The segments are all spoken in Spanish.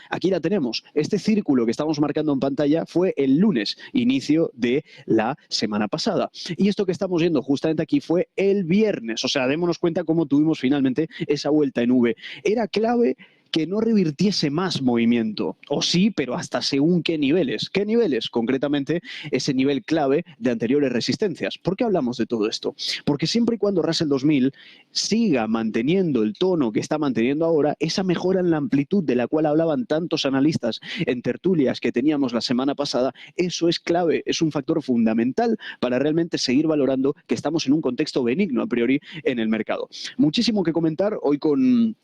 aquí la tenemos. Este círculo que estamos marcando en pantalla fue el lunes, inicio de la semana pasada. Y esto que estamos viendo justamente aquí fue el viernes. O sea, démonos cuenta cómo tuvimos finalmente esa vuelta en V. Era clave que no revirtiese más movimiento. O sí, pero hasta según qué niveles. ¿Qué niveles? Concretamente, ese nivel clave de anteriores resistencias. ¿Por qué hablamos de todo esto? Porque siempre y cuando Russell 2000 siga manteniendo el tono que está manteniendo ahora, esa mejora en la amplitud de la cual hablaban tantos analistas en tertulias que teníamos la semana pasada, eso es clave, es un factor fundamental para realmente seguir valorando que estamos en un contexto benigno a priori en el mercado. Muchísimo que comentar hoy con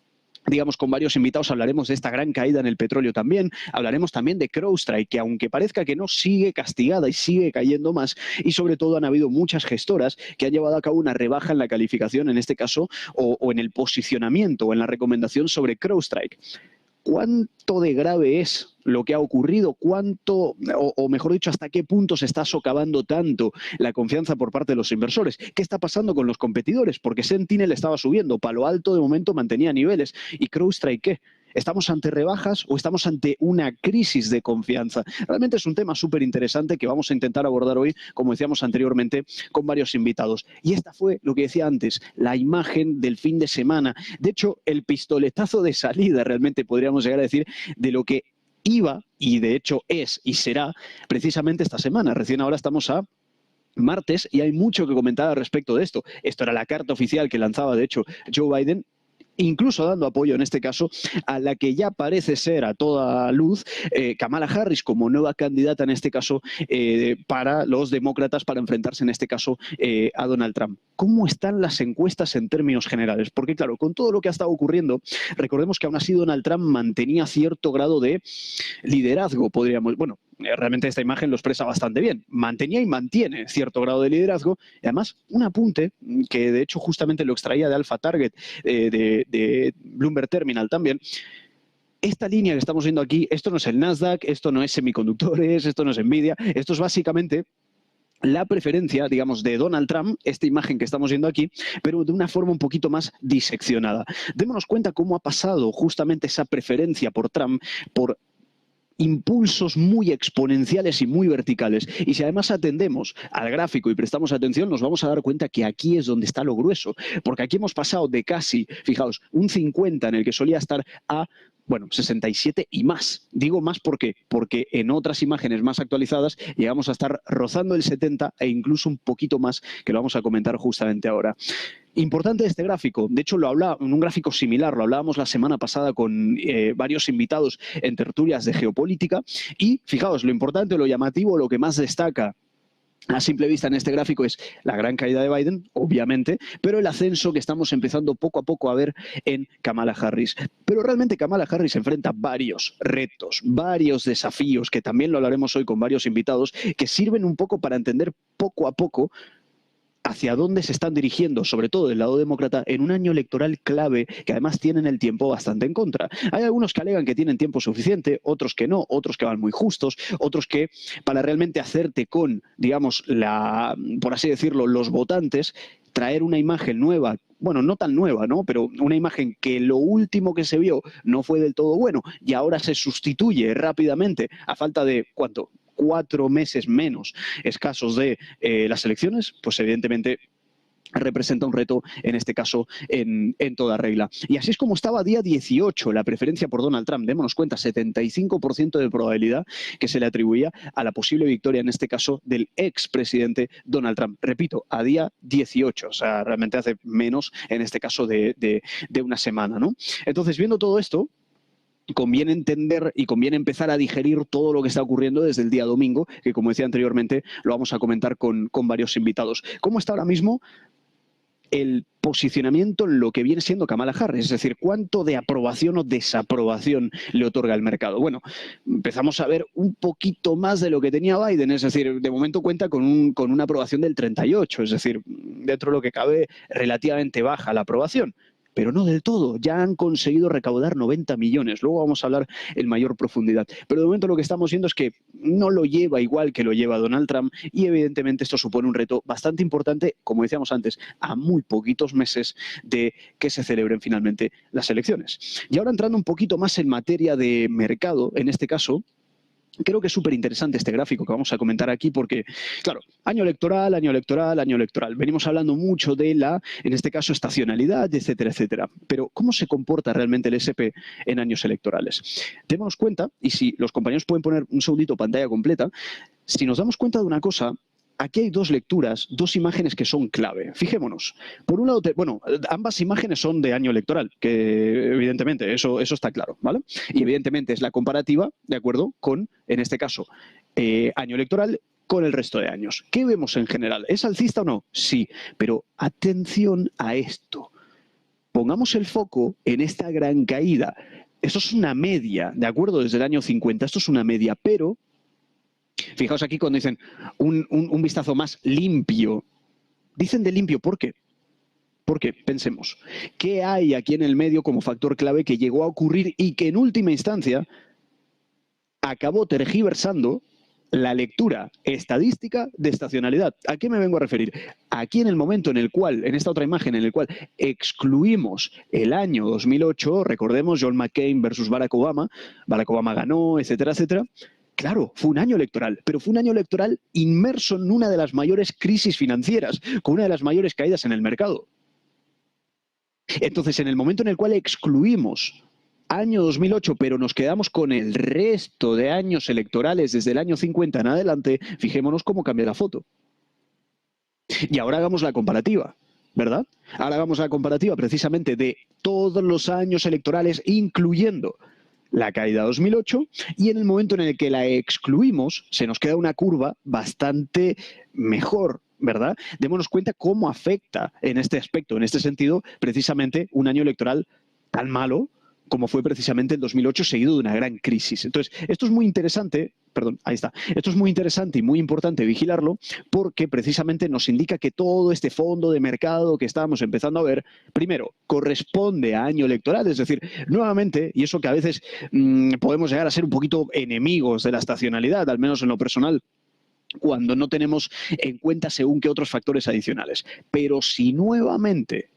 varios invitados. Hablaremos de esta gran caída en el petróleo también. Hablaremos también de CrowdStrike, que aunque parezca que no, sigue castigada y sigue cayendo más. Y sobre todo han habido muchas gestoras que han llevado a cabo una rebaja en la calificación, en este caso, o en el posicionamiento o en la recomendación sobre CrowdStrike. ¿Cuánto de grave es lo que ha ocurrido? ¿Cuánto, o mejor dicho, hasta qué punto se está socavando tanto la confianza por parte de los inversores? ¿Qué está pasando con los competidores? Porque Sentinel estaba subiendo, Palo Alto de momento mantenía niveles. ¿Y CrowdStrike qué? ¿Estamos ante rebajas o estamos ante una crisis de confianza? Realmente es un tema súper interesante que vamos a intentar abordar hoy, como decíamos anteriormente, con varios invitados. Y esta fue, lo que decía antes, la imagen del fin de semana. De hecho, el pistoletazo de salida, realmente podríamos llegar a decir, de lo que iba, y de hecho es y será, precisamente esta semana. Recién ahora estamos a martes y hay mucho que comentar al respecto de esto. Esto era la carta oficial que lanzaba, de hecho, Joe Biden, incluso dando apoyo en este caso a la que ya parece ser a toda luz Kamala Harris como nueva candidata en este caso para los demócratas para enfrentarse en este caso a Donald Trump. ¿Cómo están las encuestas en términos generales? Porque claro, con todo lo que ha estado ocurriendo, recordemos que aún así Donald Trump mantenía cierto grado de liderazgo, podríamos, bueno, realmente esta imagen lo expresa bastante bien. Mantenía y mantiene cierto grado de liderazgo. Y además, un apunte que de hecho justamente lo extraía de Alpha Target, de Bloomberg Terminal también. Esta línea que estamos viendo aquí, esto no es el Nasdaq, esto no es semiconductores, esto no es Nvidia, esto es básicamente la preferencia, digamos, de Donald Trump, esta imagen que estamos viendo aquí, pero de una forma un poquito más diseccionada. Démonos cuenta cómo ha pasado justamente esa preferencia por Trump, por impulsos muy exponenciales y muy verticales. Y si además atendemos al gráfico y prestamos atención, nos vamos a dar cuenta que aquí es donde está lo grueso, porque aquí hemos pasado de casi, fijaos, un 50 en el que solía estar a 67 y más. Digo más ¿por qué? Porque en otras imágenes más actualizadas llegamos a estar rozando el 70 e incluso un poquito más, que lo vamos a comentar justamente ahora. Importante este gráfico, de hecho lo hablaba en un gráfico similar, lo hablábamos la semana pasada con varios invitados en tertulias de geopolítica y fijaos, lo importante, lo llamativo, lo que más destaca a simple vista en este gráfico es la gran caída de Biden, obviamente, pero el ascenso que estamos empezando poco a poco a ver en Kamala Harris. Pero realmente Kamala Harris enfrenta varios retos, varios desafíos, que también lo hablaremos hoy con varios invitados, que sirven un poco para entender poco a poco hacia dónde se están dirigiendo, sobre todo del lado demócrata, en un año electoral clave que además tienen el tiempo bastante en contra. Hay algunos que alegan que tienen tiempo suficiente, otros que no, otros que van muy justos, otros que para realmente hacerte con, digamos, por así decirlo, los votantes, traer una imagen nueva, bueno, no tan nueva, ¿no? Pero una imagen que lo último que se vio no fue del todo bueno y ahora se sustituye rápidamente a falta de, ¿cuánto? 4 meses menos escasos de las elecciones, pues evidentemente representa un reto, en este caso, en toda regla. Y así es como estaba día 18 la preferencia por Donald Trump. Démonos cuenta, 75% de probabilidad que se le atribuía a la posible victoria, en este caso, del expresidente Donald Trump. Repito, a día 18, o sea, realmente hace menos, en este caso, de una semana, ¿no? Entonces, viendo todo esto, conviene entender y conviene empezar a digerir todo lo que está ocurriendo desde el día domingo, que como decía anteriormente, lo vamos a comentar con varios invitados. ¿Cómo está ahora mismo el posicionamiento en lo que viene siendo Kamala Harris? Es decir, ¿cuánto de aprobación o desaprobación le otorga el mercado? Bueno, empezamos a ver un poquito más de lo que tenía Biden, es decir, de momento cuenta con una aprobación del 38, es decir, dentro de lo que cabe relativamente baja la aprobación. pero no del todo. Ya han conseguido recaudar 90 millones. Luego vamos a hablar en mayor profundidad. Pero de momento lo que estamos viendo es que no lo lleva igual que lo lleva Donald Trump y evidentemente esto supone un reto bastante importante, como decíamos antes, a muy poquitos meses de que se celebren finalmente las elecciones. Y ahora entrando un poquito más en materia de mercado, en este caso, creo que es súper interesante este gráfico que vamos a comentar aquí porque, claro, año electoral, año electoral, año electoral. Venimos hablando mucho de la, en este caso, estacionalidad, etcétera, etcétera. Pero, ¿cómo se comporta realmente el S&P en años electorales? Démonos cuenta, y si los compañeros pueden poner un segundito pantalla completa, si nos damos cuenta de una cosa, aquí hay dos lecturas, dos imágenes que son clave. Fijémonos. Por un lado, bueno, ambas imágenes son de año electoral, que evidentemente eso está claro, ¿vale? Y evidentemente es la comparativa, ¿de acuerdo? Con, en este caso, año electoral con el resto de años. ¿Qué vemos en general? ¿Es alcista o no? Sí, pero atención a esto. Pongamos el foco en esta gran caída. Esto es una media, ¿de acuerdo? Desde el año 50, esto es una media, pero fijaos aquí cuando dicen un vistazo más limpio. Dicen de limpio, ¿por qué? Porque, pensemos, ¿qué hay aquí en el medio como factor clave que llegó a ocurrir y que en última instancia acabó tergiversando la lectura estadística de estacionalidad? ¿A qué me vengo a referir? Aquí en el momento en el cual, en esta otra imagen, en el cual excluimos el año 2008, recordemos John McCain versus Barack Obama ganó, etcétera, etcétera. Claro, fue un año electoral, pero fue un año electoral inmerso en una de las mayores crisis financieras, con una de las mayores caídas en el mercado. Entonces, en el momento en el cual excluimos año 2008, pero nos quedamos con el resto de años electorales desde el año 50 en adelante, fijémonos cómo cambia la foto. Y ahora hagamos la comparativa, ¿verdad? Ahora hagamos la comparativa precisamente de todos los años electorales, incluyendo la caída de 2008, y en el momento en el que la excluimos, se nos queda una curva bastante mejor, ¿verdad? Démonos cuenta cómo afecta en este aspecto, en este sentido, precisamente un año electoral tan malo como fue precisamente el 2008, seguido de una gran crisis. Entonces, esto es muy interesante, perdón, ahí está, esto es muy interesante y muy importante vigilarlo porque precisamente nos indica que todo este fondo de mercado que estábamos empezando a ver, primero, corresponde a año electoral, es decir, nuevamente, y eso que a veces podemos llegar a ser un poquito enemigos de la estacionalidad, al menos en lo personal, cuando no tenemos en cuenta según qué otros factores adicionales. Pero si nuevamente,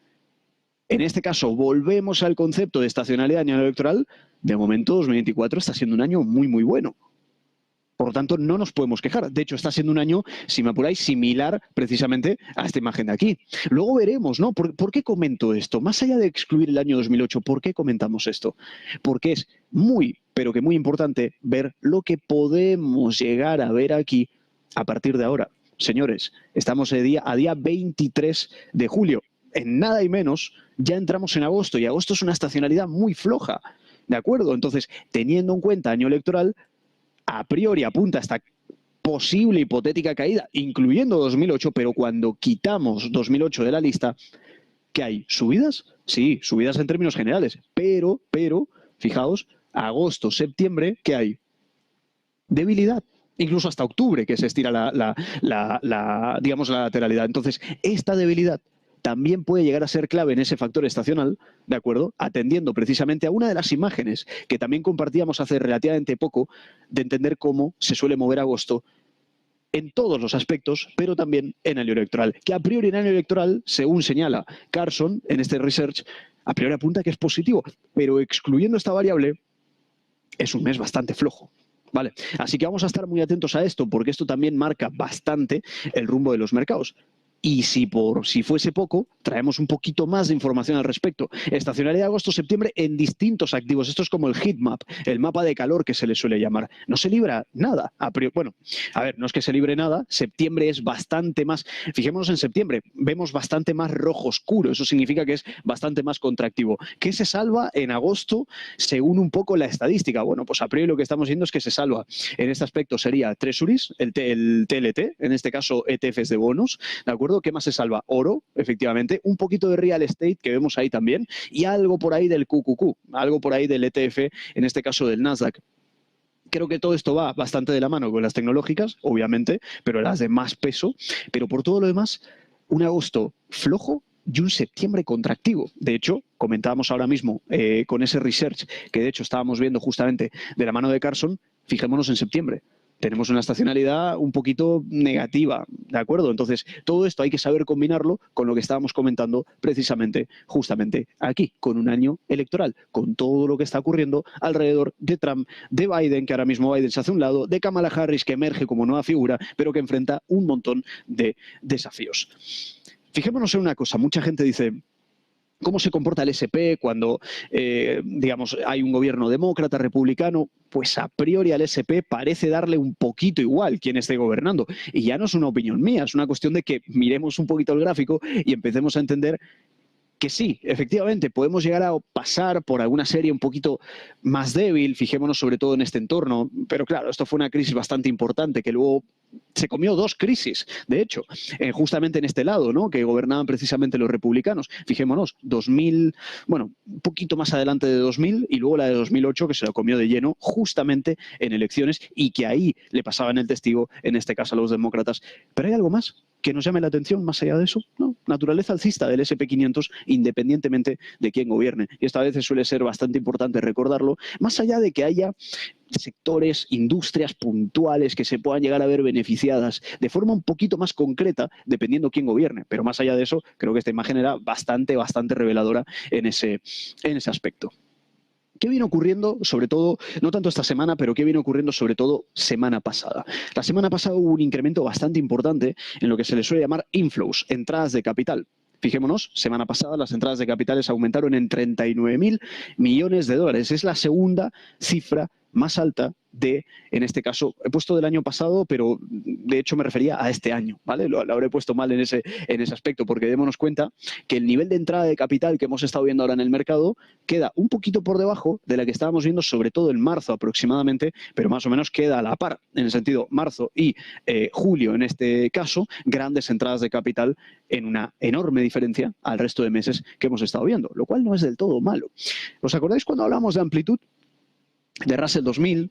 en este caso, volvemos al concepto de estacionalidad de año electoral, de momento 2024 está siendo un año muy, muy bueno. Por lo tanto, no nos podemos quejar. De hecho, está siendo un año, si me apuráis, similar precisamente a esta imagen de aquí. Luego veremos, ¿no? ¿Por qué comento esto? Más allá de excluir el año 2008, ¿por qué comentamos esto? Porque es muy, pero que muy importante ver lo que podemos llegar a ver aquí a partir de ahora. Señores, estamos a día 23 de julio. En nada y menos, ya entramos en agosto y agosto es una estacionalidad muy floja, ¿de acuerdo? Entonces, teniendo en cuenta año electoral, a priori apunta a esta posible hipotética caída, incluyendo 2008, pero cuando quitamos 2008 de la lista, ¿qué hay? ¿Subidas? Sí, subidas en términos generales, pero, fijaos, agosto, septiembre, ¿qué hay? Debilidad. Incluso hasta octubre, que se estira digamos, la lateralidad. Entonces, esta debilidad también puede llegar a ser clave en ese factor estacional, ¿de acuerdo? Atendiendo precisamente a una de las imágenes que también compartíamos hace relativamente poco, de entender cómo se suele mover agosto en todos los aspectos, pero también en año electoral. Que a priori en año electoral, según señala Carson en este research, a priori apunta que es positivo, pero excluyendo esta variable, es un mes bastante flojo. Vale, así que vamos a estar muy atentos a esto porque esto también marca bastante el rumbo de los mercados. Y si fuese poco, traemos un poquito más de información al respecto. Estacionalidad de agosto-septiembre en distintos activos. Esto es como el heat map, el mapa de calor que se le suele llamar. No se libra nada. Bueno, a ver, no es que se libre nada. Septiembre es bastante más... Fijémonos en septiembre, vemos bastante más rojo oscuro. Eso significa que es bastante más contractivo. ¿Qué se salva en agosto según un poco la estadística? Bueno, pues a priori lo que estamos viendo es que se salva. En este aspecto sería Treasuries, el TLT, en este caso ETFs de bonos, ¿de acuerdo? ¿Qué más se salva? Oro, efectivamente, un poquito de real estate que vemos ahí también y algo por ahí del QQQ, algo por ahí del ETF, en este caso del Nasdaq. Creo que todo esto va bastante de la mano con las tecnológicas, obviamente, pero las de más peso. Pero por todo lo demás, un agosto flojo y un septiembre contractivo. De hecho, comentábamos ahora mismo con ese research que de hecho estábamos viendo justamente de la mano de Carson, fijémonos en septiembre. Tenemos una estacionalidad un poquito negativa, ¿de acuerdo? Entonces, todo esto hay que saber combinarlo con lo que estábamos comentando precisamente, justamente aquí, con un año electoral, con todo lo que está ocurriendo alrededor de Trump, de Biden, que ahora mismo Biden se hace a un lado, de Kamala Harris, que emerge como nueva figura, pero que enfrenta un montón de desafíos. Fijémonos en una cosa, mucha gente dice, ¿cómo se comporta el SP cuando, digamos, hay un gobierno demócrata, republicano? Pues a priori al SP parece darle un poquito igual quién esté gobernando. Y ya no es una opinión mía, es una cuestión de que miremos un poquito el gráfico y empecemos a entender que sí, efectivamente, podemos llegar a pasar por alguna serie un poquito más débil, fijémonos sobre todo en este entorno, pero claro, esto fue una crisis bastante importante que luego se comió dos crisis, de hecho, justamente en este lado, ¿no? Que gobernaban precisamente los republicanos. Fijémonos, 2000, bueno, un poquito más adelante de 2000 y luego la de 2008 que se la comió de lleno justamente en elecciones y que ahí le pasaban el testigo, en este caso a los demócratas. Pero hay algo más que nos llame la atención más allá de eso, ¿no? Naturaleza alcista del SP500 independientemente de quién gobierne. Y esta vez suele ser bastante importante recordarlo, más allá de que haya sectores, industrias puntuales que se puedan llegar a ver beneficiadas de forma un poquito más concreta, dependiendo quién gobierne. Pero más allá de eso, creo que esta imagen era bastante reveladora en ese aspecto. ¿Qué viene ocurriendo, sobre todo, no tanto esta semana, pero qué viene ocurriendo sobre todo semana pasada? La semana pasada hubo un incremento bastante importante en lo que se le suele llamar inflows, entradas de capital. Fijémonos, semana pasada las entradas de capitales aumentaron en 39.000 millones de dólares. Es la segunda cifra más alta de, en este caso, he puesto del año pasado, pero de hecho me refería a este año, ¿vale? Lo habré puesto mal en ese aspecto, porque démonos cuenta que el nivel de entrada de capital que hemos estado viendo ahora en el mercado queda un poquito por debajo de la que estábamos viendo, sobre todo en marzo aproximadamente, pero más o menos queda a la par, en el sentido marzo y julio en este caso, grandes entradas de capital en una enorme diferencia al resto de meses que hemos estado viendo, lo cual no es del todo malo. ¿Os acordáis cuando hablamos de amplitud de Russell 2000?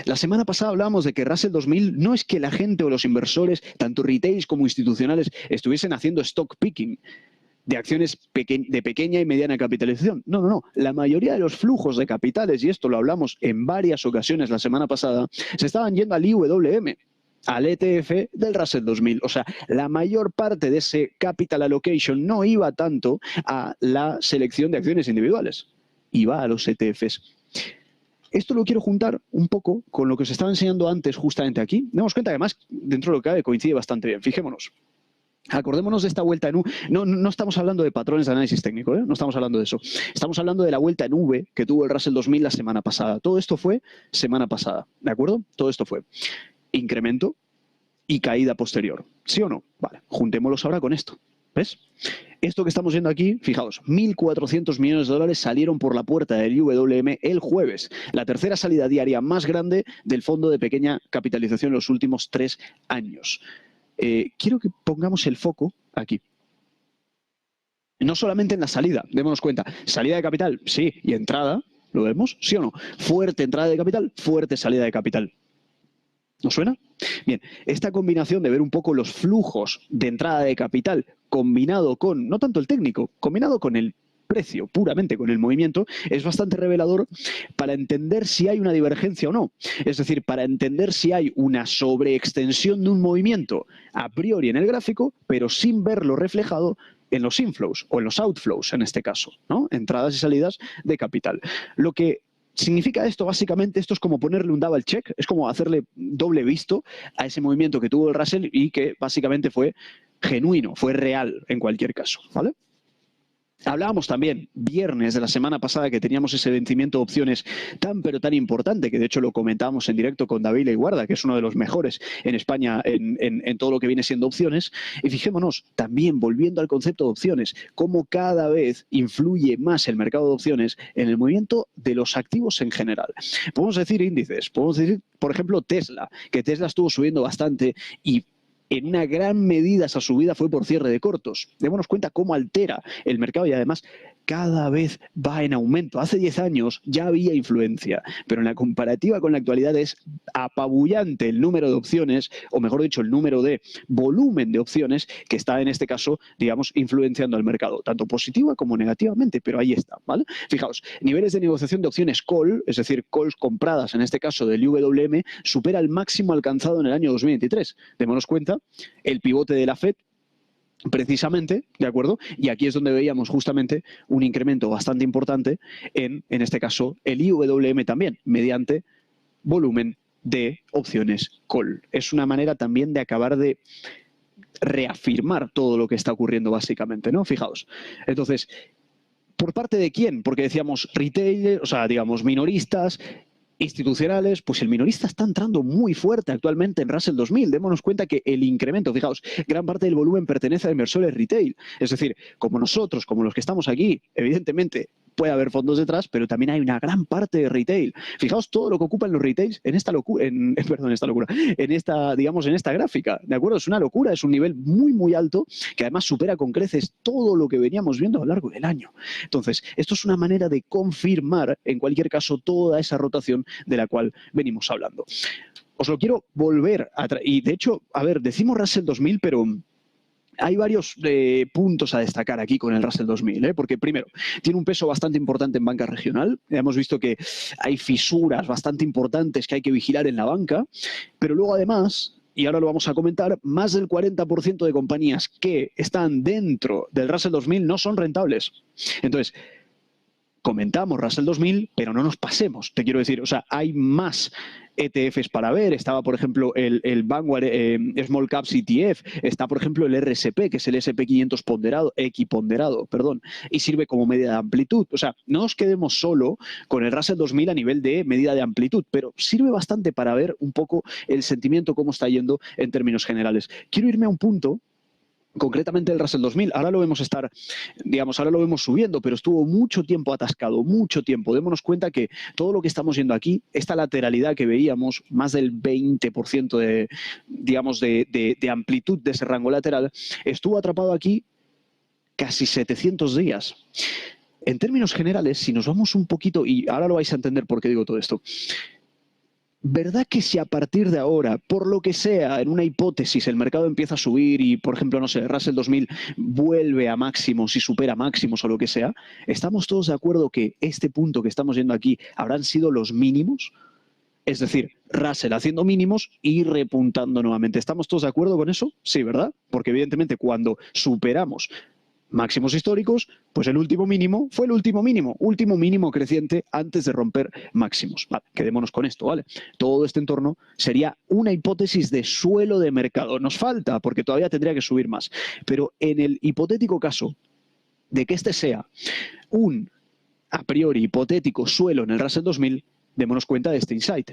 La semana pasada hablábamos de que Russell 2000 no es que la gente o los inversores, tanto retail como institucionales, estuviesen haciendo stock picking de acciones de pequeña y mediana capitalización. No, no, no. La mayoría de los flujos de capitales, y esto lo hablamos en varias ocasiones la semana pasada, se estaban yendo al IWM, al ETF del Russell 2000. O sea, la mayor parte de ese capital allocation no iba tanto a la selección de acciones individuales, iba a los ETFs. Esto lo quiero juntar un poco con lo que os estaba enseñando antes justamente aquí. Demos cuenta que además, dentro de lo que cabe, coincide bastante bien. Fijémonos. Acordémonos de esta vuelta en U. No estamos hablando de patrones de análisis técnico, ¿eh? No estamos hablando de eso. Estamos hablando de la vuelta en V que tuvo el Russell 2000 la semana pasada. Todo esto fue semana pasada, ¿de acuerdo? Todo esto fue incremento y caída posterior. ¿Sí o no? Vale, juntémoslos ahora con esto. ¿Ves? Esto que estamos viendo aquí, fijaos, 1.400 millones de dólares salieron por la puerta del IWM el jueves. La tercera salida diaria más grande del fondo de pequeña capitalización en los últimos 3 años. Quiero que pongamos el foco aquí. No solamente en la salida, démonos cuenta. Salida de capital, sí, y entrada, ¿lo vemos? ¿Sí o no? Fuerte entrada de capital, fuerte salida de capital. ¿Nos suena? Bien, esta combinación de ver un poco los flujos de entrada de capital combinado con, no tanto el técnico, combinado con el precio, puramente con el movimiento, es bastante revelador para entender si hay una divergencia o no. Es decir, para entender si hay una sobreextensión de un movimiento a priori en el gráfico, pero sin verlo reflejado en los inflows o en los outflows en este caso, ¿no? Entradas y salidas de capital. Lo que significa esto, básicamente, esto es como ponerle un double check, es como hacerle doble visto a ese movimiento que tuvo el Russell y que básicamente fue genuino, fue real en cualquier caso, ¿vale? Hablábamos también viernes de la semana pasada que teníamos ese vencimiento de opciones tan pero tan importante, que de hecho lo comentábamos en directo con David Leiguarda, que es uno de los mejores en España en todo lo que viene siendo opciones. Y fijémonos, también volviendo al concepto de opciones, cómo cada vez influye más el mercado de opciones en el movimiento de los activos en general. Podemos decir índices, podemos decir, por ejemplo, Tesla, que Tesla estuvo subiendo bastante y en una gran medida esa subida fue por cierre de cortos. Démonos cuenta cómo altera el mercado y además cada vez va en aumento. Hace 10 años ya había influencia, pero en la comparativa con la actualidad es apabullante el número de opciones, o mejor dicho, el número de volumen de opciones que está en este caso, digamos, influenciando al mercado, tanto positiva como negativamente, pero ahí está, ¿vale? Fijaos, niveles de negociación de opciones call, es decir, calls compradas en este caso del IWM, supera el máximo alcanzado en el año 2023. Démonos cuenta, el pivote de la FED, precisamente, ¿de acuerdo? Y aquí es donde veíamos justamente un incremento bastante importante en este caso, el IWM también, mediante volumen de opciones call. Es una manera también de acabar de reafirmar todo lo que está ocurriendo básicamente, ¿no? Fijaos. Entonces, ¿por parte de quién? Porque decíamos retail, o sea, digamos, minoristas, institucionales, pues el minorista está entrando muy fuerte actualmente en Russell 2000. Démonos cuenta que el incremento, fijaos, gran parte del volumen pertenece a inversores retail. Es decir, como nosotros, como los que estamos aquí, evidentemente puede haber fondos detrás, pero también hay una gran parte de retail. Fijaos todo lo que ocupan los retails en esta locura, en esta, digamos, en esta gráfica, ¿de acuerdo? Es una locura, es un nivel muy, muy alto que además supera con creces todo lo que veníamos viendo a lo largo del año. Entonces, esto es una manera de confirmar, en cualquier caso, toda esa rotación de la cual venimos hablando. Os lo quiero volver a traer, y de hecho, a ver, decimos Russell 2000, pero hay varios puntos a destacar aquí con el Russell 2000, porque primero, tiene un peso bastante importante en banca regional. Hemos visto que hay fisuras bastante importantes que hay que vigilar en la banca, pero luego además, y ahora lo vamos a comentar, más del 40% de compañías que están dentro del Russell 2000 no son rentables. Entonces, comentamos Russell 2000, pero no nos pasemos, te quiero decir. O sea, hay más ETFs para ver. Estaba, por ejemplo, el Vanguard Small Caps ETF. Está, por ejemplo, el RSP, que es el SP500 equiponderado, perdón, y sirve como medida de amplitud. O sea, no nos quedemos solo con el Russell 2000 a nivel de medida de amplitud, pero sirve bastante para ver un poco el sentimiento, cómo está yendo en términos generales. Quiero irme a un punto, concretamente el Russell 2000, ahora lo vemos estar, digamos, ahora lo vemos subiendo, pero estuvo mucho tiempo atascado, mucho tiempo. Démonos cuenta que todo lo que estamos viendo aquí, esta lateralidad que veíamos, más del 20% de, digamos, de amplitud de ese rango lateral, estuvo atrapado aquí casi 700 días. En términos generales, si nos vamos un poquito, y ahora lo vais a entender por qué digo todo esto, ¿verdad que si a partir de ahora, por lo que sea, en una hipótesis, el mercado empieza a subir y, por ejemplo, no sé, Russell 2000 vuelve a máximos y supera máximos o lo que sea, estamos todos de acuerdo que este punto que estamos viendo aquí habrán sido los mínimos? Es decir, Russell haciendo mínimos y repuntando nuevamente. ¿Estamos todos de acuerdo con eso? Sí, ¿verdad? Porque evidentemente cuando superamos máximos históricos, pues el último mínimo fue el último mínimo creciente antes de romper máximos. Vale, quedémonos con esto, ¿vale? Todo este entorno sería una hipótesis de suelo de mercado. Nos falta, porque todavía tendría que subir más. Pero en el hipotético caso de que este sea un a priori hipotético suelo en el Russell 2000, démonos cuenta de este insight.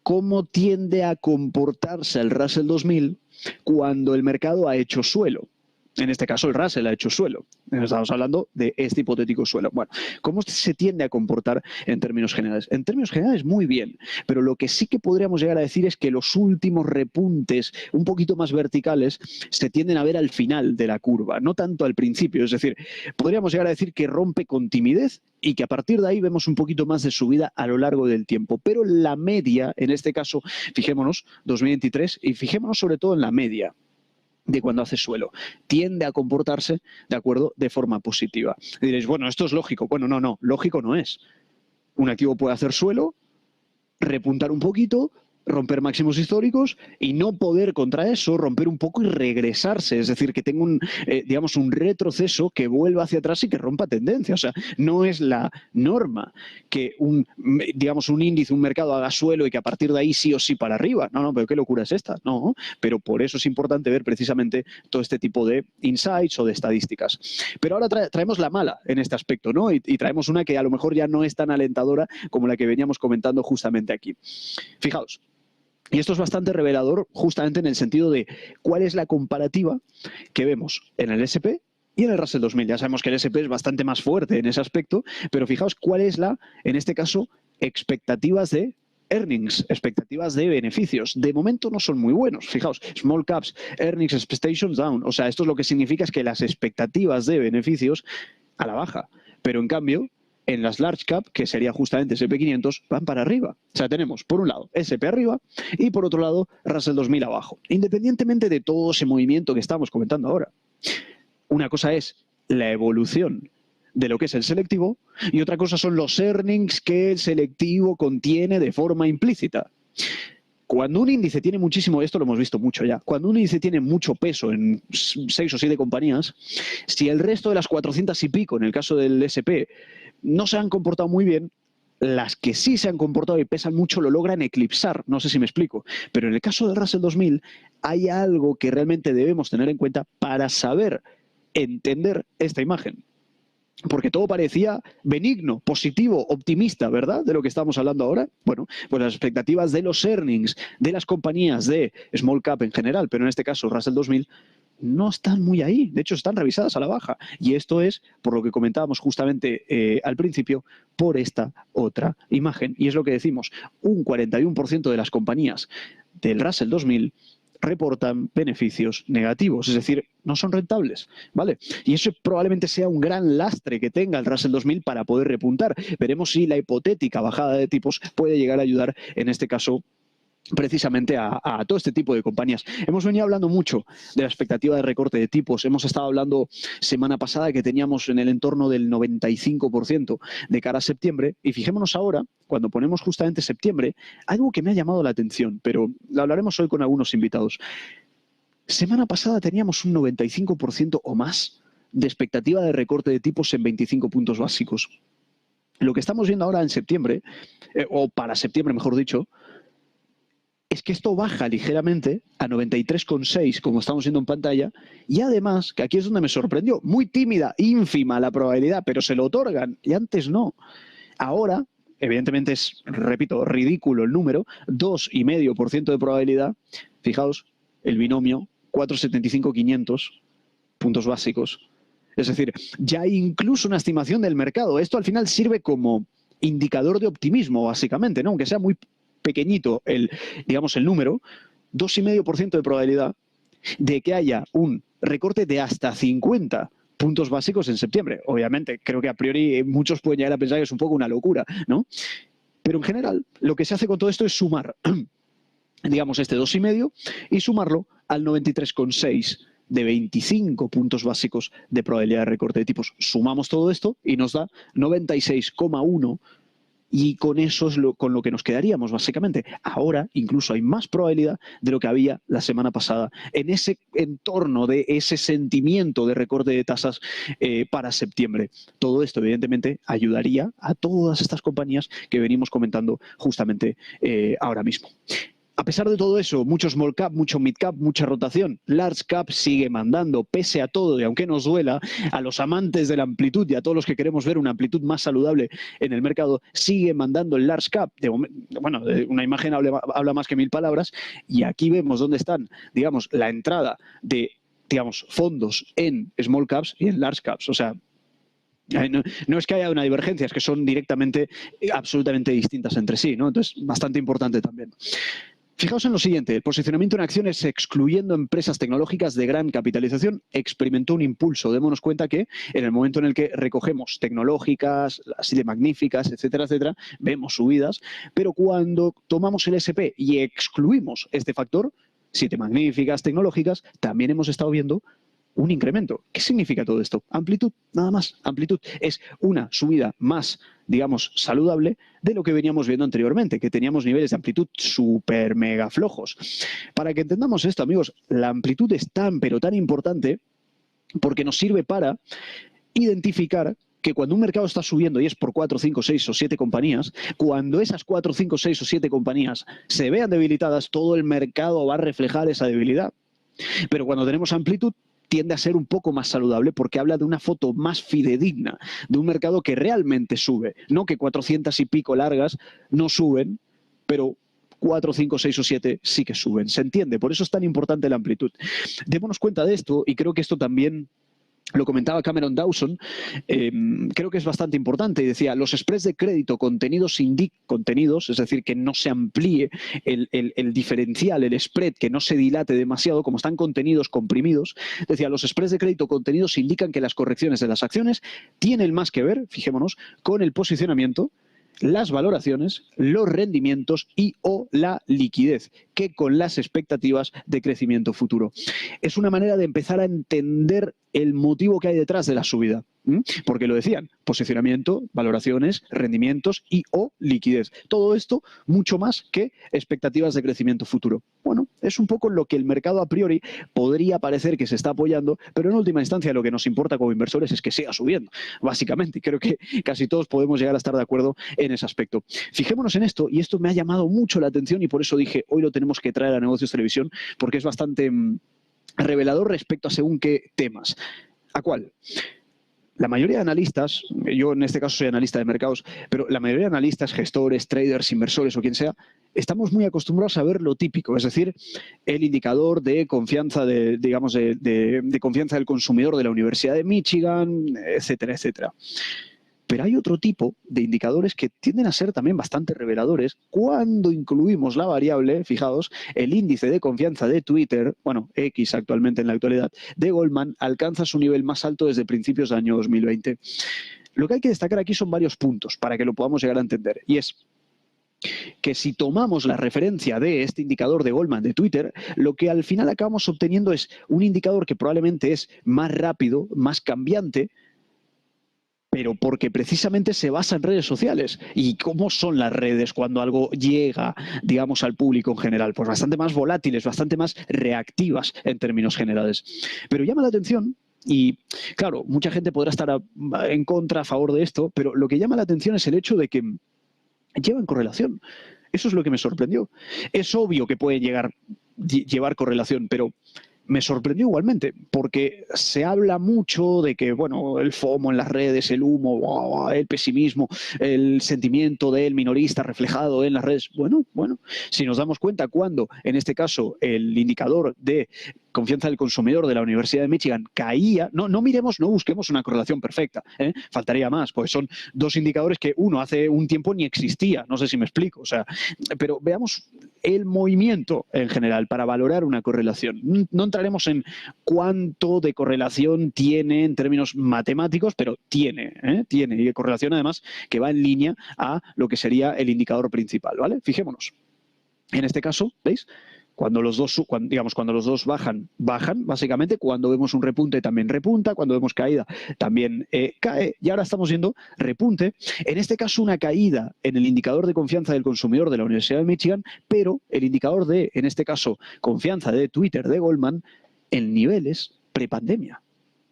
¿Cómo tiende a comportarse el Russell 2000 cuando el mercado ha hecho suelo? En este caso, el Russell ha hecho suelo. Estamos hablando de este hipotético suelo. Bueno, ¿cómo se tiende a comportar en términos generales? En términos generales, muy bien. Pero lo que sí que podríamos llegar a decir es que los últimos repuntes un poquito más verticales se tienden a ver al final de la curva, no tanto al principio. Es decir, podríamos llegar a decir que rompe con timidez y que a partir de ahí vemos un poquito más de subida a lo largo del tiempo. Pero la media, en este caso, fijémonos, 2023, y fijémonos sobre todo en la media de cuando hace suelo, tiende a comportarse, ¿de acuerdo?, de forma positiva. Y diréis, bueno, esto es lógico. Bueno, no, lógico no es. Un activo puede hacer suelo, repuntar un poquito, romper máximos históricos y no poder contra eso romper un poco y regresarse, es decir, que tenga un, digamos, un retroceso que vuelva hacia atrás y que rompa tendencia. O sea, no es la norma que digamos, un índice, un mercado haga suelo y que a partir de ahí sí o sí para arriba. No, pero qué locura es esta. No, pero por eso es importante ver precisamente todo este tipo de insights o de estadísticas. Pero ahora traemos la mala en este aspecto, ¿no? Y traemos una que a lo mejor ya no es tan alentadora como la que veníamos comentando justamente aquí. Fijaos. Y esto es bastante revelador justamente en el sentido de cuál es la comparativa que vemos en el SP y en el Russell 2000. Ya sabemos que el SP es bastante más fuerte en ese aspecto, pero fijaos cuál es en este caso, expectativas de earnings, expectativas de beneficios. De momento no son muy buenos. Fijaos, small caps, earnings expectations down. O sea, esto es lo que significa es que las expectativas de beneficios a la baja. Pero en cambio, en las large cap, que sería justamente SP500, van para arriba. O sea, tenemos por un lado SP arriba y por otro lado Russell 2000 abajo. Independientemente de todo ese movimiento que estamos comentando ahora. Una cosa es la evolución de lo que es el selectivo y otra cosa son los earnings que el selectivo contiene de forma implícita. Cuando un índice tiene muchísimo, esto lo hemos visto mucho ya, cuando un índice tiene mucho peso en 6 o 7 compañías, si el resto de las 400 y pico, en el caso del SP, no se han comportado muy bien, las que sí se han comportado y pesan mucho lo logran eclipsar, no sé si me explico, pero en el caso del Russell 2000 hay algo que realmente debemos tener en cuenta para saber entender esta imagen. Porque todo parecía benigno, positivo, optimista, ¿verdad? De lo que estamos hablando ahora. Bueno, pues las expectativas de los earnings de las compañías de small cap en general, pero en este caso Russell 2000, no están muy ahí. De hecho, están revisadas a la baja. Y esto es, por lo que comentábamos justamente al principio, por esta otra imagen. Y es lo que decimos, un 41% de las compañías del Russell 2000 reportan beneficios negativos, es decir, no son rentables, ¿vale? Y eso probablemente sea un gran lastre que tenga el Russell 2000 para poder repuntar. Veremos si la hipotética bajada de tipos puede llegar a ayudar, en este caso, precisamente a todo este tipo de compañías. Hemos venido hablando mucho de la expectativa de recorte de tipos. Hemos estado hablando semana pasada que teníamos en el entorno del 95% de cara a septiembre. Y fijémonos ahora, cuando ponemos justamente septiembre, algo que me ha llamado la atención, pero lo hablaremos hoy con algunos invitados. Semana pasada teníamos un 95% o más de expectativa de recorte de tipos en 25 puntos básicos. Lo que estamos viendo ahora en septiembre, o para septiembre mejor dicho, es que esto baja ligeramente a 93,6, como estamos viendo en pantalla, y además, que aquí es donde me sorprendió, muy tímida, ínfima la probabilidad, pero se lo otorgan, y antes no. Ahora, evidentemente es, repito, ridículo el número, 2,5% de probabilidad, fijaos, el binomio, 4,75,500 puntos básicos. Es decir, ya hay incluso una estimación del mercado. Esto al final sirve como indicador de optimismo, básicamente, ¿no? Aunque sea muy pequeñito digamos, el número, 2,5% de probabilidad de que haya un recorte de hasta 50 puntos básicos en septiembre. Obviamente, creo que a priori muchos pueden llegar a pensar que es un poco una locura, ¿no? Pero en general, lo que se hace con todo esto es sumar, digamos, este 2,5 y sumarlo al 93,6 de 25 puntos básicos de probabilidad de recorte de tipos. Sumamos todo esto y nos da 96,1 y con eso es con lo que nos quedaríamos, básicamente. Ahora incluso hay más probabilidad de lo que había la semana pasada en ese entorno de ese sentimiento de recorte de tasas para septiembre. Todo esto, evidentemente, ayudaría a todas estas compañías que venimos comentando justamente ahora mismo. A pesar de todo eso, mucho small cap, mucho mid cap, mucha rotación. Large cap sigue mandando, pese a todo, y aunque nos duela, a los amantes de la amplitud y a todos los que queremos ver una amplitud más saludable en el mercado, sigue mandando el large cap. Bueno, una imagen habla más que 1000 palabras, y aquí vemos dónde están, digamos, la entrada de, digamos, fondos en small caps y en large caps. O sea, no es que haya una divergencia, es que son directamente, absolutamente distintas entre sí, ¿no? Entonces, bastante importante también. Fijaos en lo siguiente, el posicionamiento en acciones excluyendo empresas tecnológicas de gran capitalización experimentó un impulso. Démonos cuenta que en el momento en el que recogemos tecnológicas, así de magníficas, etcétera, etcétera, vemos subidas, pero cuando tomamos el SP y excluimos este factor, 7 magníficas tecnológicas, también hemos estado viendo un incremento. ¿Qué significa todo esto? Amplitud, nada más. Amplitud es una subida más, digamos, saludable de lo que veníamos viendo anteriormente, que teníamos niveles de amplitud súper mega flojos. Para que entendamos esto, amigos, la amplitud es tan, pero tan importante porque nos sirve para identificar que cuando un mercado está subiendo y es por 4, 5, 6 o 7 compañías, cuando esas 4, 5, 6 o 7 compañías se vean debilitadas, todo el mercado va a reflejar esa debilidad. Pero cuando tenemos amplitud, tiende a ser un poco más saludable porque habla de una foto más fidedigna, de un mercado que realmente sube, no que 400 y pico largas no suben, pero 4, 5, 6 o 7 sí que suben. ¿Se entiende? Por eso es tan importante la amplitud. Démonos cuenta de esto y creo que esto también lo comentaba Cameron Dawson, creo que es bastante importante, y decía, los spreads de crédito contenidos, es decir, que no se amplíe el diferencial, el spread, que no se dilate demasiado, como están contenidos comprimidos, decía, los spreads de crédito contenidos indican que las correcciones de las acciones tienen más que ver, fijémonos, con el posicionamiento, las valoraciones, los rendimientos y o la liquidez, que con las expectativas de crecimiento futuro. Es una manera de empezar a entender el motivo que hay detrás de la subida. Porque lo decían, posicionamiento, valoraciones, rendimientos y o liquidez. Todo esto mucho más que expectativas de crecimiento futuro. Bueno, es un poco lo que el mercado a priori podría parecer que se está apoyando, pero en última instancia lo que nos importa como inversores es que siga subiendo, básicamente. Creo que casi todos podemos llegar a estar de acuerdo en ese aspecto. Fijémonos en esto, y esto me ha llamado mucho la atención y por eso dije, hoy lo tenemos que traer a Negocios Televisión, porque es bastante revelador respecto a según qué temas. ¿A cuál? La mayoría de analistas, yo en este caso soy analista de mercados, pero la mayoría de analistas, gestores, traders, inversores o quien sea, estamos muy acostumbrados a ver lo típico, es decir, el indicador de confianza, de confianza del consumidor de la Universidad de Michigan, etcétera, etcétera. Pero hay otro tipo de indicadores que tienden a ser también bastante reveladores cuando incluimos la variable, fijaos, el índice de confianza de Twitter, bueno, X actualmente en la actualidad, de Goldman, alcanza su nivel más alto desde principios del año 2020. Lo que hay que destacar aquí son varios puntos para que lo podamos llegar a entender. Y es que si tomamos la referencia de este indicador de Goldman de Twitter, lo que al final acabamos obteniendo es un indicador que probablemente es más rápido, más cambiante, pero porque precisamente se basa en redes sociales. ¿Y cómo son las redes cuando algo llega, digamos, al público en general? Pues bastante más volátiles, bastante más reactivas en términos generales. Pero llama la atención, y claro, mucha gente podrá estar en contra, a favor de esto, pero lo que llama la atención es el hecho de que llevan correlación. Eso es lo que me sorprendió. Es obvio que pueden llevar correlación, pero me sorprendió igualmente, porque se habla mucho de que, bueno, el FOMO en las redes, el humo, el pesimismo, el sentimiento del minorista reflejado en las redes. Bueno, si nos damos cuenta cuando, en este caso, el indicador de confianza del consumidor de la Universidad de Michigan caía, no busquemos una correlación perfecta, faltaría más, pues son dos indicadores que uno hace un tiempo ni existía, no sé si me explico, o sea, pero veamos el movimiento en general para valorar una correlación. No entraremos en cuánto de correlación tiene en términos matemáticos, pero tiene, y correlación además que va en línea a lo que sería el indicador principal, ¿vale? Fijémonos. En este caso, ¿veis? Cuando los dos bajan, básicamente. Cuando vemos un repunte también repunta, cuando vemos caída también cae, y ahora estamos viendo repunte. En este caso una caída en el indicador de confianza del consumidor de la Universidad de Michigan, pero el indicador de, en este caso, confianza de Twitter de Goldman en niveles prepandemia.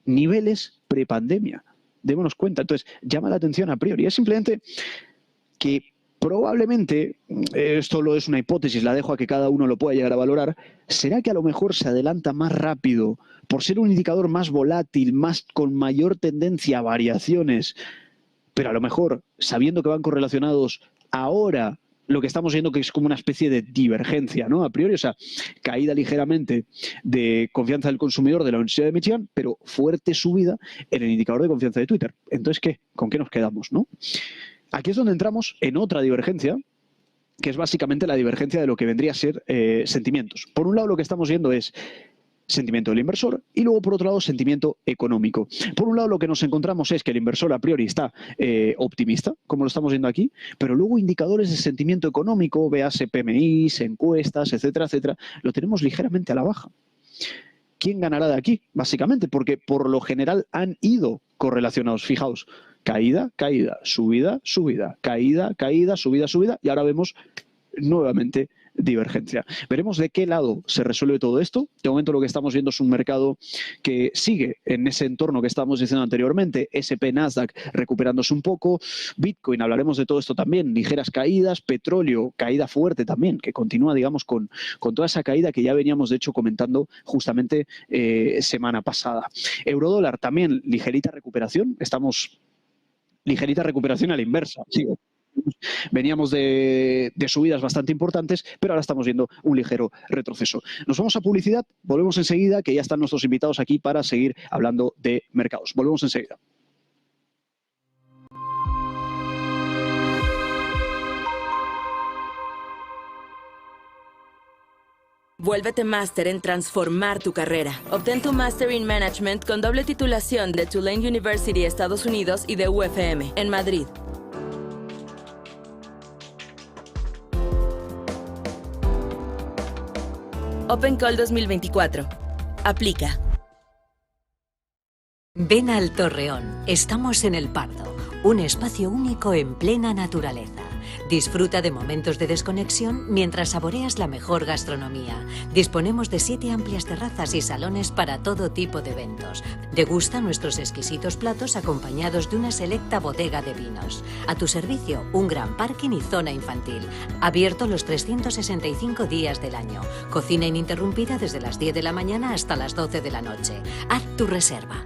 Niveles prepandemia. Démonos cuenta. Entonces, llama la atención a priori. Es simplemente que probablemente, esto lo es una hipótesis, la dejo a que cada uno lo pueda llegar a valorar, ¿será que a lo mejor se adelanta más rápido por ser un indicador más volátil, con mayor tendencia a variaciones, pero a lo mejor sabiendo que van correlacionados ahora? Lo que estamos viendo que es como una especie de divergencia, ¿no? A priori, o sea, caída ligeramente de confianza del consumidor de la Universidad de Michigan, pero fuerte subida en el indicador de confianza de Twitter. Entonces, ¿qué? ¿Con qué nos quedamos, no? Aquí es donde entramos en otra divergencia, que es básicamente la divergencia de lo que vendría a ser sentimientos. Por un lado, lo que estamos viendo es sentimiento del inversor y luego, por otro lado, sentimiento económico. Por un lado, lo que nos encontramos es que el inversor a priori está optimista, como lo estamos viendo aquí, pero luego indicadores de sentimiento económico, véase PMIs, encuestas, etcétera, etcétera, lo tenemos ligeramente a la baja. ¿Quién ganará de aquí? Básicamente, porque por lo general han ido correlacionados. Fijaos, caída, caída, subida, subida, caída, caída, subida, subida, y ahora vemos nuevamente divergencia. Veremos de qué lado se resuelve todo esto. De momento lo que estamos viendo es un mercado que sigue en ese entorno que estábamos diciendo anteriormente, S&P, Nasdaq recuperándose un poco, Bitcoin, hablaremos de todo esto también, ligeras caídas, petróleo, caída fuerte también, que continúa, digamos, con toda esa caída que ya veníamos, de hecho, comentando justamente semana pasada. Eurodólar también, ligerita recuperación, estamos ligerita recuperación a la inversa. Sigo. Veníamos de subidas bastante importantes, pero ahora estamos viendo un ligero retroceso. Nos vamos a publicidad, volvemos enseguida, que ya están nuestros invitados aquí para seguir hablando de mercados. Volvemos enseguida. Vuélvete máster en transformar tu carrera. Obtén tu Master in Management con doble titulación de Tulane University, Estados Unidos, y de UFM, en Madrid. Open Call 2024. Aplica. Ven al Torreón. Estamos en El Pardo, un espacio único en plena naturaleza. Disfruta de momentos de desconexión mientras saboreas la mejor gastronomía. Disponemos de 7 amplias terrazas y salones para todo tipo de eventos. Degusta nuestros exquisitos platos acompañados de una selecta bodega de vinos. A tu servicio, un gran parking y zona infantil. Abierto los 365 días del año. Cocina ininterrumpida desde las 10 de la mañana hasta las 12 de la noche. Haz tu reserva.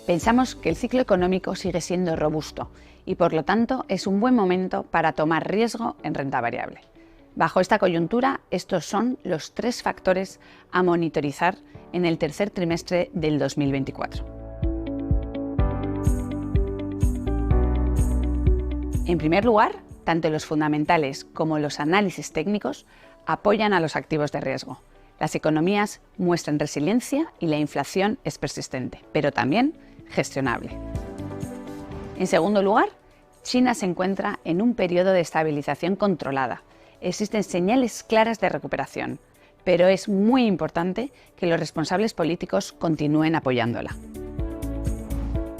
Pensamos que el ciclo económico sigue siendo robusto y, por lo tanto, es un buen momento para tomar riesgo en renta variable. Bajo esta coyuntura, estos son los 3 factores a monitorizar en el tercer trimestre del 2024. En primer lugar, tanto los fundamentales como los análisis técnicos apoyan a los activos de riesgo. Las economías muestran resiliencia y la inflación es persistente, pero también gestionable. En segundo lugar, China se encuentra en un periodo de estabilización controlada. Existen señales claras de recuperación, pero es muy importante que los responsables políticos continúen apoyándola.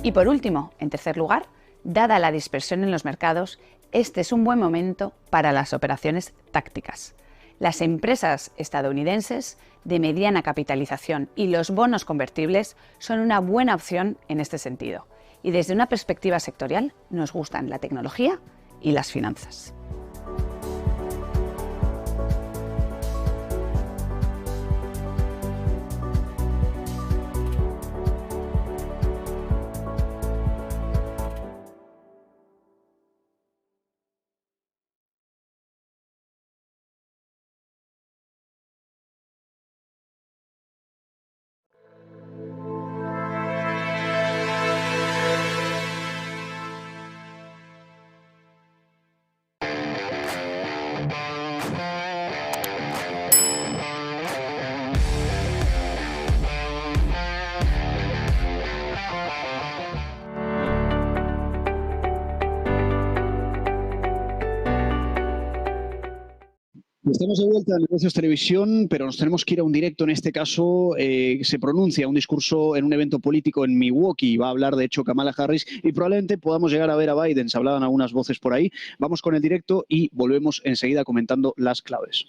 Y por último, en tercer lugar, dada la dispersión en los mercados, este es un buen momento para las operaciones tácticas. Las empresas estadounidenses de mediana capitalización y los bonos convertibles son una buena opción en este sentido. Y desde una perspectiva sectorial, nos gustan la tecnología y las finanzas. Estamos de vuelta en Negocios Televisión, pero nos tenemos que ir a un directo. En este caso, se pronuncia un discurso en un evento político en Milwaukee. Va a hablar, de hecho, Kamala Harris y probablemente podamos llegar a ver a Biden. Se hablaban algunas voces por ahí. Vamos con el directo y volvemos enseguida comentando las claves.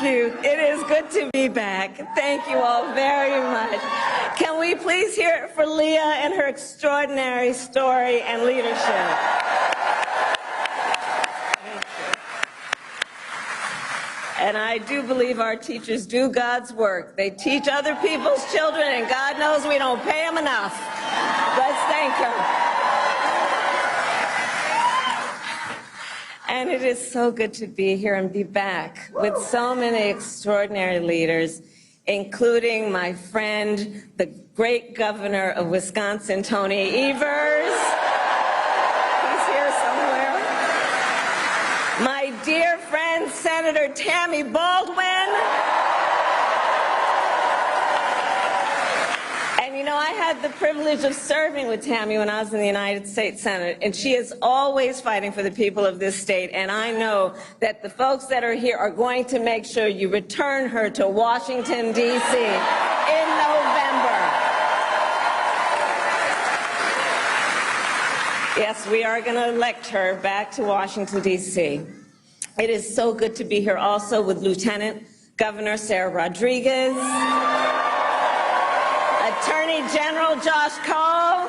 It is good to be back. Thank you all very much. Can we please hear it for Leah and her extraordinary story and leadership? And I do believe our teachers do God's work. They teach other people's children, and God knows we don't pay them enough. Let's thank them. And it is so good to be here and be back with so many extraordinary leaders, including my friend, the great governor of Wisconsin, Tony Evers. He's here somewhere. My dear friend, Senator Tammy Baldwin. And you know, I had the privilege of serving with Tammy when I was in the United States Senate, and she is always fighting for the people of this state, and I know that the folks that are here are going to make sure you return her to Washington, D.C. in November. Yes, we are going to elect her back to Washington, D.C. It is so good to be here also with Lieutenant Governor Sarah Rodriguez, Attorney General Josh Cole,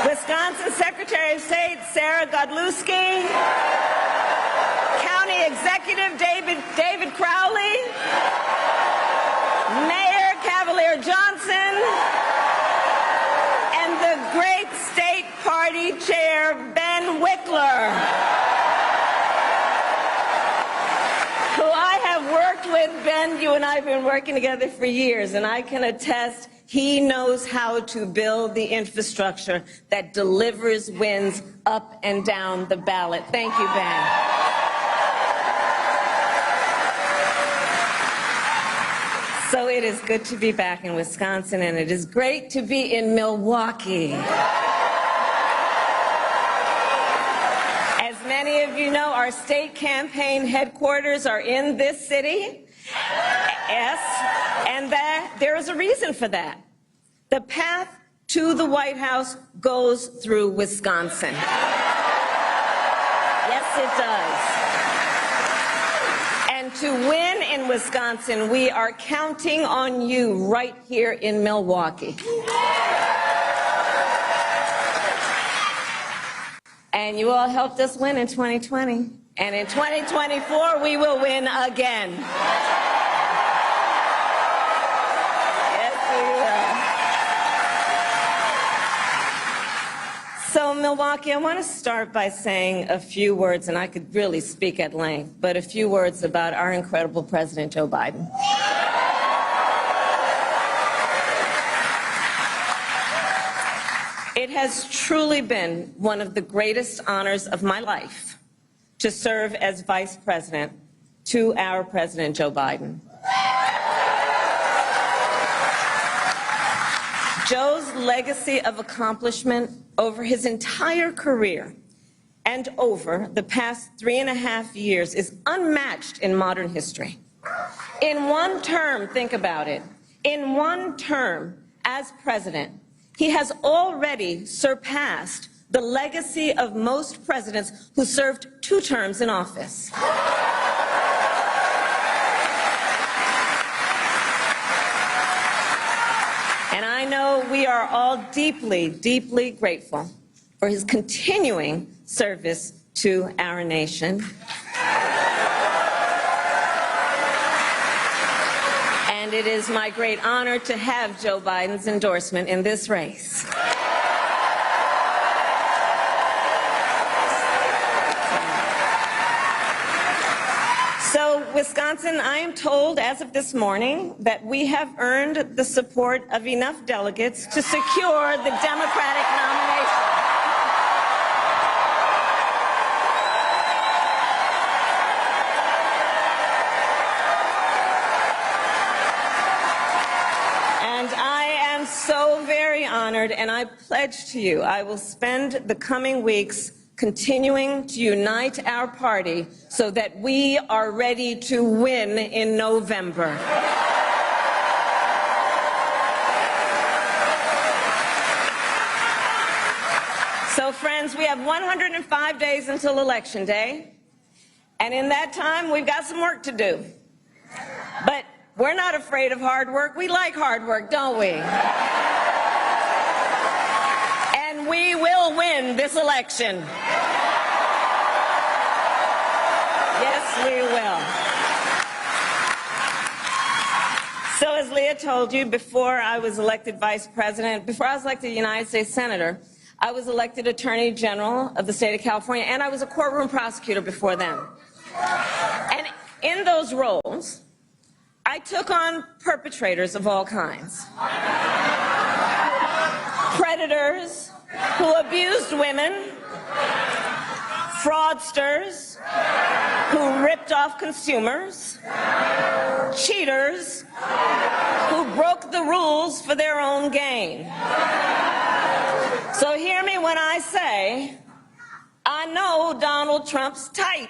Wisconsin Secretary of State Sarah Godlewski, County Executive David Crowley, Mayor Cavalier Johnson, and the great State Party Chair Ben Wickler, who I have worked with. Ben, you and I have been working together for years, and I can attest he knows how to build the infrastructure that delivers wins up and down the ballot. Thank you, Ben. So it is good to be back in Wisconsin, and it is great to be in Milwaukee. As many of you know, our state campaign headquarters are in this city. Yes, and there is a reason for that. The path to the White House goes through Wisconsin. Yes, it does. And to win in Wisconsin, we are counting on you right here in Milwaukee. And you all helped us win in 2020. And in 2024, we will win again. Yes, we will. So, Milwaukee, I want to start by saying a few words, and I could really speak at length, but a few words about our incredible President Joe Biden. It has truly been one of the greatest honors of my life to serve as Vice President to our President Joe Biden. Joe's legacy of accomplishment over his entire career and over the past 3.5 years is unmatched in modern history. In one term, think about it, in one term as president, he has already surpassed the legacy of most presidents who served 2 terms in office. And I know we are all deeply, deeply grateful for his continuing service to our nation. And it is my great honor to have Joe Biden's endorsement in this race. So, Wisconsin, I am told as of this morning that we have earned the support of enough delegates to secure the Democratic nomination. So very honored, and I pledge to you I will spend the coming weeks continuing to unite our party so that we are ready to win in November. So, friends, we have 105 days until Election Day, and in that time, we've got some work to do. But we're not afraid of hard work. We like hard work, don't we? And we will win this election. Yes, we will. So as Leah told you, before I was elected Vice President, before I was elected United States Senator, I was elected Attorney General of the state of California, and I was a courtroom prosecutor before then. And in those roles, I took on perpetrators of all kinds. Predators who abused women, fraudsters who ripped off consumers, cheaters who broke the rules for their own gain. So hear me when I say, I know Donald Trump's type.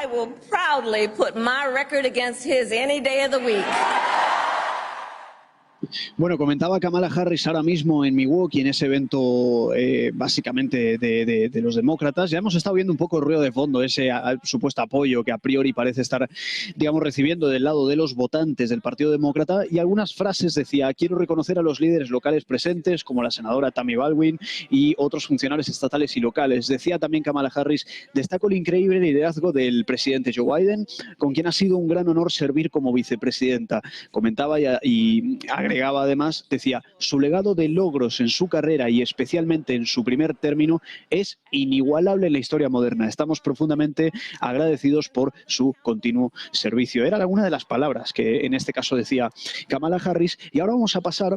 I will proudly put my record against his any day of the week. Bueno, comentaba Kamala Harris ahora mismo en Milwaukee, en ese evento básicamente de los demócratas. Ya hemos estado viendo un poco el ruido de fondo, ese supuesto apoyo que a priori parece estar, digamos, recibiendo del lado de los votantes del Partido Demócrata. Y algunas frases decía: quiero reconocer a los líderes locales presentes, como la senadora Tammy Baldwin y otros funcionarios estatales y locales. Decía también Kamala Harris: destaco el increíble liderazgo del presidente Joe Biden, con quien ha sido un gran honor servir como vicepresidenta. Comentaba y agregaba además, decía, su legado de logros en su carrera y especialmente en su primer término es inigualable en la historia moderna. Estamos profundamente agradecidos por su continuo servicio. Era alguna de las palabras que en este caso decía Kamala Harris. Y ahora vamos a pasar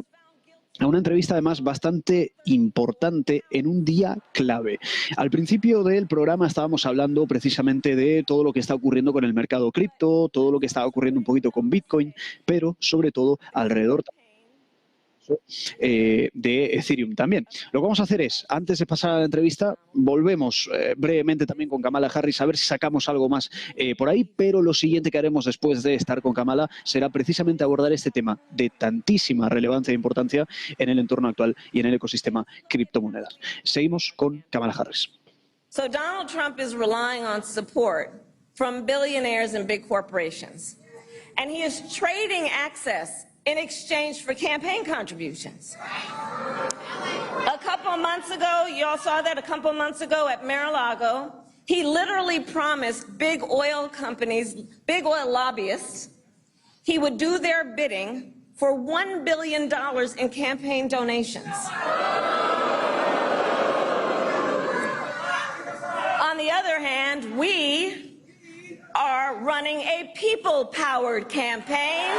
a una entrevista además bastante importante en un día clave. Al principio del programa estábamos hablando precisamente de todo lo que está ocurriendo con el mercado cripto, todo lo que está ocurriendo un poquito con Bitcoin, pero sobre todo alrededor de Ethereum también. Lo que vamos a hacer es, antes de pasar a la entrevista, volvemos brevemente también con Kamala Harris a ver si sacamos algo más por ahí, pero lo siguiente que haremos después de estar con Kamala será precisamente abordar este tema de tantísima relevancia e importancia en el entorno actual y en el ecosistema criptomonedas. Seguimos con Kamala Harris. So Donald Trump is relying on support from billionaires and big corporations, and he is trading access in exchange for campaign contributions. A couple of months ago, you all saw that a couple of months ago at Mar-a-Lago, he literally promised big oil companies, big oil lobbyists, he would do their bidding for $1 billion in campaign donations. On the other hand, we are running a people-powered campaign.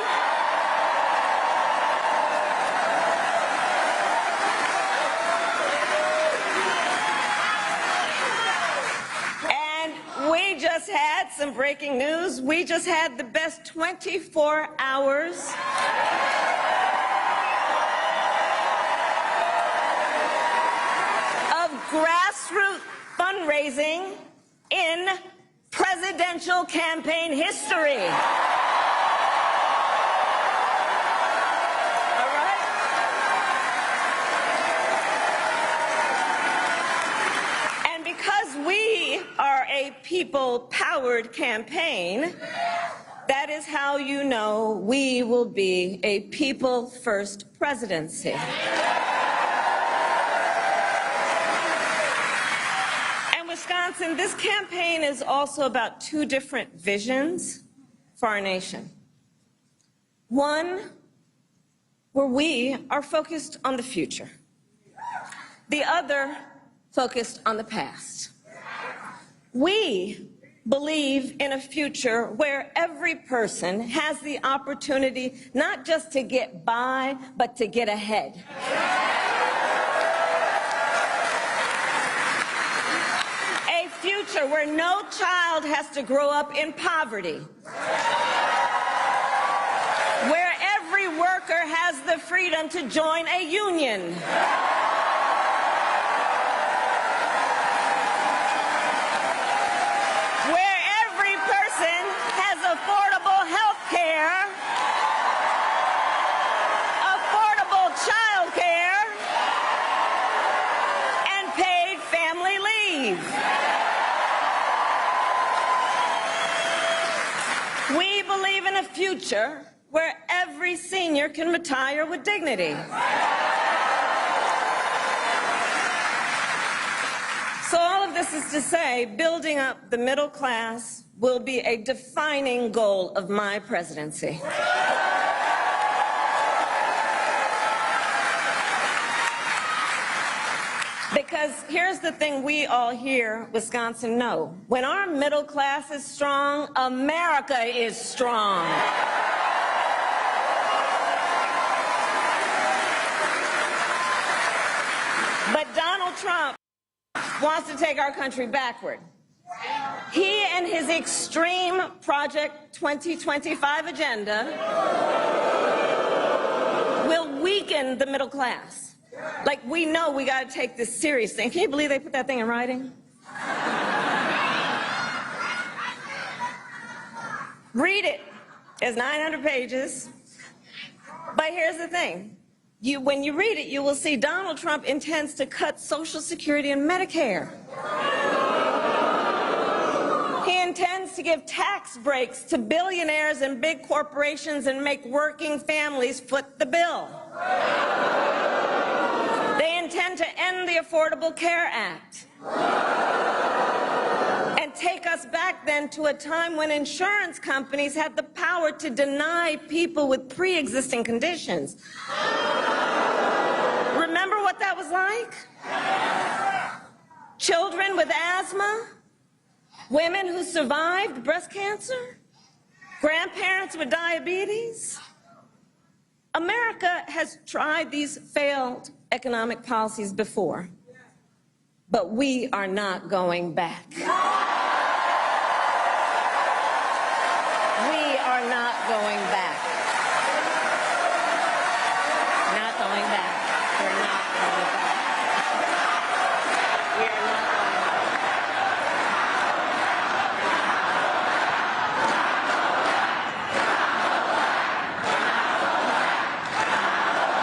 We just had some breaking news. We just had the best 24 hours of grassroots fundraising in presidential campaign history. All right? And because we are a people-powered campaign, that is how you know we will be a people-first presidency. And Wisconsin, this campaign is also about two different visions for our nation. One, where we are focused on the future. The other, focused on the past. We believe in a future where every person has the opportunity not just to get by, but to get ahead. A future where no child has to grow up in poverty. Where every worker has the freedom to join a union. A future where every senior can retire with dignity. So all of this is to say, building up the middle class will be a defining goal of my presidency. Because here's the thing we all here, Wisconsin, know. When our middle class is strong, America is strong. But Donald Trump wants to take our country backward. He and his extreme Project 2025 agenda will weaken the middle class. Like, we know we got to take this seriously. And can you believe they put that thing in writing? Read it. It's 900 pages. But here's the thing. When you read it, you will see Donald Trump intends to cut Social Security and Medicare. He intends to give tax breaks to billionaires and big corporations and make working families foot the bill. They intend to end the Affordable Care Act and take us back then to a time when insurance companies had the power to deny people with pre-existing conditions. Remember what that was like? Children with asthma, women who survived breast cancer, grandparents with diabetes. America has tried these failed economic policies before, but we are not going back. We are not going back. Not going back. We're not going back. We are not going back.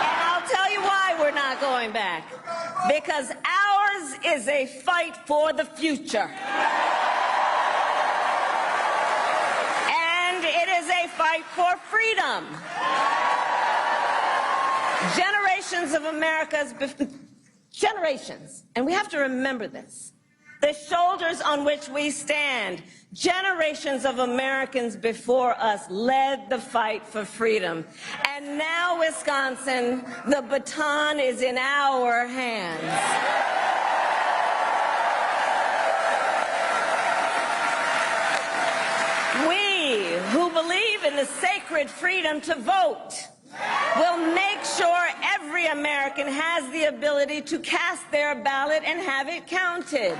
And I'll tell you why we're not going back. Because ours is a fight for the future. And it is a fight for freedom. Generations of America's, generations, and we have to remember this, the shoulders on which we stand, generations of Americans before us led the fight for freedom. And now, Wisconsin, the baton is in our hands. We, who believe in the sacred freedom to vote, will make sure every American has the ability to cast their ballot and have it counted.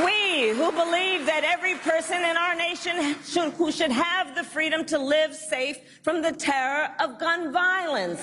We, who believe that every person in our nation who should have the freedom to live safe from the terror of gun violence,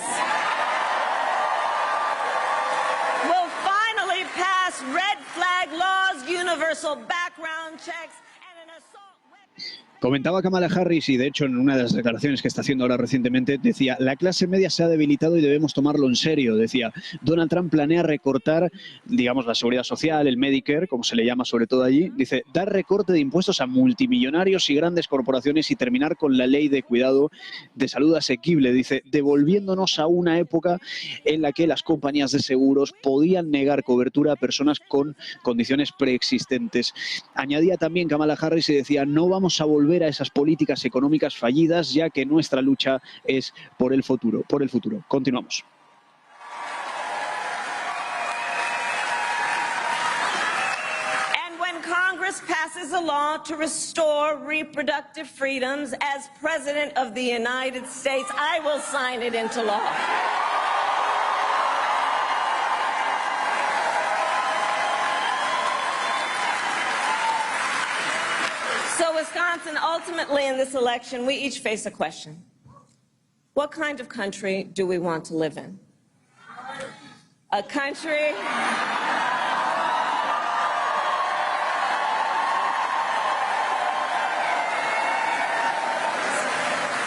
will finally pass red flag laws, universal background checks, and an assault weapon. Comentaba Kamala Harris, y de hecho en una de las declaraciones que está haciendo ahora recientemente, decía: la clase media se ha debilitado y debemos tomarlo en serio. Decía, Donald Trump planea recortar, digamos, la seguridad social, el Medicare, como se le llama sobre todo allí. Dice, dar recorte de impuestos a multimillonarios y grandes corporaciones y terminar con la ley de cuidado de salud asequible. Dice, devolviéndonos a una época en la que las compañías de seguros podían negar cobertura a personas con condiciones preexistentes. Añadía también Kamala Harris y decía, no vamos a volver a esas políticas económicas fallidas, ya que nuestra lucha es por el futuro. Continuamos. And when Congress passes a law to restore reproductive freedoms, as President of the United States, I will sign it into law. So, Wisconsin, ultimately in this election, we each face a question. What kind of country do we want to live in? A country...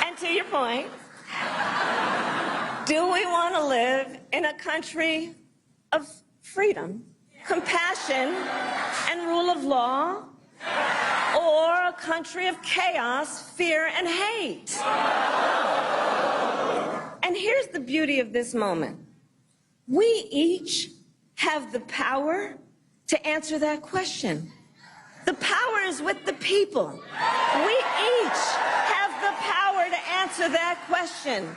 And to your point, do we want to live in a country of freedom, compassion, and rule of law? Or a country of chaos, fear, and hate? And here's the beauty of this moment. We each have the power to answer that question. The power is with the people. We each have the power to answer that question.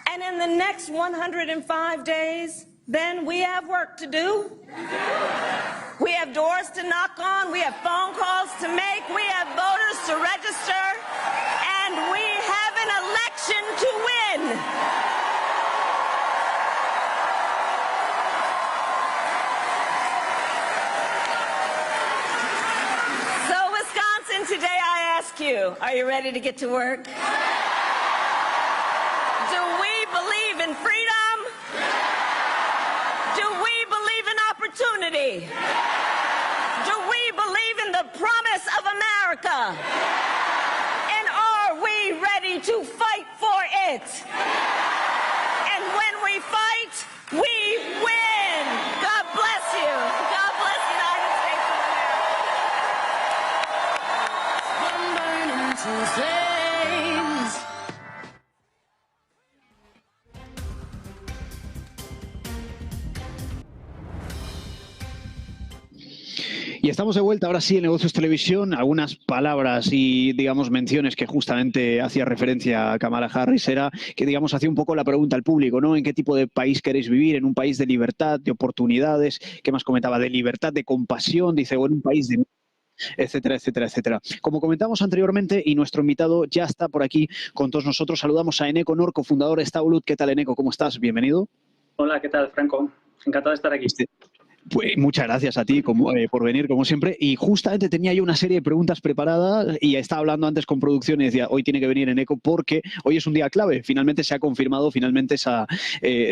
And in the next 105 days, then we have work to do. We have doors to knock on, we have phone calls to make, we have voters to register, and we have an election to win. So, Wisconsin, today I ask you, are you ready to get to work? Do we believe in freedom? Do we believe in opportunity? Do we believe in promise of America. And are we ready to fight for it? And when we fight, we win. God bless you. God bless the United States of America. Y estamos de vuelta, ahora sí, en Negocios Televisión. Algunas palabras y, digamos, menciones que justamente hacía referencia a Kamala Harris era que, digamos, hacía un poco la pregunta al público, ¿no? ¿En qué tipo de país queréis vivir? ¿En un país de libertad, de oportunidades? ¿Qué más comentaba? De libertad, de compasión. Dice, o en un país de... etcétera, etcétera, etcétera. Como comentamos anteriormente, y nuestro invitado ya está por aquí con todos nosotros, saludamos a Eneko Nor, cofundador de Staulut. ¿Qué tal, Eneko? ¿Cómo estás? Bienvenido. Hola, ¿qué tal, Franco? Encantado de estar aquí. Pues muchas gracias a ti por venir, como siempre. Y justamente tenía yo una serie de preguntas preparadas y estaba hablando antes con producción y decía, hoy tiene que venir Eneko porque hoy es un día clave. Finalmente se ha confirmado esa,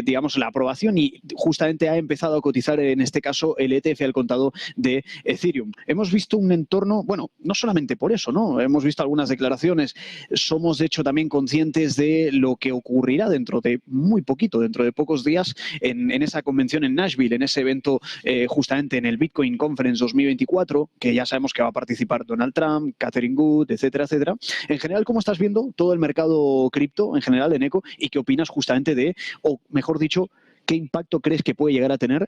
digamos, la aprobación y justamente ha empezado a cotizar, en este caso, el ETF al contado de Ethereum. Hemos visto un entorno, bueno, no solamente por eso, ¿no? Hemos visto algunas declaraciones. Somos, de hecho, también conscientes de lo que ocurrirá dentro de muy poquito, dentro de pocos días, en esa convención en Nashville, en ese evento justamente en el Bitcoin Conference 2024, que ya sabemos que va a participar Donald Trump, Catherine Good, etcétera, etcétera. En general, ¿cómo estás viendo todo el mercado cripto en general, Eneko? ¿Y qué opinas justamente de, o mejor dicho, qué impacto crees que puede llegar a tener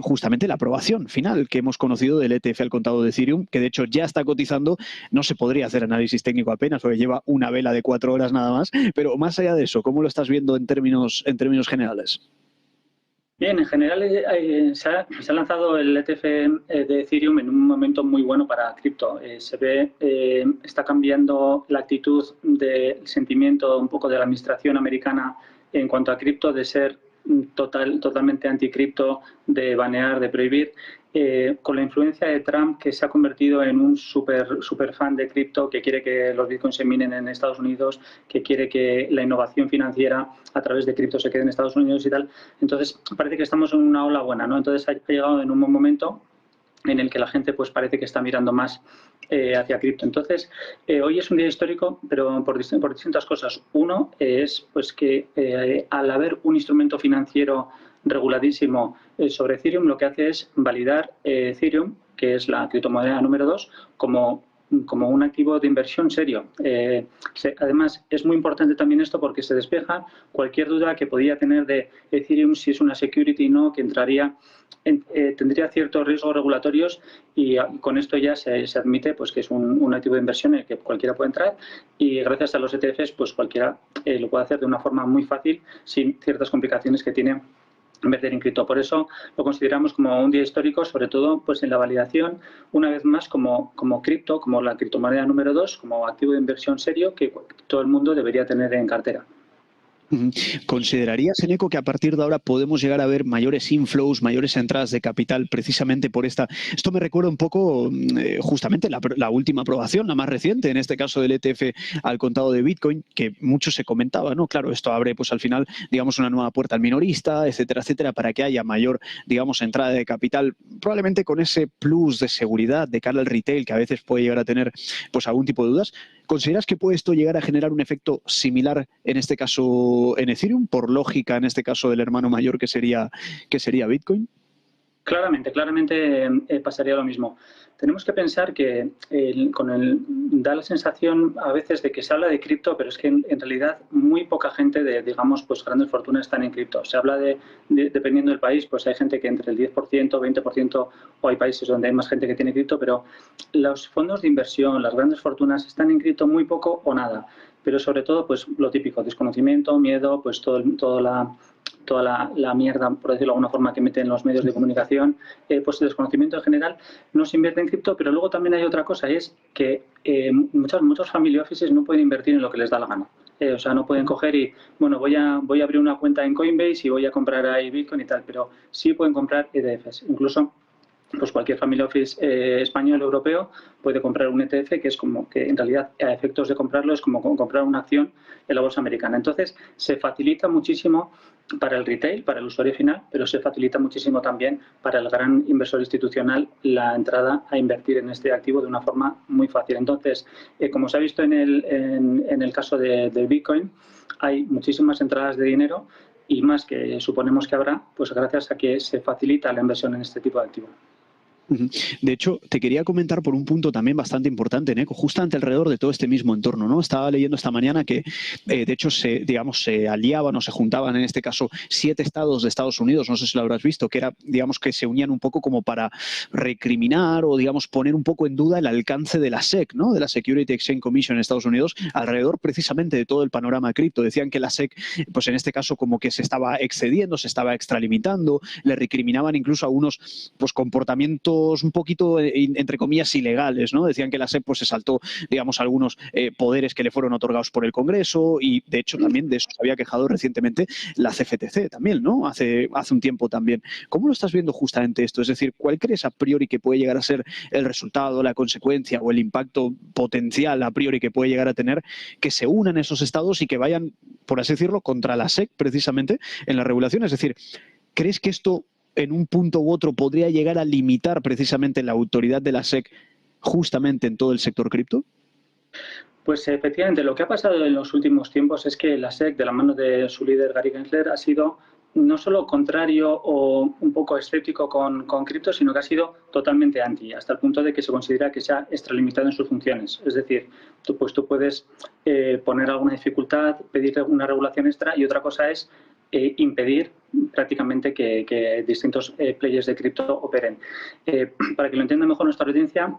justamente la aprobación final que hemos conocido del ETF al contado de Ethereum, que de hecho ya está cotizando? No se podría hacer análisis técnico apenas, porque lleva una vela de 4 horas nada más, pero más allá de eso, ¿cómo lo estás viendo en términos generales? Bien, en general se ha lanzado el ETF de Ethereum en un momento muy bueno para cripto. Se ve, está cambiando la actitud del sentimiento un poco de la administración americana en cuanto a cripto, de ser totalmente anticripto, de banear, de prohibir, con la influencia de Trump, que se ha convertido en un super fan de cripto, que quiere que los bitcoins se minen en Estados Unidos, que quiere que la innovación financiera a través de cripto se quede en Estados Unidos y tal. Entonces parece que estamos en una ola buena, ¿no? Entonces ha llegado en un buen momento en el que la gente pues parece que está mirando más hacia cripto. Entonces, hoy es un día histórico, pero por distintas cosas. Uno es pues que al haber un instrumento financiero reguladísimo sobre Ethereum, lo que hace es validar Ethereum, que es la criptomoneda número 2, como un activo de inversión serio. Además, es muy importante también esto porque se despeja cualquier duda que podía tener de Ethereum, si es una security o no, que tendría ciertos riesgos regulatorios, y con esto ya se admite pues que es un activo de inversión en el que cualquiera puede entrar, y gracias a los ETFs pues cualquiera lo puede hacer de una forma muy fácil, sin ciertas complicaciones que tiene invertir en cripto. Por eso lo consideramos como un día histórico, sobre todo pues en la validación, una vez más, como cripto, como la criptomoneda número 2, como activo de inversión serio que todo el mundo debería tener en cartera. ¿Considerarías, Eneko, que a partir de ahora podemos llegar a ver mayores inflows, mayores entradas de capital precisamente por esta? Esto me recuerda un poco justamente la última aprobación, la más reciente, en este caso del ETF al contado de Bitcoin, que mucho se comentaba, ¿no? Claro, esto abre pues al final, digamos, una nueva puerta al minorista, etcétera, etcétera, para que haya mayor, digamos, entrada de capital, probablemente con ese plus de seguridad de cara al retail que a veces puede llegar a tener pues algún tipo de dudas. ¿Consideras que puede esto llegar a generar un efecto similar, en este caso, en Ethereum, por lógica, en este caso, del hermano mayor que sería Bitcoin? Claramente pasaría lo mismo. Tenemos que pensar que da la sensación a veces de que se habla de cripto, pero es que en realidad muy poca gente de, digamos, pues grandes fortunas están en cripto. Se habla dependiendo del país, pues hay gente que entre el 10%, 20%, o hay países donde hay más gente que tiene cripto, pero los fondos de inversión, las grandes fortunas, están en cripto muy poco o nada. Pero sobre todo, pues lo típico, desconocimiento, miedo, pues toda la mierda, por decirlo de alguna forma, que meten los medios de comunicación, pues el desconocimiento en general. No se invierte en cripto, pero luego también hay otra cosa, y es que muchos family offices no pueden invertir en lo que les da la gana. O sea, no pueden coger y, bueno, voy a abrir una cuenta en Coinbase y voy a comprar ahí Bitcoin y tal, pero sí pueden comprar ETFs. Incluso pues cualquier family office español o europeo puede comprar un ETF, que es como que en realidad a efectos de comprarlo es como comprar una acción en la bolsa americana. Entonces se facilita muchísimo para el retail, para el usuario final, pero se facilita muchísimo también para el gran inversor institucional la entrada a invertir en este activo de una forma muy fácil. Entonces, como se ha visto en el caso del Bitcoin, hay muchísimas entradas de dinero y más que suponemos que habrá, pues gracias a que se facilita la inversión en este tipo de activo. De hecho, te quería comentar por un punto también bastante importante, Neko, justamente alrededor de todo este mismo entorno, ¿no? Estaba leyendo esta mañana que, de hecho, se aliaban o se juntaban, en este caso, 7 estados de Estados Unidos, no sé si lo habrás visto, que era, digamos, que se unían un poco como para recriminar o, digamos, poner un poco en duda el alcance de la SEC, ¿no? De la Security Exchange Commission en Estados Unidos, alrededor precisamente de todo el panorama cripto. Decían que la SEC, pues en este caso, como que se estaba excediendo, se estaba extralimitando, le recriminaban incluso a unos, pues, comportamientos un poquito, entre comillas, ilegales, ¿no? Decían que la SEC pues, se saltó, digamos, algunos poderes que le fueron otorgados por el Congreso y, de hecho, también de eso se había quejado recientemente la CFTC también, ¿no? Hace un tiempo también. ¿Cómo lo estás viendo justamente esto? Es decir, ¿cuál crees a priori que puede llegar a ser el resultado, la consecuencia o el impacto potencial a priori que puede llegar a tener que se unan esos estados y que vayan, por así decirlo, contra la SEC precisamente en la regulación? Es decir, ¿crees que esto en un punto u otro podría llegar a limitar precisamente la autoridad de la SEC justamente en todo el sector cripto? Pues efectivamente, lo que ha pasado en los últimos tiempos es que la SEC, de la mano de su líder Gary Gensler, ha sido no solo contrario o un poco escéptico con cripto, sino que ha sido totalmente anti, hasta el punto de que se considera que se ha extralimitado en sus funciones. Es decir, tú puedes poner alguna dificultad, pedir una regulación extra, y otra cosa es impedir prácticamente que distintos players de cripto operen. Para que lo entienda mejor nuestra audiencia,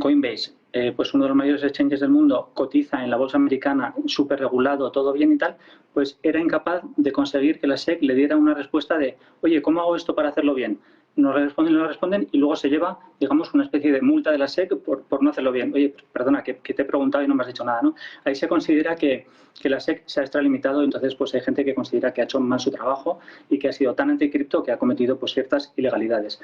Coinbase, pues uno de los mayores exchanges del mundo, cotiza en la bolsa americana, súper regulado, todo bien y tal, pues era incapaz de conseguir que la SEC le diera una respuesta de, oye, ¿cómo hago esto para hacerlo bien? Nos responden y luego se lleva, digamos, una especie de multa de la SEC por no hacerlo bien. Oye, perdona, que te he preguntado y no me has dicho nada, ¿no? Ahí se considera que la SEC se ha extralimitado, entonces pues hay gente que considera que ha hecho mal su trabajo y que ha sido tan anticripto que ha cometido pues ciertas ilegalidades.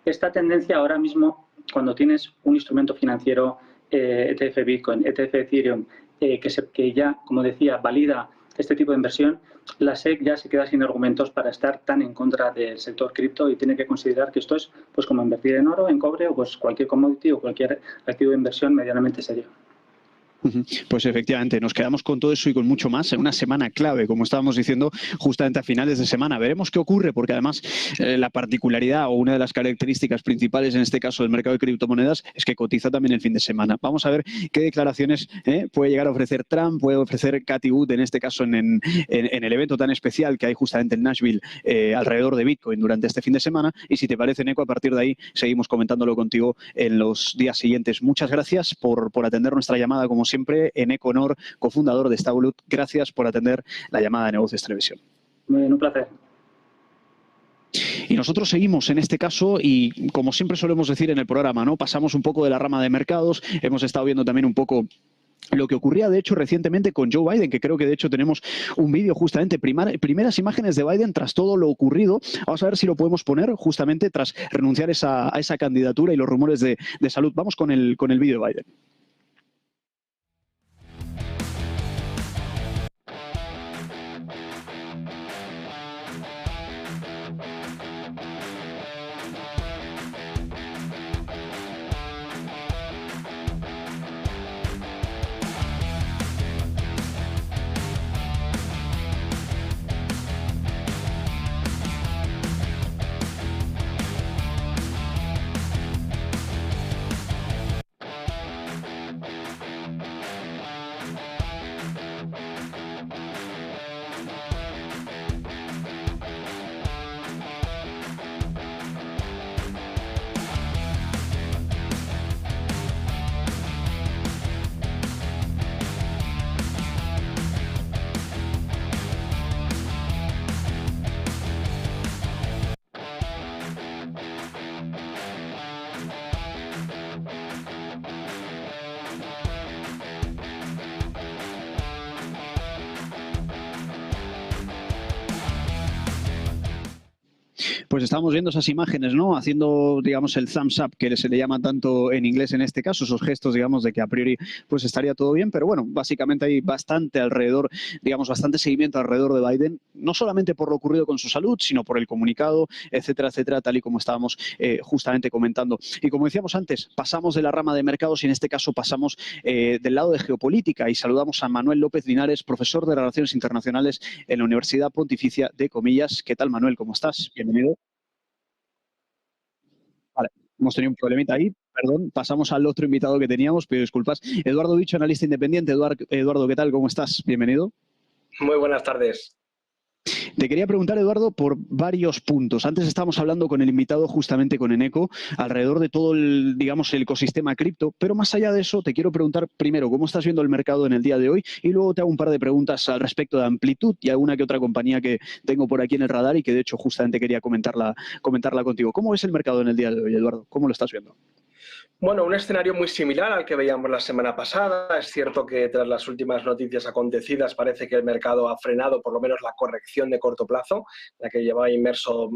Esta tendencia ahora mismo, cuando tienes un instrumento financiero, ETF Bitcoin, ETF Ethereum, que ya, como decía, valida este tipo de inversión, la SEC ya se queda sin argumentos para estar tan en contra del sector cripto y tiene que considerar que esto es pues como invertir en oro, en cobre o pues cualquier commodity o cualquier activo de inversión medianamente serio. Pues efectivamente, nos quedamos con todo eso y con mucho más en una semana clave, como estábamos diciendo, justamente a finales de semana. Veremos qué ocurre, porque además la particularidad o una de las características principales en este caso del mercado de criptomonedas es que cotiza también el fin de semana. Vamos a ver qué declaraciones puede llegar a ofrecer Trump, puede ofrecer Cathie Wood, en este caso en el evento tan especial que hay justamente en Nashville alrededor de Bitcoin durante este fin de semana. Y si te parece, Neko, a partir de ahí seguimos comentándolo contigo en los días siguientes. Muchas gracias por atender nuestra llamada, como siempre, Eneko Nor, cofundador de Stablewood. Gracias por atender la llamada de Negocios Televisión. Muy bien, un placer. Y nosotros seguimos en este caso y, como siempre solemos decir en el programa, ¿no? Pasamos un poco de la rama de mercados, hemos estado viendo también un poco lo que ocurría, de hecho, recientemente con Joe Biden, que creo que, de hecho, tenemos un vídeo justamente, primeras imágenes de Biden tras todo lo ocurrido. Vamos a ver si lo podemos poner justamente tras renunciar a esa candidatura y los rumores de salud. Vamos con el vídeo de Biden. Pues estamos viendo esas imágenes, ¿no? Haciendo, digamos, el thumbs up, que se le llama tanto en inglés en este caso, esos gestos, digamos, de que a priori pues estaría todo bien, pero bueno, básicamente hay bastante alrededor, digamos, bastante seguimiento alrededor de Biden, no solamente por lo ocurrido con su salud, sino por el comunicado, etcétera, etcétera, tal y como estábamos justamente comentando. Y como decíamos antes, pasamos de la rama de mercados y en este caso pasamos del lado de geopolítica y saludamos a Manuel López Linares, profesor de Relaciones Internacionales en la Universidad Pontificia de Comillas. ¿Qué tal, Manuel? ¿Cómo estás? Bienvenido. Vale, hemos tenido un problemita ahí. Perdón, pasamos al otro invitado que teníamos, pido disculpas. Eduardo Bicho, analista independiente. Eduardo, ¿qué tal? ¿Cómo estás? Bienvenido. Muy buenas tardes. Te quería preguntar, Eduardo, por varios puntos. Antes estábamos hablando con el invitado, justamente con Eneco, alrededor de todo el, digamos, el ecosistema cripto, pero más allá de eso, te quiero preguntar primero cómo estás viendo el mercado en el día de hoy y luego te hago un par de preguntas al respecto de Amplitud y alguna que otra compañía que tengo por aquí en el radar y que de hecho justamente quería comentarla contigo. ¿Cómo ves el mercado en el día de hoy, Eduardo? ¿Cómo lo estás viendo? Bueno, un escenario muy similar al que veíamos la semana pasada. Es cierto que tras las últimas noticias acontecidas parece que el mercado ha frenado por lo menos la corrección de corto plazo, la que llevaba inmerso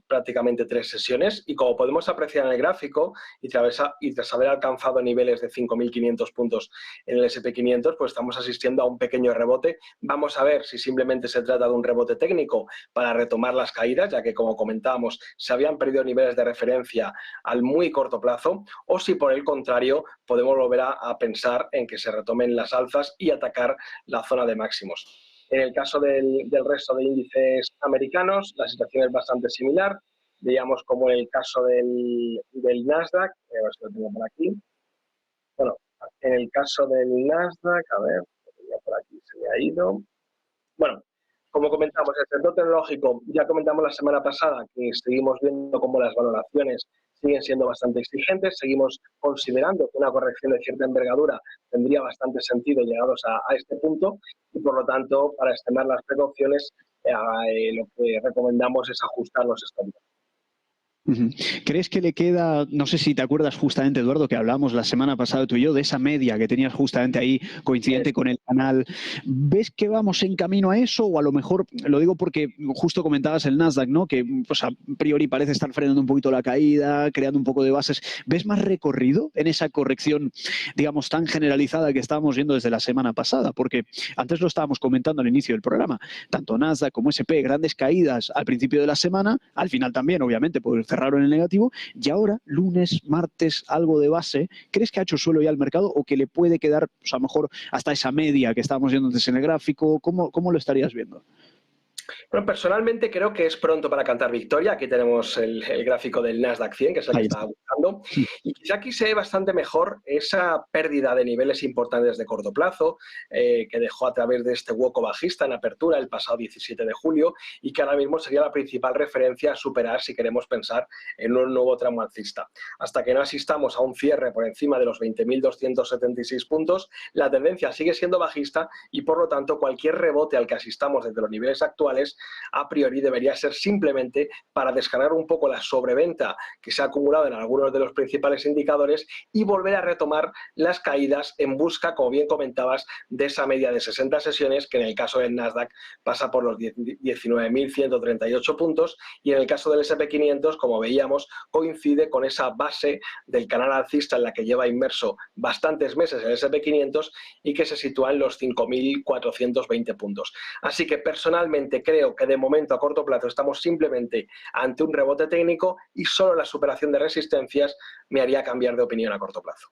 prácticamente 3 sesiones. Y como podemos apreciar en el gráfico, y tras haber alcanzado niveles de 5.500 puntos en el S&P 500, pues estamos asistiendo a un pequeño rebote. Vamos a ver si simplemente se trata de un rebote técnico para retomar las caídas, ya que, como comentábamos, se habían perdido niveles de referencia al muy corto plazo, o si por el contrario podemos volver a pensar en que se retomen las alzas y atacar la zona de máximos. En el caso del resto de índices americanos, la situación es bastante similar. Veíamos como en el caso del Nasdaq, a ver si lo tengo por aquí. Bueno, en el caso del Nasdaq, a ver, por aquí se me ha ido. Bueno, como comentamos, el sector tecnológico, ya comentamos la semana pasada que seguimos viendo cómo las valoraciones siguen siendo bastante exigentes, seguimos considerando que una corrección de cierta envergadura tendría bastante sentido llegados a este punto y, por lo tanto, para extremar las precauciones, lo que recomendamos es ajustar los stop loss. ¿Crees que le queda, no sé si te acuerdas justamente, Eduardo, que hablábamos la semana pasada tú y yo, de esa media que tenías justamente ahí coincidente con el canal? ¿Ves que vamos en camino a eso o a lo mejor, lo digo porque justo comentabas el Nasdaq, ¿no? Que pues, a priori parece estar frenando un poquito la caída, creando un poco de bases. ¿Ves más recorrido en esa corrección, digamos, tan generalizada que estábamos viendo desde la semana pasada? Porque antes lo estábamos comentando al inicio del programa, tanto Nasdaq como S&P, grandes caídas al principio de la semana, al final también, obviamente, pues cerraron en el negativo, y ahora, lunes, martes, algo de base. ¿Crees que ha hecho suelo ya el mercado o que le puede quedar, pues, a lo mejor, hasta esa media que estábamos viendo antes en el gráfico? ¿Cómo lo estarías viendo? Bueno, personalmente creo que es pronto para cantar victoria. Aquí tenemos el gráfico del Nasdaq 100, que es el que estaba buscando. Y quizá aquí se ve bastante mejor esa pérdida de niveles importantes de corto plazo que dejó a través de este hueco bajista en apertura el pasado 17 de julio y que ahora mismo sería la principal referencia a superar si queremos pensar en un nuevo tramo alcista. Hasta que no asistamos a un cierre por encima de los 20.276 puntos, la tendencia sigue siendo bajista y, por lo tanto, cualquier rebote al que asistamos desde los niveles actuales a priori debería ser simplemente para descargar un poco la sobreventa que se ha acumulado en algunos de los principales indicadores y volver a retomar las caídas en busca, como bien comentabas, de esa media de 60 sesiones que en el caso del Nasdaq pasa por los 19.138 puntos y en el caso del S&P 500, como veíamos, coincide con esa base del canal alcista en la que lleva inmerso bastantes meses el S&P 500 y que se sitúa en los 5.420 puntos. Así que personalmente creo que de momento a corto plazo estamos simplemente ante un rebote técnico y solo la superación de resistencias me haría cambiar de opinión a corto plazo.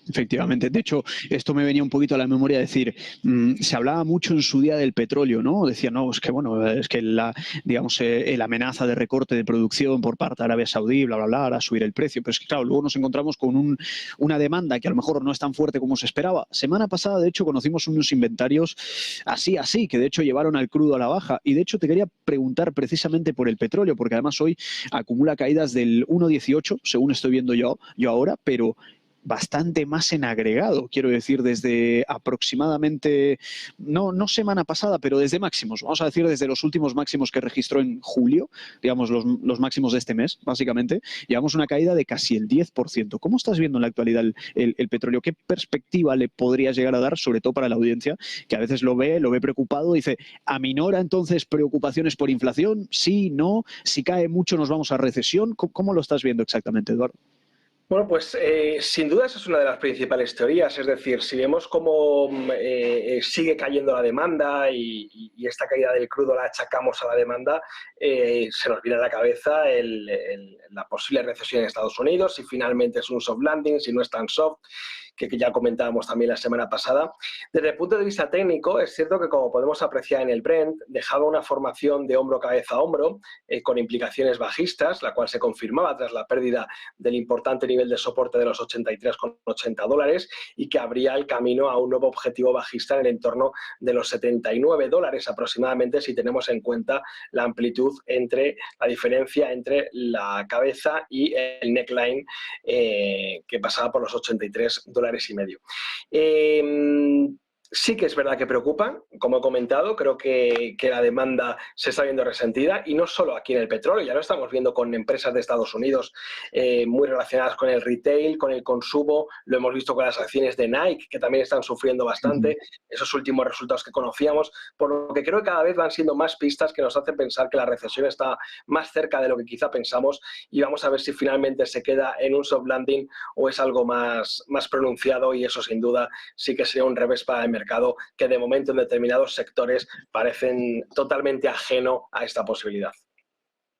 Efectivamente. De hecho, esto me venía un poquito a la memoria decir, se hablaba mucho en su día del petróleo, ¿no? Decía, no, es que la amenaza de recorte de producción por parte de Arabia Saudí, bla, bla, bla, hará subir el precio. Pero es que, claro, luego nos encontramos con una demanda que a lo mejor no es tan fuerte como se esperaba. Semana pasada, de hecho, conocimos unos inventarios así, que de hecho llevaron al crudo a la baja. Y de hecho, te quería preguntar precisamente por el petróleo, porque además hoy acumula caídas del 1,18, según estoy viendo yo ahora, pero bastante más en agregado, quiero decir, desde aproximadamente, no semana pasada, pero desde máximos, vamos a decir desde los últimos máximos que registró en julio, digamos los máximos de este mes, básicamente, llevamos una caída de casi el 10%. ¿Cómo estás viendo en la actualidad el petróleo? ¿Qué perspectiva le podrías llegar a dar, sobre todo para la audiencia, que a veces lo ve preocupado, dice, ¿aminora entonces preocupaciones por inflación? Sí, no, si cae mucho nos vamos a recesión. ¿Cómo lo estás viendo exactamente, Eduardo? Bueno, pues sin duda esa es una de las principales teorías, es decir, si vemos cómo sigue cayendo la demanda y esta caída del crudo la achacamos a la demanda, se nos viene a la cabeza la posible recesión en Estados Unidos, si finalmente es un soft landing, si no es tan soft, que ya comentábamos también la semana pasada. Desde el punto de vista técnico, es cierto que, como podemos apreciar en el Brent, dejaba una formación de hombro cabeza a hombro con implicaciones bajistas, la cual se confirmaba tras la pérdida del importante nivel de soporte de los $83,80 y que abría el camino a un nuevo objetivo bajista en el entorno de los $79 aproximadamente, si tenemos en cuenta la amplitud la diferencia entre la cabeza y el neckline que pasaba por los $83,50. Sí que es verdad que preocupa, como he comentado, creo que la demanda se está viendo resentida y no solo aquí en el petróleo, ya lo estamos viendo con empresas de Estados Unidos muy relacionadas con el retail, con el consumo, lo hemos visto con las acciones de Nike, que también están sufriendo bastante esos últimos resultados que conocíamos, por lo que creo que cada vez van siendo más pistas que nos hacen pensar que la recesión está más cerca de lo que quizá pensamos y vamos a ver si finalmente se queda en un soft landing o es algo más pronunciado, y eso sin duda sí que sería un revés para el mercado, que de momento en determinados sectores parecen totalmente ajeno a esta posibilidad.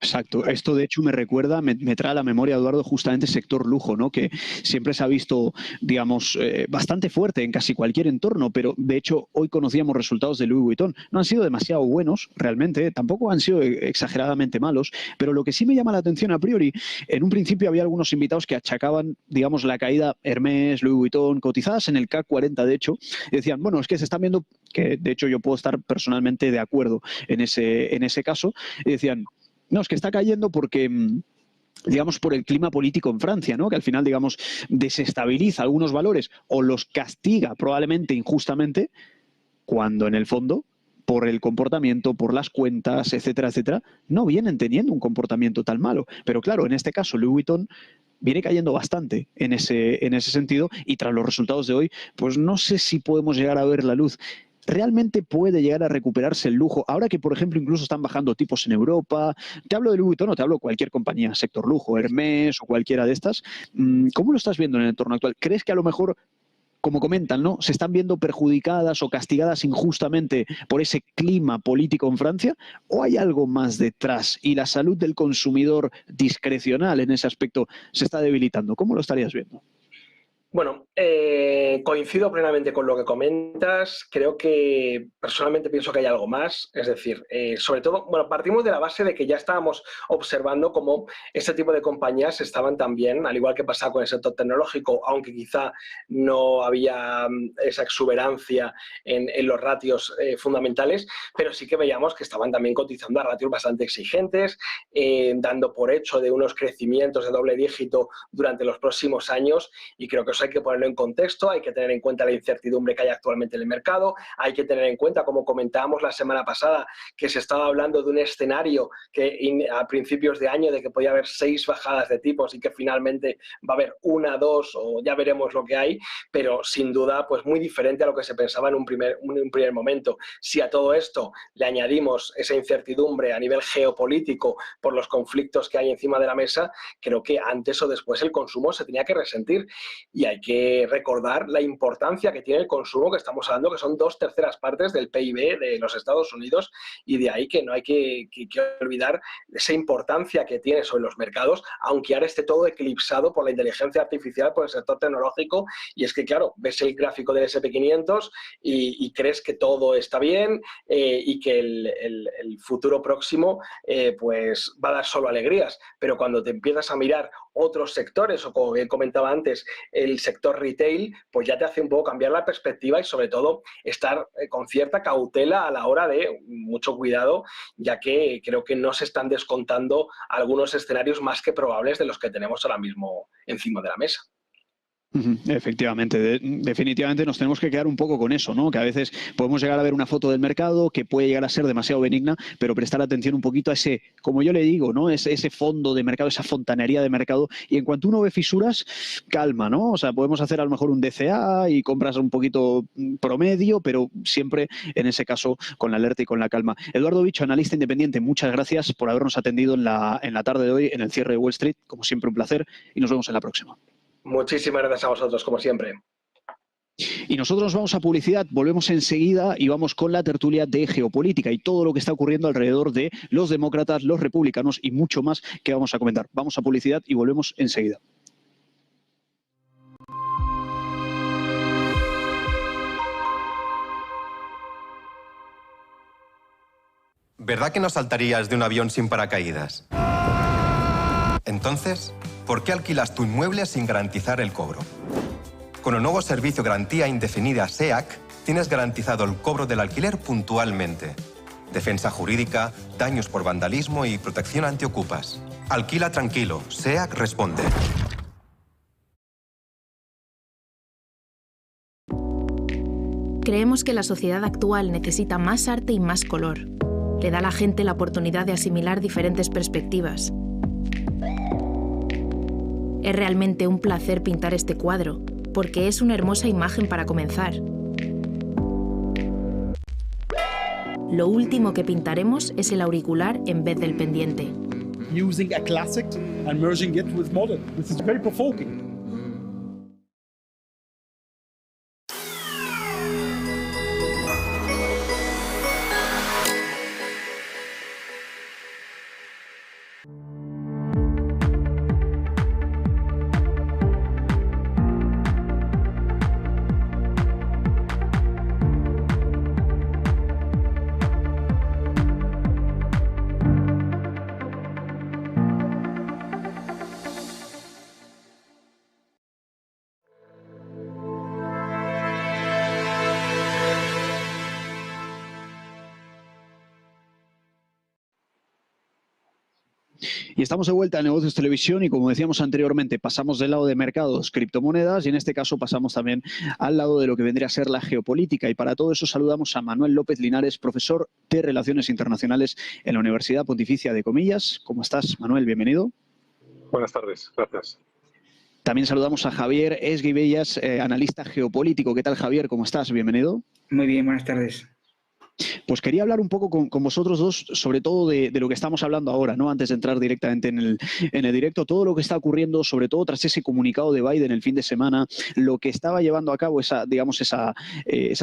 Exacto. Esto, de hecho, me recuerda, me trae a la memoria, Eduardo, justamente sector lujo, ¿no? Que siempre se ha visto, digamos, bastante fuerte en casi cualquier entorno, pero de hecho hoy conocíamos resultados de Louis Vuitton. No han sido demasiado buenos, realmente, tampoco han sido exageradamente malos, pero lo que sí me llama la atención a priori, en un principio había algunos invitados que achacaban, digamos, la caída Hermès, Louis Vuitton, cotizadas en el CAC 40, de hecho, y decían, bueno, es que se están viendo, que de hecho yo puedo estar personalmente de acuerdo en ese caso, y decían, no, es que está cayendo porque, digamos, por el clima político en Francia, ¿no? Que al final, digamos, desestabiliza algunos valores o los castiga probablemente injustamente, cuando en el fondo, por el comportamiento, por las cuentas, etcétera, etcétera, no vienen teniendo un comportamiento tan malo. Pero claro, en este caso, Louis Vuitton viene cayendo bastante en ese sentido, y tras los resultados de hoy, pues no sé si podemos llegar a ver la luz. ¿Realmente puede llegar a recuperarse el lujo? Ahora que, por ejemplo, incluso están bajando tipos en Europa. Te hablo de Louis Vuitton o te hablo de cualquier compañía, sector lujo, Hermès o cualquiera de estas. ¿Cómo lo estás viendo en el entorno actual? ¿Crees que a lo mejor, como comentan, ¿no?, se están viendo perjudicadas o castigadas injustamente por ese clima político en Francia? ¿O hay algo más detrás y la salud del consumidor discrecional en ese aspecto se está debilitando? ¿Cómo lo estarías viendo? Bueno, coincido plenamente con lo que comentas. Creo que personalmente pienso que hay algo más. Es decir, sobre todo, bueno, partimos de la base de que ya estábamos observando cómo este tipo de compañías estaban también, al igual que pasaba con el sector tecnológico, aunque quizá no había esa exuberancia en los ratios fundamentales, pero sí que veíamos que estaban también cotizando a ratios bastante exigentes, dando por hecho de unos crecimientos de doble dígito durante los próximos años, y creo que eso hay que ponerlo en contexto, hay que tener en cuenta la incertidumbre que hay actualmente en el mercado, hay que tener en cuenta, como comentábamos la semana pasada, que se estaba hablando de un escenario que a principios de año de que podía haber 6 bajadas de tipos y que finalmente va a haber 1, 2 o ya veremos lo que hay, pero sin duda pues muy diferente a lo que se pensaba en un primer momento. Si a todo esto le añadimos esa incertidumbre a nivel geopolítico por los conflictos que hay encima de la mesa, creo que antes o después el consumo se tenía que resentir, y hay que recordar la importancia que tiene el consumo, que estamos hablando que son 2/3 partes del PIB de los Estados Unidos, y de ahí que no hay que olvidar esa importancia que tiene sobre los mercados, aunque ahora esté todo eclipsado por la inteligencia artificial, por el sector tecnológico. Y es que, claro, ves el gráfico del S&P 500 y crees que todo está bien y que el futuro próximo pues va a dar solo alegrías, pero cuando te empiezas a mirar otros sectores, o como bien comentaba antes, el sector retail, pues ya te hace un poco cambiar la perspectiva y sobre todo estar con cierta cautela a la hora de mucho cuidado, ya que creo que no se están descontando algunos escenarios más que probables de los que tenemos ahora mismo encima de la mesa. Efectivamente, definitivamente nos tenemos que quedar un poco con eso, ¿no? Que a veces podemos llegar a ver una foto del mercado que puede llegar a ser demasiado benigna, pero prestar atención un poquito a ese, como yo le digo, ¿no? Ese fondo de mercado, esa fontanería de mercado. Y en cuanto uno ve fisuras, calma, ¿no? O sea, podemos hacer a lo mejor un DCA y compras un poquito promedio, pero siempre en ese caso con la alerta y con la calma. Eduardo Bicho, analista independiente, muchas gracias por habernos atendido en la tarde de hoy en el cierre de Wall Street. Como siempre, un placer y nos vemos en la próxima. Muchísimas gracias a vosotros, como siempre. Y nosotros nos vamos a publicidad, volvemos enseguida y vamos con la tertulia de geopolítica y todo lo que está ocurriendo alrededor de los demócratas, los republicanos y mucho más que vamos a comentar. Vamos a publicidad y volvemos enseguida. ¿Verdad que no saltarías de un avión sin paracaídas? Entonces, ¿por qué alquilas tu inmueble sin garantizar el cobro? Con el nuevo servicio Garantía Indefinida SEAC, tienes garantizado el cobro del alquiler puntualmente. Defensa jurídica, daños por vandalismo y protección antiocupas. Alquila tranquilo, SEAC responde. Creemos que la sociedad actual necesita más arte y más color. Le da a la gente la oportunidad de asimilar diferentes perspectivas. Es realmente un placer pintar este cuadro, porque es una hermosa imagen para comenzar. Lo último que pintaremos es el auricular en vez del pendiente. Using a classic and merging it with modern. This is very provoking. Y estamos de vuelta en Negocios Televisión y como decíamos anteriormente, pasamos del lado de mercados, criptomonedas y en este caso pasamos también al lado de lo que vendría a ser la geopolítica. Y para todo eso saludamos a Manuel López Linares, profesor de Relaciones Internacionales en la Universidad Pontificia de Comillas. ¿Cómo estás, Manuel? Bienvenido. Buenas tardes, gracias. También saludamos a Javier Esguibellas, analista geopolítico. ¿Qué tal, Javier? ¿Cómo estás? Bienvenido. Muy bien, buenas tardes. Pues quería hablar un poco con vosotros dos, sobre todo de lo que estamos hablando ahora, ¿no? Antes de entrar directamente en el directo, todo lo que está ocurriendo, sobre todo tras ese comunicado de Biden el fin de semana, lo que estaba llevando a cabo, esas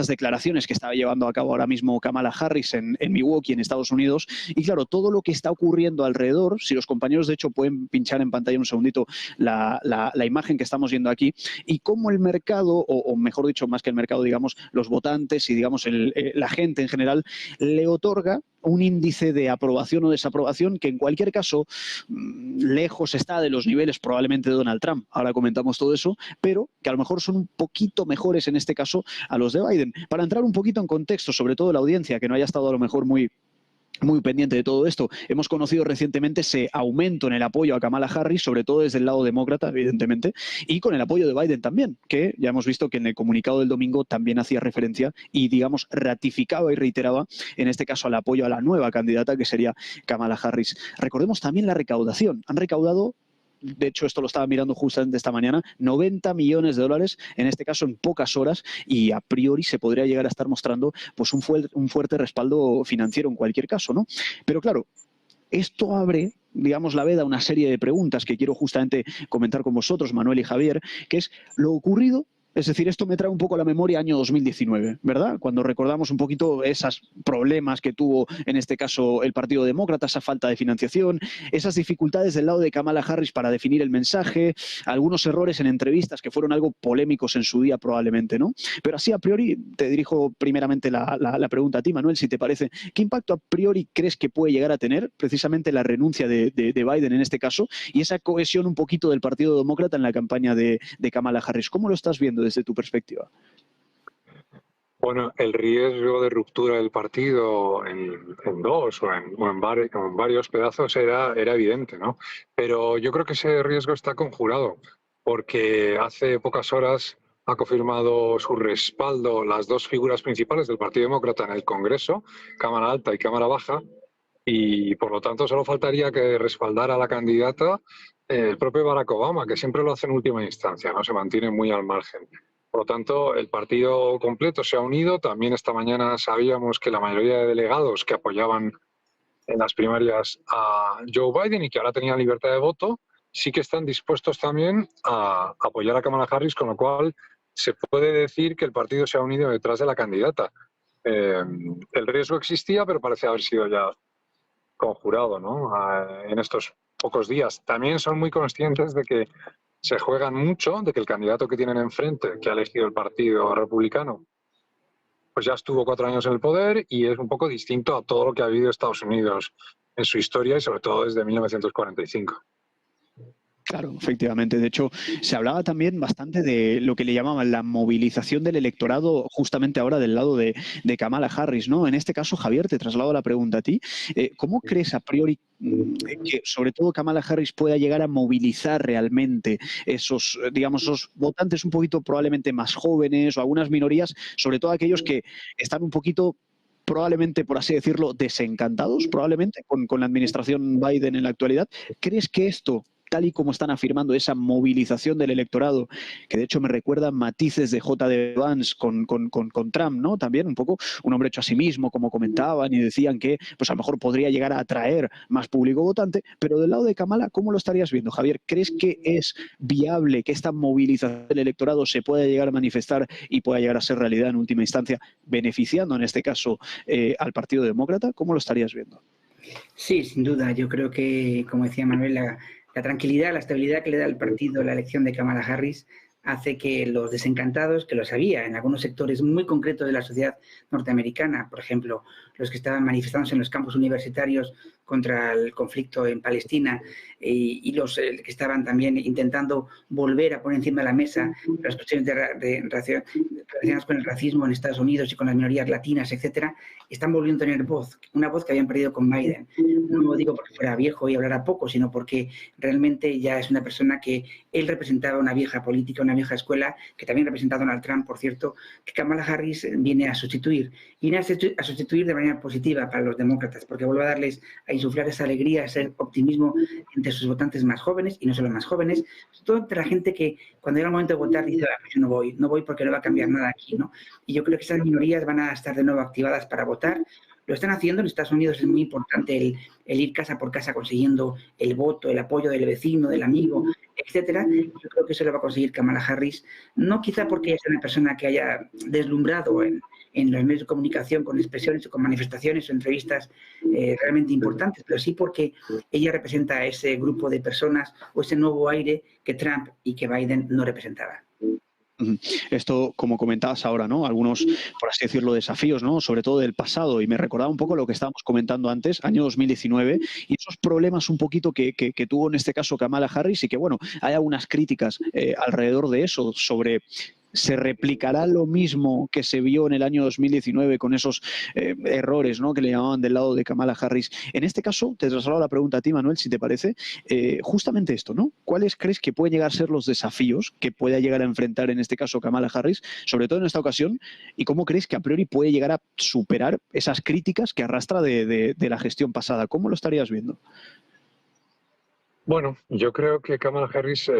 declaraciones que estaba llevando a cabo ahora mismo Kamala Harris en Milwaukee, en Estados Unidos, y claro, todo lo que está ocurriendo alrededor, si los compañeros de hecho pueden pinchar en pantalla un segundito la imagen que estamos viendo aquí, y cómo el mercado, o mejor dicho, más que el mercado, digamos, los votantes y digamos la gente en general, le otorga un índice de aprobación o desaprobación que en cualquier caso lejos está de los niveles probablemente de Donald Trump. Ahora comentamos todo eso, pero que a lo mejor son un poquito mejores en este caso a los de Biden. Para entrar un poquito en contexto, sobre todo la audiencia que no haya estado a lo mejor muy pendiente de todo esto. Hemos conocido recientemente ese aumento en el apoyo a Kamala Harris, sobre todo desde el lado demócrata, evidentemente, y con el apoyo de Biden también, que ya hemos visto que en el comunicado del domingo también hacía referencia y, digamos, ratificaba y reiteraba, en este caso, el apoyo a la nueva candidata, que sería Kamala Harris. Recordemos también la recaudación. Han recaudado, de hecho esto lo estaba mirando justamente esta mañana, 90 millones de dólares, en este caso en pocas horas, y a priori se podría llegar a estar mostrando pues un fuerte respaldo financiero en cualquier caso, ¿no? Pero claro, esto abre, digamos, la veda a una serie de preguntas que quiero justamente comentar con vosotros, Manuel y Javier, que es lo ocurrido. Es decir, esto me trae un poco a la memoria año 2019, ¿verdad? Cuando recordamos un poquito esos problemas que tuvo, en este caso, el Partido Demócrata, esa falta de financiación, esas dificultades del lado de Kamala Harris para definir el mensaje, algunos errores en entrevistas que fueron algo polémicos en su día probablemente, ¿no? Pero así a priori, te dirijo primeramente la pregunta a ti, Manuel, si te parece, ¿qué impacto a priori crees que puede llegar a tener precisamente la renuncia de Biden en este caso y esa cohesión un poquito del Partido Demócrata en la campaña de Kamala Harris? ¿Cómo lo estás viendo desde tu perspectiva? Bueno, el riesgo de ruptura del partido en dos o en varios pedazos era evidente, ¿no? Pero yo creo que ese riesgo está conjurado, porque hace pocas horas ha confirmado su respaldo las dos figuras principales del Partido Demócrata en el Congreso, Cámara Alta y Cámara Baja, y por lo tanto solo faltaría que respaldara a la candidata el propio Barack Obama, que siempre lo hace en última instancia, ¿no? Se mantiene muy al margen. Por lo tanto, el partido completo se ha unido. También esta mañana sabíamos que la mayoría de delegados que apoyaban en las primarias a Joe Biden y que ahora tenían libertad de voto, sí que están dispuestos también a apoyar a Kamala Harris, con lo cual se puede decir que el partido se ha unido detrás de la candidata. El riesgo existía, pero parece haber sido ya conjurado, ¿no? En estos pocos días. También son muy conscientes de que se juegan mucho, de que el candidato que tienen enfrente, que ha elegido el Partido Republicano, pues ya estuvo 4 años en el poder y es un poco distinto a todo lo que ha habido Estados Unidos en su historia y sobre todo desde 1945. Claro, efectivamente. De hecho, se hablaba también bastante de lo que le llamaban la movilización del electorado justamente ahora del lado de Kamala Harris, ¿no? En este caso, Javier, te traslado la pregunta a ti. ¿Cómo crees a priori que sobre todo Kamala Harris pueda llegar a movilizar realmente esos, digamos, esos votantes un poquito probablemente más jóvenes o algunas minorías, sobre todo aquellos que están un poquito probablemente, por así decirlo, desencantados probablemente con la administración Biden en la actualidad? ¿Crees que esto, tal y como están afirmando, esa movilización del electorado, que de hecho me recuerda matices de J.D. Vance con Trump, ¿no? También un poco un hombre hecho a sí mismo, como comentaban, y decían que pues a lo mejor podría llegar a atraer más público votante, pero del lado de Kamala, ¿cómo lo estarías viendo, Javier? ¿Crees que es viable que esta movilización del electorado se pueda llegar a manifestar y pueda llegar a ser realidad en última instancia, beneficiando en este caso al Partido Demócrata? ¿Cómo lo estarías viendo? Sí, sin duda. Yo creo que, como decía Manuel, la tranquilidad, la estabilidad que le da al partido la elección de Kamala Harris hace que los desencantados, que los había en algunos sectores muy concretos de la sociedad norteamericana, por ejemplo, los que estaban manifestándose en los campus universitarios contra el conflicto en Palestina y los que estaban también intentando volver a poner encima de la mesa las cuestiones relacionadas con el racismo en Estados Unidos y con las minorías latinas, etcétera, están volviendo a tener voz, una voz que habían perdido con Biden. No lo digo porque fuera viejo y hablara poco, sino porque realmente ya es una persona que él representaba una vieja política, una vieja escuela, que también representaba a Donald Trump, por cierto, que Kamala Harris viene a sustituir. Y viene a sustituir de manera positiva para los demócratas, porque vuelve a darles, a insuflar esa alegría, ese optimismo entre sus votantes más jóvenes, y no solo más jóvenes, sobre todo entre la gente que cuando llega el momento de votar dice, yo no voy porque no va a cambiar nada aquí, ¿no? Y yo creo que esas minorías van a estar de nuevo activadas para votar. Lo están haciendo en Estados Unidos, es muy importante el ir casa por casa consiguiendo el voto, el apoyo del vecino, del amigo, etcétera. Yo creo que eso lo va a conseguir Kamala Harris, no quizá porque es una persona que haya deslumbrado en los medios de comunicación con expresiones o con manifestaciones o entrevistas realmente importantes, pero sí porque ella representa a ese grupo de personas o ese nuevo aire que Trump y que Biden no representaban. Esto, como comentabas ahora, ¿no? Algunos, por así decirlo, desafíos, ¿no? Sobre todo del pasado, y me recordaba un poco lo que estábamos comentando antes, año 2019, y esos problemas un poquito que tuvo en este caso Kamala Harris, y que, bueno, hay algunas críticas alrededor de eso, sobre ¿se replicará lo mismo que se vio en el año 2019 con esos errores, ¿no? Que le llamaban del lado de Kamala Harris? En este caso, te traslado la pregunta a ti, Manuel, si te parece, justamente esto, ¿no? ¿Cuáles crees que pueden llegar a ser los desafíos que pueda llegar a enfrentar en este caso Kamala Harris, sobre todo en esta ocasión, y cómo crees que a priori puede llegar a superar esas críticas que arrastra de la gestión pasada? ¿Cómo lo estarías viendo? Bueno, yo creo que Kamala Harris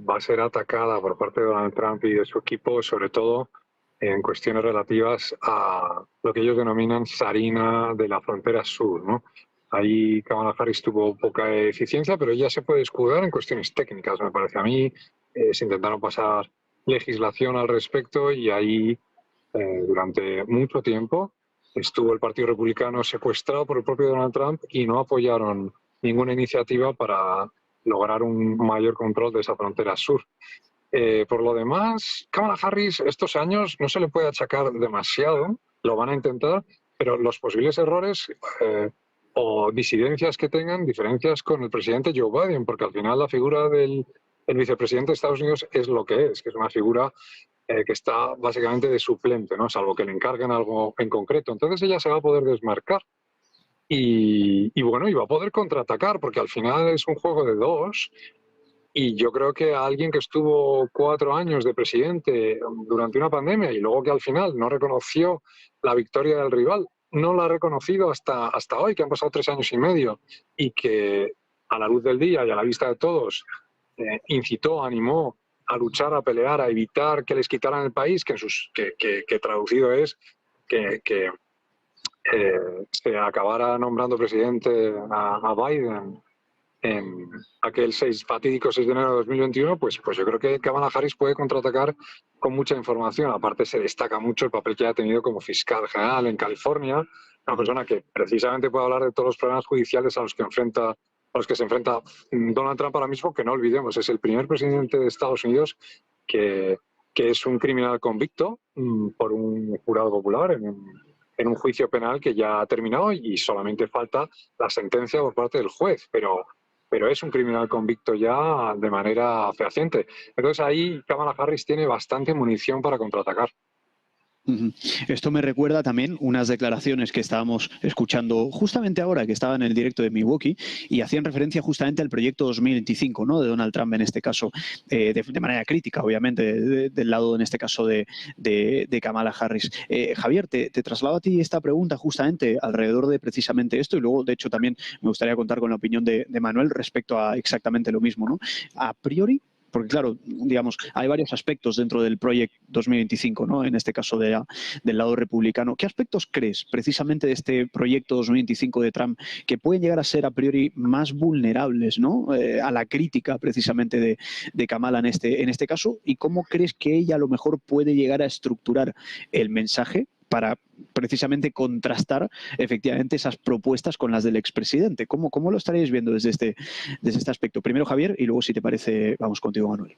va a ser atacada por parte de Donald Trump y de su equipo, sobre todo en cuestiones relativas a lo que ellos denominan zarina de la frontera sur, ¿no? Ahí Kamala Harris tuvo poca eficiencia, pero ella se puede escudar en cuestiones técnicas, me parece a mí. Se intentaron pasar legislación al respecto y ahí durante mucho tiempo estuvo el Partido Republicano secuestrado por el propio Donald Trump y no apoyaron ninguna iniciativa para lograr un mayor control de esa frontera sur. Por lo demás, Kamala Harris estos años no se le puede achacar demasiado, lo van a intentar, pero los posibles errores o disidencias que tengan, diferencias con el presidente Joe Biden, porque al final la figura del vicepresidente de Estados Unidos es lo que es una figura que está básicamente de suplente, ¿no? Salvo que le encarguen algo en concreto. Entonces ella se va a poder desmarcar. Y bueno, y va a poder contraatacar, porque al final es un juego de dos Y yo creo que a alguien que estuvo 4 años de presidente durante una pandemia y luego que al final no reconoció la victoria del rival, no la ha reconocido hasta hoy, que han pasado 3 años y medio, y que a la luz del día y a la vista de todos incitó, animó a luchar, a pelear, a evitar que les quitaran el país, que traducido es que se acabara nombrando presidente a Biden en aquel fatídico 6 de enero de 2021, pues yo creo que Kamala Harris puede contraatacar con mucha información. Aparte, se destaca mucho el papel que ha tenido como fiscal general en California, una persona que precisamente puede hablar de todos los problemas judiciales a los que se enfrenta Donald Trump ahora mismo, que no olvidemos, es el primer presidente de Estados Unidos que es un criminal convicto por un jurado popular en un juicio penal que ya ha terminado y solamente falta la sentencia por parte del juez, pero es un criminal convicto ya de manera fehaciente. Entonces ahí Kamala Harris tiene bastante munición para contraatacar. Esto me recuerda también unas declaraciones que estábamos escuchando justamente ahora, que estaba en el directo de Milwaukee, y hacían referencia justamente al proyecto 2025, ¿no?, de Donald Trump en este caso, de manera crítica, obviamente, del lado, en este caso, de Kamala Harris. Javier, te traslado a ti esta pregunta justamente alrededor de precisamente esto, y luego, de hecho, también me gustaría contar con la opinión de Manuel respecto a exactamente lo mismo, ¿no? A priori, porque claro, digamos, hay varios aspectos dentro del Project 2025, ¿no?, en este caso del lado republicano. ¿Qué aspectos crees precisamente de este proyecto 2025 de Trump que pueden llegar a ser a priori más vulnerables, ¿no?, a la crítica precisamente de Kamala en este caso? ¿Y cómo crees que ella a lo mejor puede llegar a estructurar el mensaje para precisamente contrastar efectivamente esas propuestas con las del expresidente? ¿Cómo lo estaréis viendo desde este aspecto? Primero Javier y luego, si te parece, vamos contigo, Manuel.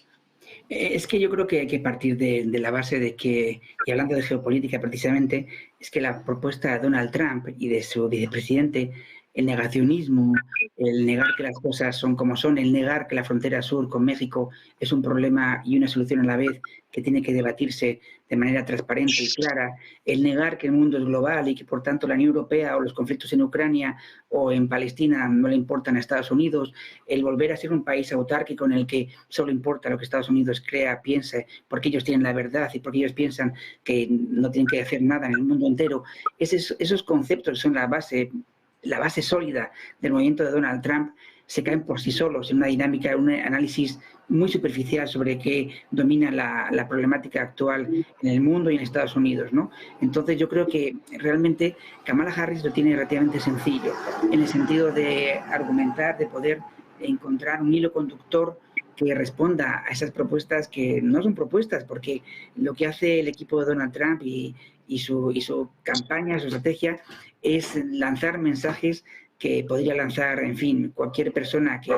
Es que yo creo que hay que partir de la base de que, y hablando de geopolítica precisamente, es que la propuesta de Donald Trump y de su vicepresidente, el negacionismo, el negar que las cosas son como son, el negar que la frontera sur con México es un problema y una solución a la vez que tiene que debatirse de manera transparente y clara, el negar que el mundo es global y que por tanto la Unión Europea o los conflictos en Ucrania o en Palestina no le importan a Estados Unidos, el volver a ser un país autárquico en el que solo importa lo que Estados Unidos crea, piense, porque ellos tienen la verdad y porque ellos piensan que no tienen que hacer nada en el mundo entero. Esos conceptos son la base sólida del movimiento de Donald Trump, se caen por sí solos en una dinámica, un análisis muy superficial sobre qué domina la problemática actual en el mundo y en Estados Unidos, ¿no? Entonces yo creo que realmente Kamala Harris lo tiene relativamente sencillo, en el sentido de argumentar, de poder encontrar un hilo conductor que responda a esas propuestas que no son propuestas, porque lo que hace el equipo de Donald Trump y su campaña, su estrategia, es lanzar mensajes que podría lanzar, en fin, cualquier persona que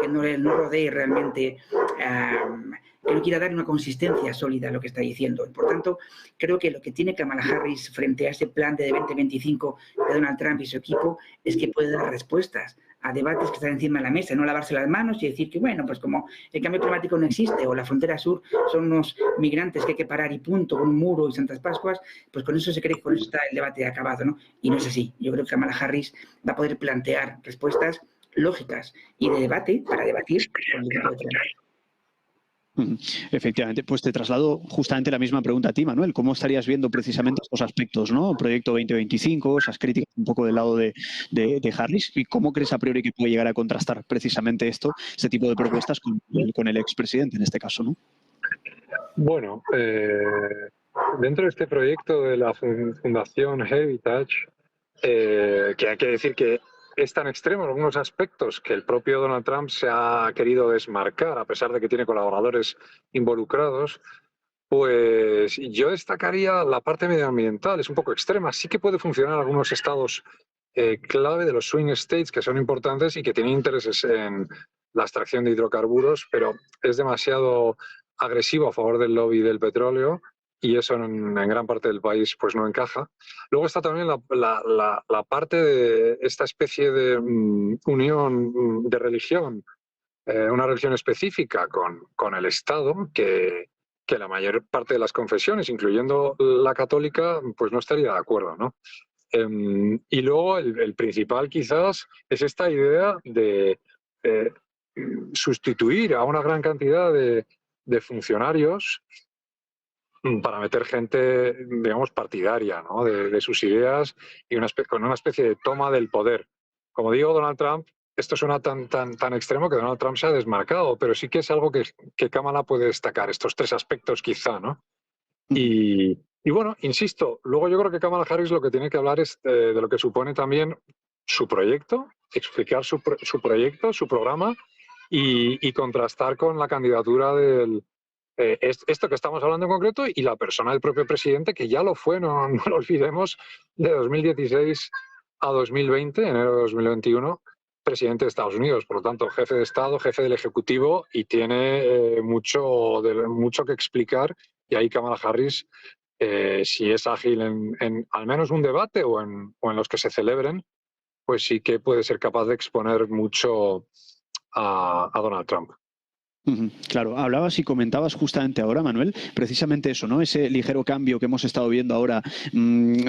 no rodee realmente, que no quiera dar una consistencia sólida a lo que está diciendo. Por tanto, creo que lo que tiene Kamala Harris frente a ese plan de 2025 de Donald Trump y su equipo es que puede dar respuestas a debates que están encima de la mesa, no lavarse las manos y decir que, bueno, pues como el cambio climático no existe o la frontera sur son unos migrantes que hay que parar y punto, con un muro y Santas Pascuas, pues con eso se cree que con eso está el debate acabado, ¿no? Y no es así. Yo creo que Kamala Harris va a poder plantear respuestas lógicas y de debate para debatir con el equipo de Trump. Efectivamente, pues te traslado justamente la misma pregunta a ti, Manuel. ¿Cómo estarías viendo precisamente estos aspectos, ¿no? Proyecto 2025, esas críticas un poco del lado de Harris, y cómo crees a priori que puede llegar a contrastar precisamente este tipo de propuestas con el expresidente en este caso, ¿no? Bueno, dentro de este proyecto de la Fundación Heritage, que hay que decir que es tan extremo en algunos aspectos que el propio Donald Trump se ha querido desmarcar, a pesar de que tiene colaboradores involucrados, pues yo destacaría la parte medioambiental, es un poco extrema. Sí que puede funcionar en algunos estados clave de los swing states que son importantes y que tienen intereses en la extracción de hidrocarburos, pero es demasiado agresivo a favor del lobby del petróleo y eso en gran parte del país pues no encaja. Luego está también la parte de esta especie de unión de religión, una religión específica con el Estado, que la mayor parte de las confesiones, incluyendo la católica, pues no estaría de acuerdo, ¿no? Y luego el principal quizás es esta idea de sustituir a una gran cantidad de funcionarios para meter gente, digamos, partidaria, ¿no? de sus ideas y con una especie de toma del poder. Como digo, Donald Trump, esto suena tan extremo que Donald Trump se ha desmarcado, pero sí que es algo que Kamala puede destacar, estos tres aspectos quizá, ¿no? Y bueno, insisto, luego yo creo que Kamala Harris lo que tiene que hablar es de lo que supone también su proyecto, explicar su proyecto, su programa y contrastar con la candidatura del... esto que estamos hablando en concreto y la persona del propio presidente, que ya lo fue, no lo olvidemos, de 2016 a 2020, enero de 2021, presidente de Estados Unidos. Por lo tanto, jefe de Estado, jefe del Ejecutivo y tiene mucho que explicar. Y ahí Kamala Harris, si es ágil en al menos un debate o en los que se celebren, pues sí que puede ser capaz de exponer mucho a Donald Trump. Claro, hablabas y comentabas justamente ahora, Manuel, precisamente eso, ¿no? Ese ligero cambio que hemos estado viendo ahora.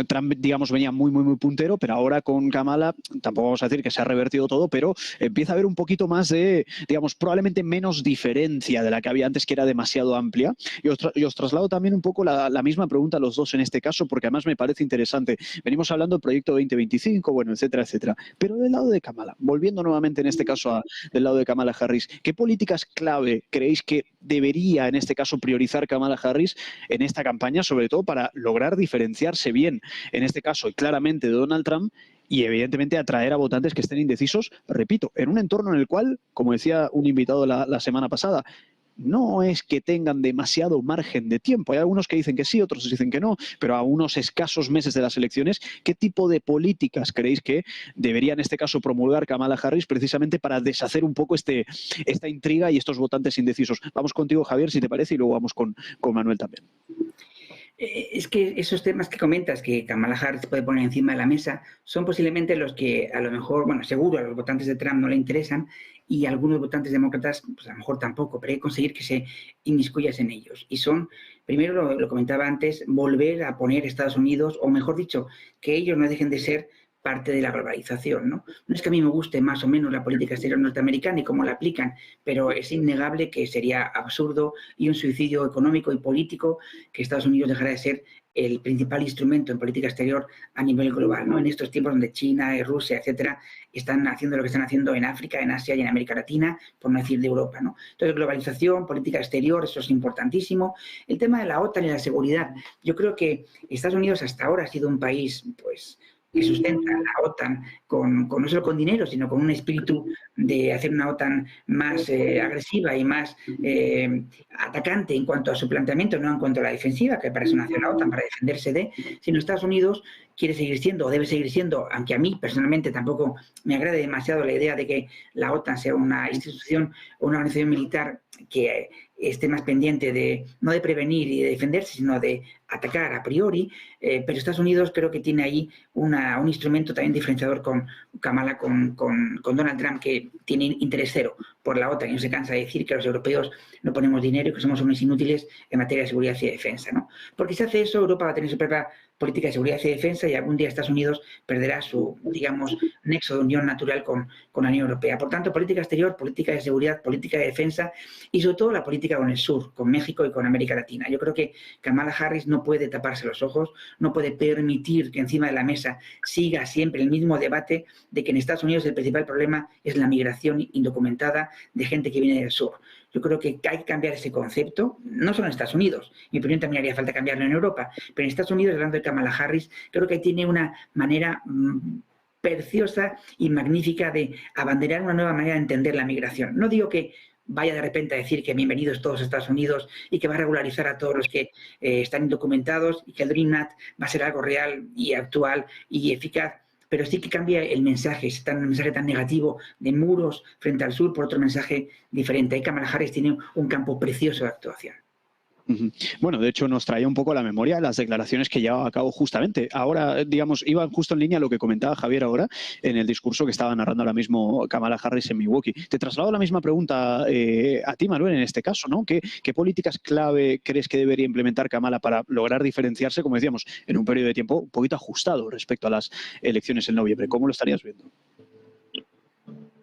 Trump, digamos, venía muy puntero, pero ahora con Kamala, tampoco vamos a decir que se ha revertido todo, pero empieza a haber un poquito más de, digamos, probablemente menos diferencia de la que había antes, que era demasiado amplia. Y os traslado también un poco la misma pregunta a los dos en este caso, porque además me parece interesante. Venimos hablando del proyecto 2025, bueno, etcétera, etcétera. Pero del lado de Kamala, volviendo nuevamente en este caso del lado de Kamala Harris, ¿qué políticas clave creéis que debería en este caso priorizar Kamala Harris en esta campaña, sobre todo para lograr diferenciarse bien, en este caso y claramente, de Donald Trump y evidentemente atraer a votantes que estén indecisos, repito, en un entorno en el cual, como decía un invitado la semana pasada, no es que tengan demasiado margen de tiempo. Hay algunos que dicen que sí, otros dicen que no, pero a unos escasos meses de las elecciones, ¿qué tipo de políticas creéis que debería en este caso promulgar Kamala Harris precisamente para deshacer un poco esta intriga y estos votantes indecisos? Vamos contigo, Javier, si te parece, y luego vamos con Manuel también. Es que esos temas que comentas que Kamala Harris puede poner encima de la mesa son posiblemente los que a lo mejor, bueno, seguro a los votantes de Trump no le interesan y a algunos votantes demócratas pues a lo mejor tampoco, pero hay que conseguir que se inmiscuyas en ellos. Y son, primero lo comentaba antes, volver a poner Estados Unidos, o mejor dicho, que ellos no dejen de ser parte de la globalización, ¿no? No es que a mí me guste más o menos la política exterior norteamericana y cómo la aplican, pero es innegable que sería absurdo y un suicidio económico y político que Estados Unidos dejara de ser el principal instrumento en política exterior a nivel global, ¿no? En estos tiempos donde China y Rusia, etcétera, están haciendo lo que están haciendo en África, en Asia y en América Latina, por no decir de Europa, ¿no? Entonces, globalización, política exterior, eso es importantísimo. El tema de la OTAN y la seguridad. Yo creo que Estados Unidos hasta ahora ha sido un país, pues, que sustenta la OTAN no solo con dinero, sino con un espíritu de hacer una OTAN más agresiva y más atacante en cuanto a su planteamiento, no en cuanto a la defensiva, que para eso nació la OTAN, para defenderse sino Estados Unidos quiere seguir siendo, o debe seguir siendo, aunque a mí personalmente tampoco me agrade demasiado la idea de que la OTAN sea una institución o una organización militar que esté más pendiente no de prevenir y de defenderse, sino de atacar a priori, pero Estados Unidos creo que tiene ahí un instrumento también diferenciador con Kamala, con Donald Trump, que tiene interés cero por la OTAN y no se cansa de decir que los europeos no ponemos dinero y que somos hombres inútiles en materia de seguridad y defensa, ¿no? Porque si hace eso, Europa va a tener su propia política de seguridad y defensa y algún día Estados Unidos perderá su, digamos, nexo de unión natural con la Unión Europea. Por tanto, política exterior, política de seguridad, política de defensa y sobre todo la política con el sur, con México y con América Latina. Yo creo que Kamala Harris no puede taparse los ojos, no puede permitir que encima de la mesa siga siempre el mismo debate de que en Estados Unidos el principal problema es la migración indocumentada de gente que viene del sur. Yo creo que hay que cambiar ese concepto, no solo en Estados Unidos, en mi opinión también haría falta cambiarlo en Europa, pero en Estados Unidos, hablando de Kamala Harris, creo que ahí tiene una manera preciosa y magnífica de abanderar una nueva manera de entender la migración. No digo que vaya de repente a decir que bienvenidos todos a Estados Unidos y que va a regularizar a todos los que están indocumentados y que el Dream Act va a ser algo real y actual y eficaz, pero sí que cambia el mensaje, un mensaje tan negativo de muros frente al sur por otro mensaje diferente. Ahí Kamala Harris tiene un campo precioso de actuación. Bueno, de hecho nos traía un poco a la memoria las declaraciones que llevaba a cabo justamente. Ahora, digamos, iban justo en línea a lo que comentaba Javier ahora en el discurso que estaba narrando ahora mismo Kamala Harris en Milwaukee. Te traslado la misma pregunta a ti, Manuel, en este caso, ¿no? ¿Qué políticas clave crees que debería implementar Kamala para lograr diferenciarse, como decíamos, en un periodo de tiempo un poquito ajustado respecto a las elecciones en noviembre? ¿Cómo lo estarías viendo?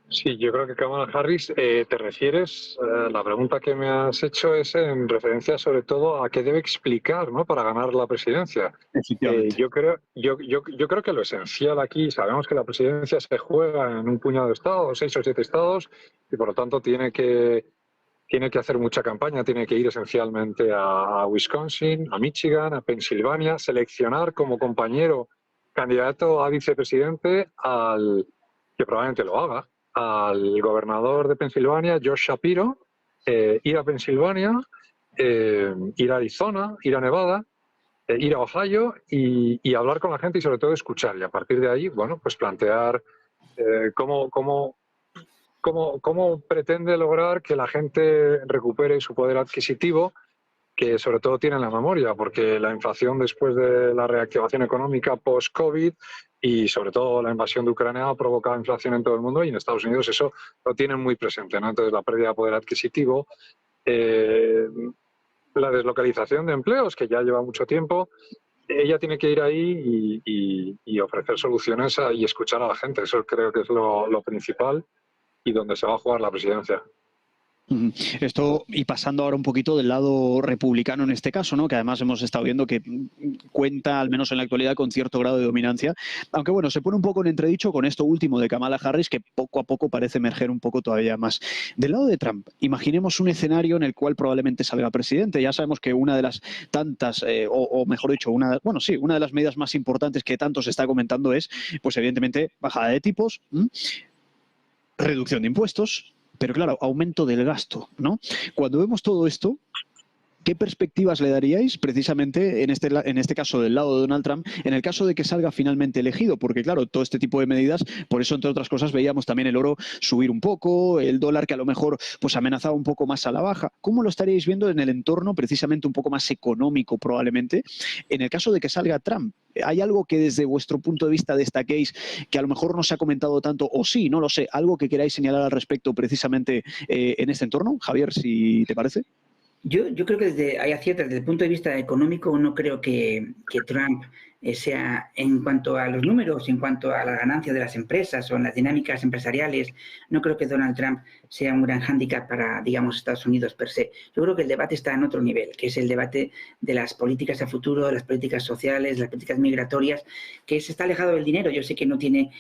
Sí, yo creo que Kamala Harris, te refieres, la pregunta que me has hecho es en referencia sobre todo a qué debe explicar, ¿no?, para ganar la presidencia. Efectivamente. Yo creo que lo esencial aquí, sabemos que la presidencia se juega en un puñado de estados, 6 o 7 estados, y por lo tanto tiene que hacer mucha campaña, tiene que ir esencialmente a Wisconsin, a Michigan, a Pensilvania, seleccionar como compañero candidato a vicepresidente que probablemente lo haga, al gobernador de Pensilvania, Josh Shapiro, ir a Pensilvania, ir a Arizona, ir a Nevada, ir a Ohio y hablar con la gente y sobre todo escuchar. Y a partir de ahí, bueno, pues plantear cómo pretende lograr que la gente recupere su poder adquisitivo, que sobre todo tiene en la memoria, porque la inflación después de la reactivación económica post-COVID y sobre todo la invasión de Ucrania ha provocado inflación en todo el mundo y en Estados Unidos eso lo tienen muy presente, ¿no? Entonces la pérdida de poder adquisitivo, la deslocalización de empleos, que ya lleva mucho tiempo, ella tiene que ir ahí y ofrecer soluciones y escuchar a la gente. Eso creo que es lo principal y donde se va a jugar la presidencia. Esto, y pasando ahora un poquito del lado republicano en este caso, ¿no?, que además hemos estado viendo que cuenta, al menos en la actualidad, con cierto grado de dominancia, aunque bueno, se pone un poco en entredicho con esto último de Kamala Harris, que poco a poco parece emerger un poco todavía más. Del lado de Trump, imaginemos un escenario en el cual probablemente salga presidente. Ya sabemos que una de las tantas, o mejor dicho, una de las medidas más importantes que tanto se está comentando es, pues evidentemente, bajada de tipos, reducción de impuestos, pero claro, aumento del gasto, ¿no? Cuando vemos todo esto, ¿qué perspectivas le daríais precisamente en este caso del lado de Donald Trump, en el caso de que salga finalmente elegido? Porque claro, todo este tipo de medidas, por eso entre otras cosas veíamos también el oro subir un poco, el dólar que a lo mejor pues amenazaba un poco más a la baja. ¿Cómo lo estaríais viendo en el entorno precisamente un poco más económico probablemente en el caso de que salga Trump? ¿Hay algo que desde vuestro punto de vista destaquéis que a lo mejor no se ha comentado tanto, o sí, no lo sé, algo que queráis señalar al respecto precisamente en este entorno? Javier, si te parece. Yo creo que hay aciertos desde el punto de vista económico. No creo que Trump sea, en cuanto a los números, en cuanto a las ganancias de las empresas o en las dinámicas empresariales, no creo que Donald Trump sea un gran hándicap para, digamos, Estados Unidos per se. Yo creo que el debate está en otro nivel, que es el debate de las políticas a futuro, de las políticas sociales, las políticas migratorias, que se está alejado del dinero. Yo sé que no tiene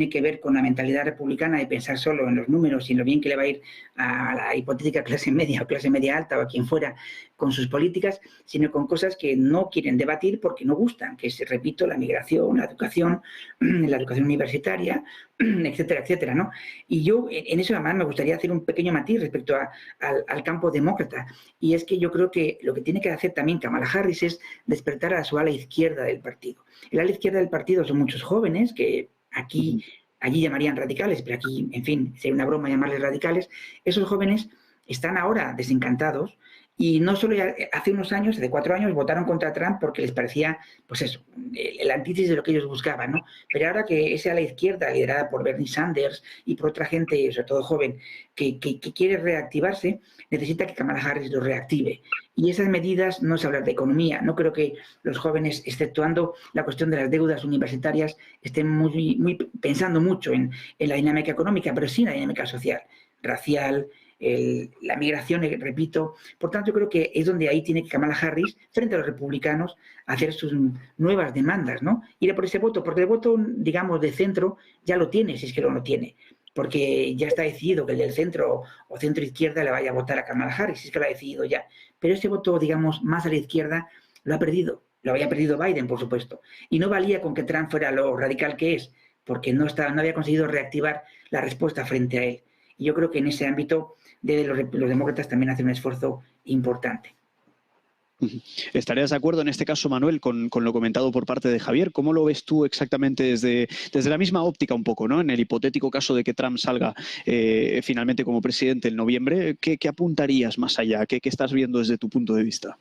que ver con la mentalidad republicana de pensar solo en los números y en lo bien que le va a ir a la hipotética clase media o clase media alta o a quien fuera con sus políticas, sino con cosas que no quieren debatir porque no gustan, que es, repito, la migración, la educación universitaria, etcétera, etcétera, ¿no? Y yo en eso además me gustaría hacer un pequeño matiz respecto al campo demócrata, y es que yo creo que lo que tiene que hacer también Kamala Harris es despertar a su ala izquierda del partido. El ala izquierda del partido son muchos jóvenes que allí llamarían radicales, pero aquí, en fin, sería una broma llamarles radicales. Esos jóvenes están ahora desencantados. Y no solo hace unos años, hace 4 años, votaron contra Trump porque les parecía, pues eso, el antítesis de lo que ellos buscaban, ¿no? Pero ahora que ese a la izquierda, liderada por Bernie Sanders y por otra gente, sobre todo joven, que quiere reactivarse, necesita que Kamala Harris lo reactive. Y esas medidas no es hablar de economía. No creo que los jóvenes, exceptuando la cuestión de las deudas universitarias, estén muy pensando mucho en la dinámica económica, pero sí en la dinámica social, racial, la migración, repito. Por tanto, yo creo que es donde ahí tiene que Kamala Harris, frente a los republicanos, hacer sus nuevas demandas, ¿no? Ir a por ese voto, porque el voto, digamos, de centro ya lo tiene, si es que no lo tiene, porque ya está decidido que el del centro o centro-izquierda le vaya a votar a Kamala Harris, si es que lo ha decidido ya. Pero ese voto, digamos, más a la izquierda, lo ha perdido. Lo había perdido Biden, por supuesto. Y no valía con que Trump fuera lo radical que es, porque no había conseguido reactivar la respuesta frente a él. Y yo creo que en ese ámbito deben los demócratas también hacer un esfuerzo importante. ¿Estarías de acuerdo en este caso, Manuel, con lo comentado por parte de Javier? ¿Cómo lo ves tú exactamente desde la misma óptica un poco, ¿no? En el hipotético caso de que Trump salga finalmente como presidente en noviembre, ¿qué apuntarías más allá? ¿Qué estás viendo desde tu punto de vista?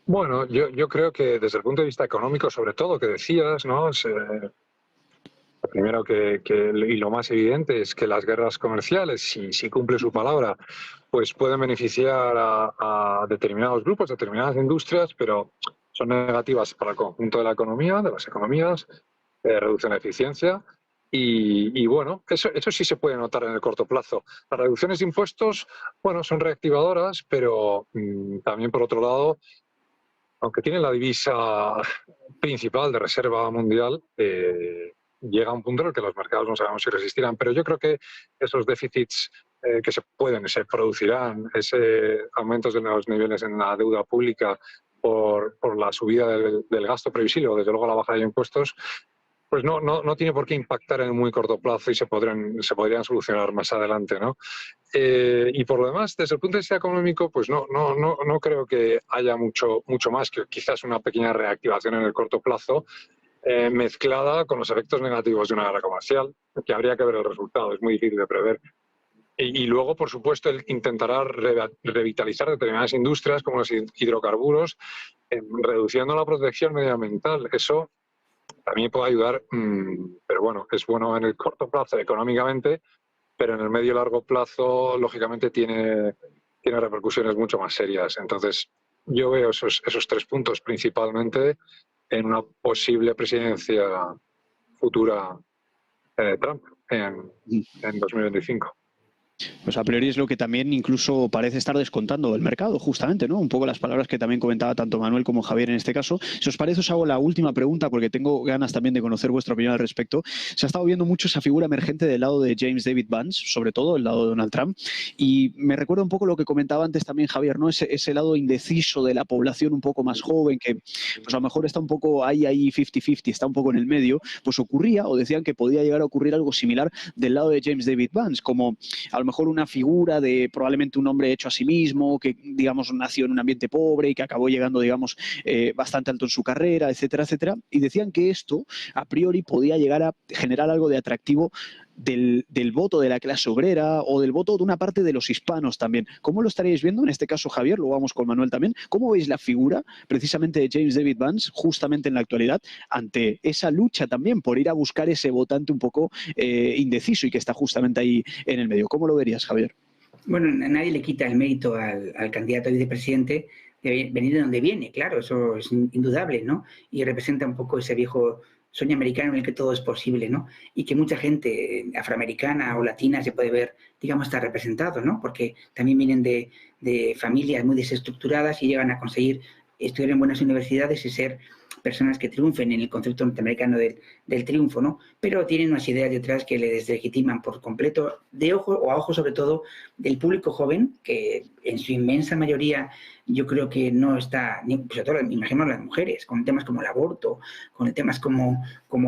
Bueno, yo creo que desde el punto de vista económico, sobre todo, que decías, ¿no? Lo primero y lo más evidente es que las guerras comerciales, si cumple su palabra, pues pueden beneficiar a determinados grupos, determinadas industrias, pero son negativas para el conjunto de la economía, de las economías, reducen la eficiencia Y bueno, eso sí se puede notar en el corto plazo. Las reducciones de impuestos, bueno, son reactivadoras, pero también por otro lado, aunque tienen la divisa principal de reserva mundial, llega a un punto en el que los mercados no sabemos si resistirán. Pero yo creo que esos déficits que se producirán, aumentos de los niveles en la deuda pública por la subida del gasto previsible o desde luego la baja de impuestos, pues no tiene por qué impactar en un muy corto plazo y se podrían solucionar más adelante, ¿no? Y por lo demás, desde el punto de vista económico, pues no creo que haya mucho más que quizás una pequeña reactivación en el corto plazo, mezclada con los efectos negativos de una guerra comercial, que habría que ver el resultado, es muy difícil de prever. Y luego, por supuesto, él intentará revitalizar determinadas industrias como los hidrocarburos, reduciendo la protección medioambiental. Eso también puede ayudar, pero bueno, es bueno en el corto plazo económicamente, pero en el medio y largo plazo, lógicamente, tiene repercusiones mucho más serias. Entonces, yo veo esos 3 puntos principalmente en una posible presidencia futura de Trump en 2025. Pues a priori es lo que también incluso parece estar descontando el mercado, justamente, ¿no? Un poco las palabras que también comentaba tanto Manuel como Javier en este caso. Si os parece, os hago la última pregunta porque tengo ganas también de conocer vuestra opinión al respecto. Se ha estado viendo mucho esa figura emergente del lado de James David Vance, sobre todo el lado de Donald Trump, y me recuerda un poco lo que comentaba antes también Javier, ¿no? Ese lado indeciso de la población un poco más joven que pues a lo mejor está un poco ahí 50-50, está un poco en el medio, pues ocurría o decían que podía llegar a ocurrir algo similar del lado de James David Vance, como a lo mejor una figura de probablemente un hombre hecho a sí mismo, que digamos nació en un ambiente pobre y que acabó llegando digamos bastante alto en su carrera, etcétera, etcétera, y decían que esto a priori podía llegar a generar algo de atractivo del voto de la clase obrera o del voto de una parte de los hispanos también. ¿Cómo lo estaríais viendo? En este caso, Javier, luego vamos con Manuel también. ¿Cómo veis la figura precisamente de James David Vance justamente en la actualidad ante esa lucha también por ir a buscar ese votante un poco indeciso y que está justamente ahí en el medio? ¿Cómo lo verías, Javier? Bueno, nadie le quita el mérito al candidato a vicepresidente de venir de donde viene, claro, eso es indudable, ¿no? Y representa un poco ese viejo sueño americano en el que todo es posible, ¿no? Y que mucha gente afroamericana o latina se puede ver, digamos, está representado, ¿no? Porque también vienen de familias muy desestructuradas y llegan a conseguir estudiar en buenas universidades y ser personas que triunfen en el concepto norteamericano del triunfo, ¿no? Pero tienen unas ideas detrás que le deslegitiman por completo, de ojo o a ojo sobre todo del público joven, que en su inmensa mayoría yo creo que no está, sobre todo imaginemos las mujeres, con temas como el aborto, con temas como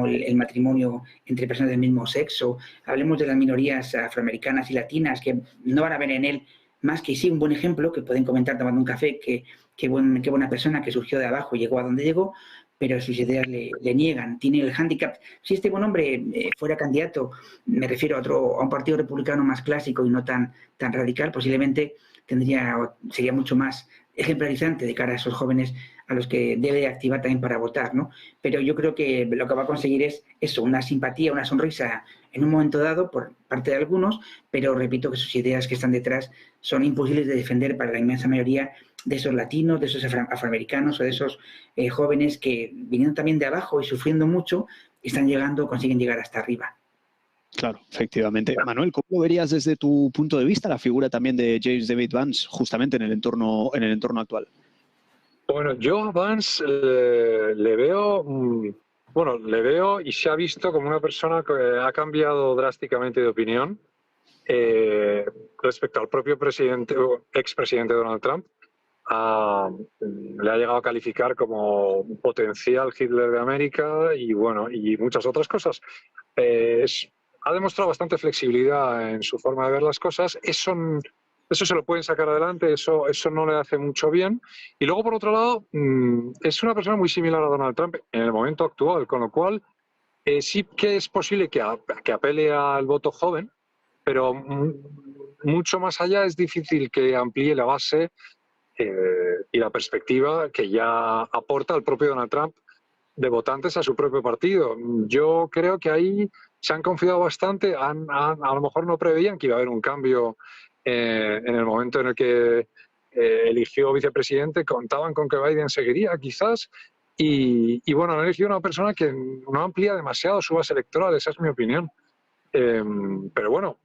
el matrimonio entre personas del mismo sexo. Hablemos de las minorías afroamericanas y latinas que no van a ver en él más que sí un buen ejemplo, que pueden comentar tomando un café, qué buena persona que surgió de abajo y llegó a donde llegó, pero sus ideas le niegan. Tiene el hándicap. Si este buen hombre fuera candidato, me refiero a un partido republicano más clásico y no tan radical, posiblemente sería mucho más ejemplarizante de cara a esos jóvenes a los que debe activar también para votar, ¿no? Pero yo creo que lo que va a conseguir es eso, una simpatía, una sonrisa en un momento dado por parte de algunos, pero repito que sus ideas que están detrás son imposibles de defender para la inmensa mayoría de esos latinos, de esos afroamericanos o de esos jóvenes que viniendo también de abajo y sufriendo mucho, consiguen llegar hasta arriba. Claro, efectivamente. Manuel, ¿cómo lo verías desde tu punto de vista la figura también de James David Vance justamente en el entorno actual? Bueno, yo a Vance le veo y se ha visto como una persona que ha cambiado drásticamente de opinión respecto al propio expresidente Donald Trump. Le ha llegado a calificar como un potencial Hitler de América y muchas otras cosas. Ha demostrado bastante flexibilidad en su forma de ver las cosas. Eso se lo pueden sacar adelante, eso no le hace mucho bien. Y luego, por otro lado, es una persona muy similar a Donald Trump en el momento actual, con lo cual sí que es posible que apele al voto joven, pero mucho más allá es difícil que amplíe la base y la perspectiva que ya aporta el propio Donald Trump de votantes a su propio partido. Yo creo que ahí se han confiado bastante, a lo mejor no preveían que iba a haber un cambio en el momento en el que eligió vicepresidente, contaban con que Biden seguiría quizás, Y bueno, han elegido una persona que no amplía demasiado su base electoral, esa es mi opinión. Pero bueno,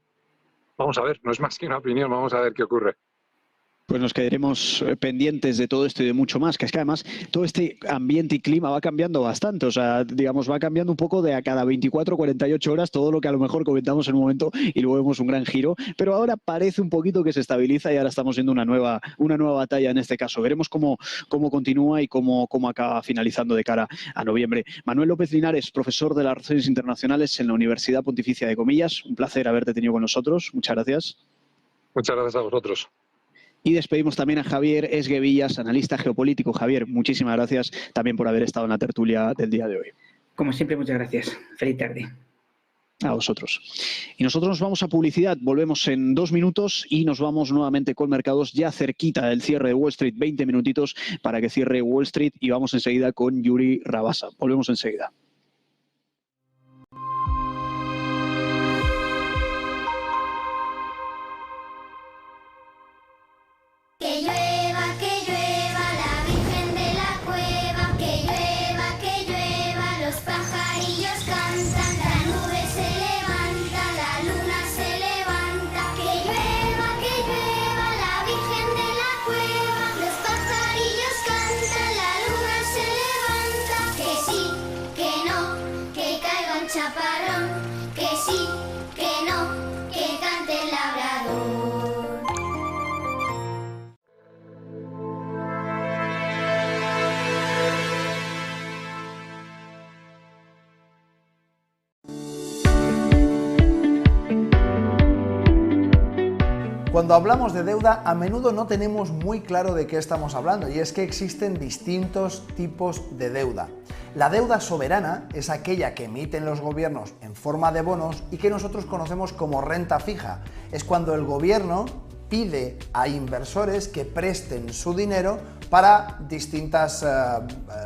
vamos a ver, no es más que una opinión, vamos a ver qué ocurre. Pues nos quedaremos pendientes de todo esto y de mucho más, que es que además todo este ambiente y clima va cambiando bastante, o sea, digamos, va cambiando un poco de a cada 24 o 48 horas, todo lo que a lo mejor comentamos en un momento y luego vemos un gran giro, pero ahora parece un poquito que se estabiliza y ahora estamos viendo una nueva batalla en este caso. Veremos cómo continúa y cómo acaba finalizando de cara a noviembre. Manuel López Linares, profesor de las Relaciones Internacionales en la Universidad Pontificia de Comillas, un placer haberte tenido con nosotros, muchas gracias. Muchas gracias a vosotros. Y despedimos también a Javier Esguevillas, analista geopolítico. Javier, muchísimas gracias también por haber estado en la tertulia del día de hoy. Como siempre, muchas gracias. Feliz tarde. A vosotros. Y nosotros nos vamos a publicidad, volvemos en 2 minutos y nos vamos nuevamente con mercados ya cerquita del cierre de Wall Street, 20 minutitos para que cierre Wall Street y vamos enseguida con Yuri Rabasa. Volvemos enseguida. Que llueva, la Virgen de la Cueva. Que llueva, los pajarillos cantan. La nube se levanta, la luna se levanta. Que llueva, la Virgen de la Cueva. Los pajarillos cantan, la luna se levanta. Que sí, que no, que caiga un chaparrón. Que sí, que no, que cante el labrador. Cuando hablamos de deuda, a menudo no tenemos muy claro de qué estamos hablando, y es que existen distintos tipos de deuda. La deuda soberana es aquella que emiten los gobiernos en forma de bonos y que nosotros conocemos como renta fija. Es cuando el gobierno pide a inversores que presten su dinero para distintas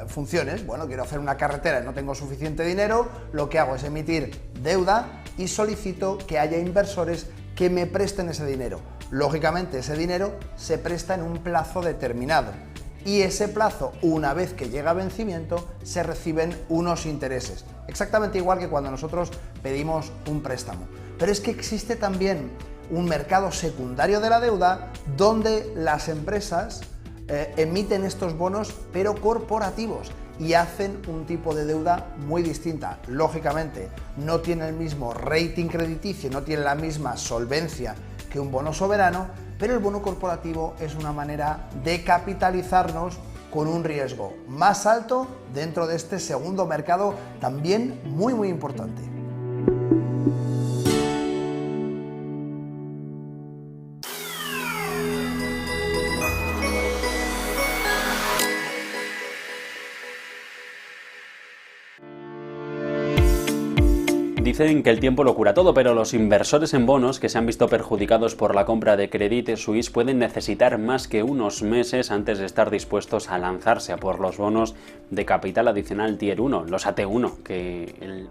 funciones. Bueno, quiero hacer una carretera y no tengo suficiente dinero, lo que hago es emitir deuda y solicito que haya inversores que me presten ese dinero. Lógicamente, ese dinero se presta en un plazo determinado y ese plazo, una vez que llega a vencimiento, se reciben unos intereses. Exactamente igual que cuando nosotros pedimos un préstamo. Pero es que existe también un mercado secundario de la deuda donde las empresas emiten estos bonos, pero corporativos, y hacen un tipo de deuda muy distinta. Lógicamente, no tiene el mismo rating crediticio, no tiene la misma solvencia que un bono soberano, pero el bono corporativo es una manera de capitalizarnos con un riesgo más alto dentro de este segundo mercado, también muy importante. Dicen que el tiempo lo cura todo, pero los inversores en bonos que se han visto perjudicados por la compra de Credit Suisse pueden necesitar más que unos meses antes de estar dispuestos a lanzarse a por los bonos de capital adicional Tier 1, los AT1, que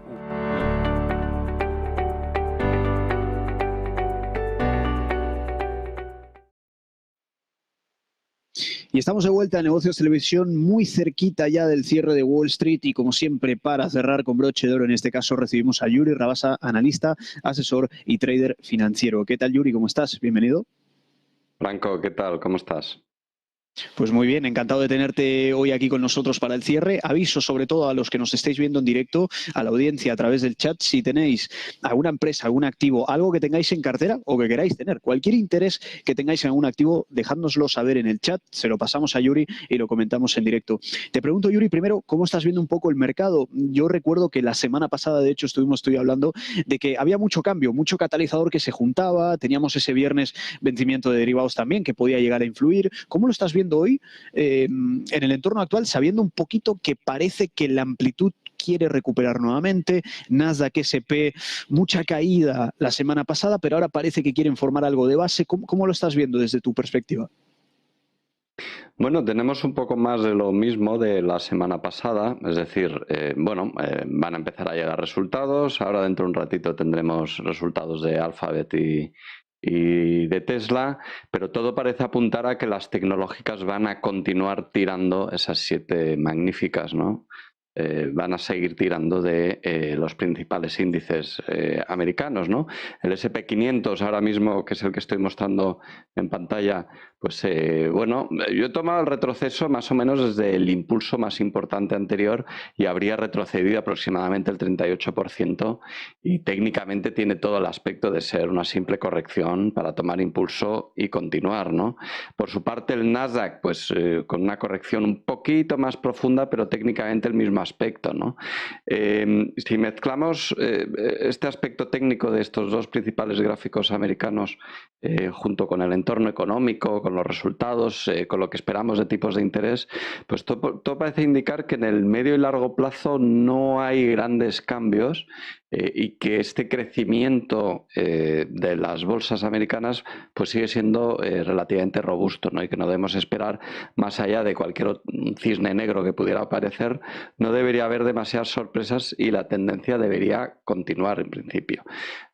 Y estamos de vuelta a Negocios Televisión, muy cerquita ya del cierre de Wall Street y como siempre para cerrar con broche de oro, en este caso recibimos a Yuri Rabasa, analista, asesor y trader financiero. ¿Qué tal, Yuri? ¿Cómo estás? Bienvenido. Franco, ¿qué tal? ¿Cómo estás? Pues muy bien, encantado de tenerte hoy aquí con nosotros para el cierre. Aviso sobre todo a los que nos estéis viendo en directo, a la audiencia a través del chat, si tenéis alguna empresa, algún activo, algo que tengáis en cartera o que queráis tener, cualquier interés que tengáis en algún activo, dejádnoslo saber en el chat, se lo pasamos a Yuri y lo comentamos en directo. Te pregunto, Yuri, primero, ¿cómo estás viendo un poco el mercado? Yo recuerdo que la semana pasada, de hecho, estuvimos hablando de que había mucho cambio, mucho catalizador que se juntaba, teníamos ese viernes vencimiento de derivados también que podía llegar a influir. ¿Cómo lo estás viendo hoy en el entorno actual, sabiendo un poquito que parece que la amplitud quiere recuperar nuevamente? Nasdaq, S&P, mucha caída la semana pasada, pero ahora parece que quieren formar algo de base. ¿Cómo lo estás viendo desde tu perspectiva? Bueno, tenemos un poco más de lo mismo de la semana pasada, es decir, van a empezar a llegar resultados, ahora dentro de un ratito tendremos resultados de Alphabet y y de Tesla, pero todo parece apuntar a que las tecnológicas van a continuar tirando esas 7 magníficas, ¿no? Van a seguir tirando de los principales índices americanos, ¿no? El S&P 500 ahora mismo, que es el que estoy mostrando en pantalla, pues bueno, yo he tomado el retroceso más o menos desde el impulso más importante anterior y habría retrocedido aproximadamente el 38% y técnicamente tiene todo el aspecto de ser una simple corrección para tomar impulso y continuar, ¿no? Por su parte el Nasdaq, pues con una corrección un poquito más profunda, pero técnicamente el mismo aspecto, ¿no? Si mezclamos este aspecto técnico de estos 2 principales gráficos americanos junto con el entorno económico, con los resultados, con lo que esperamos de tipos de interés, pues todo parece indicar que en el medio y largo plazo no hay grandes cambios y que este crecimiento de las bolsas americanas pues sigue siendo relativamente robusto, ¿no? Y que no debemos esperar más allá de cualquier cisne negro que pudiera aparecer, no debería haber demasiadas sorpresas y la tendencia debería continuar en principio.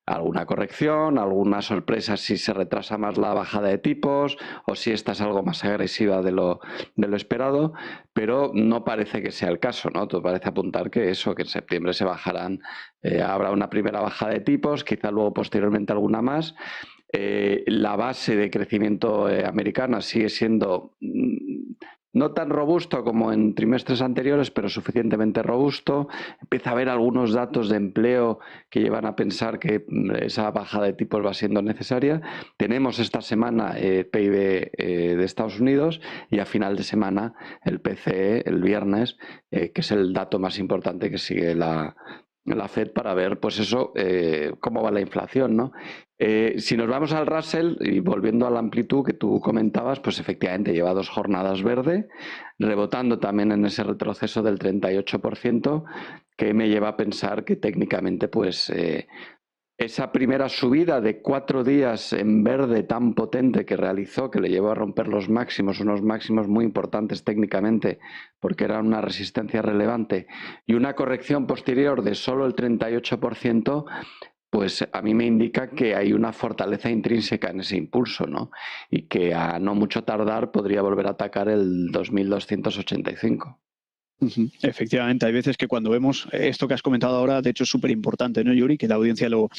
Alguna corrección, alguna sorpresa si se retrasa más la bajada de tipos o si esta es algo más agresiva de lo esperado, pero no parece que sea el caso, ¿no? Todo parece apuntar que eso, que en septiembre se bajarán, habrá una primera bajada de tipos, quizá luego posteriormente alguna más. La base de crecimiento americana sigue siendo no tan robusto como en trimestres anteriores, pero suficientemente robusto. Empieza a haber algunos datos de empleo que llevan a pensar que esa bajada de tipos va siendo necesaria. Tenemos esta semana PIB de Estados Unidos y a final de semana el PCE el viernes, que es el dato más importante que sigue la Fed para ver, pues eso, cómo va la inflación, ¿no? Si nos vamos al Russell y volviendo a la amplitud que tú comentabas, pues efectivamente lleva 2 jornadas verde, rebotando también en ese retroceso del 38%, que me lleva a pensar que técnicamente pues esa primera subida de 4 días en verde tan potente que realizó, que le llevó a romper los máximos, unos máximos muy importantes técnicamente, porque era una resistencia relevante, y una corrección posterior de solo el 38%, pues a mí me indica que hay una fortaleza intrínseca en ese impulso, ¿no? Y que a no mucho tardar podría volver a atacar el 2285. Efectivamente, hay veces que cuando vemos esto que has comentado ahora, de hecho es súper importante, ¿no, Yuri? Que la audiencia lo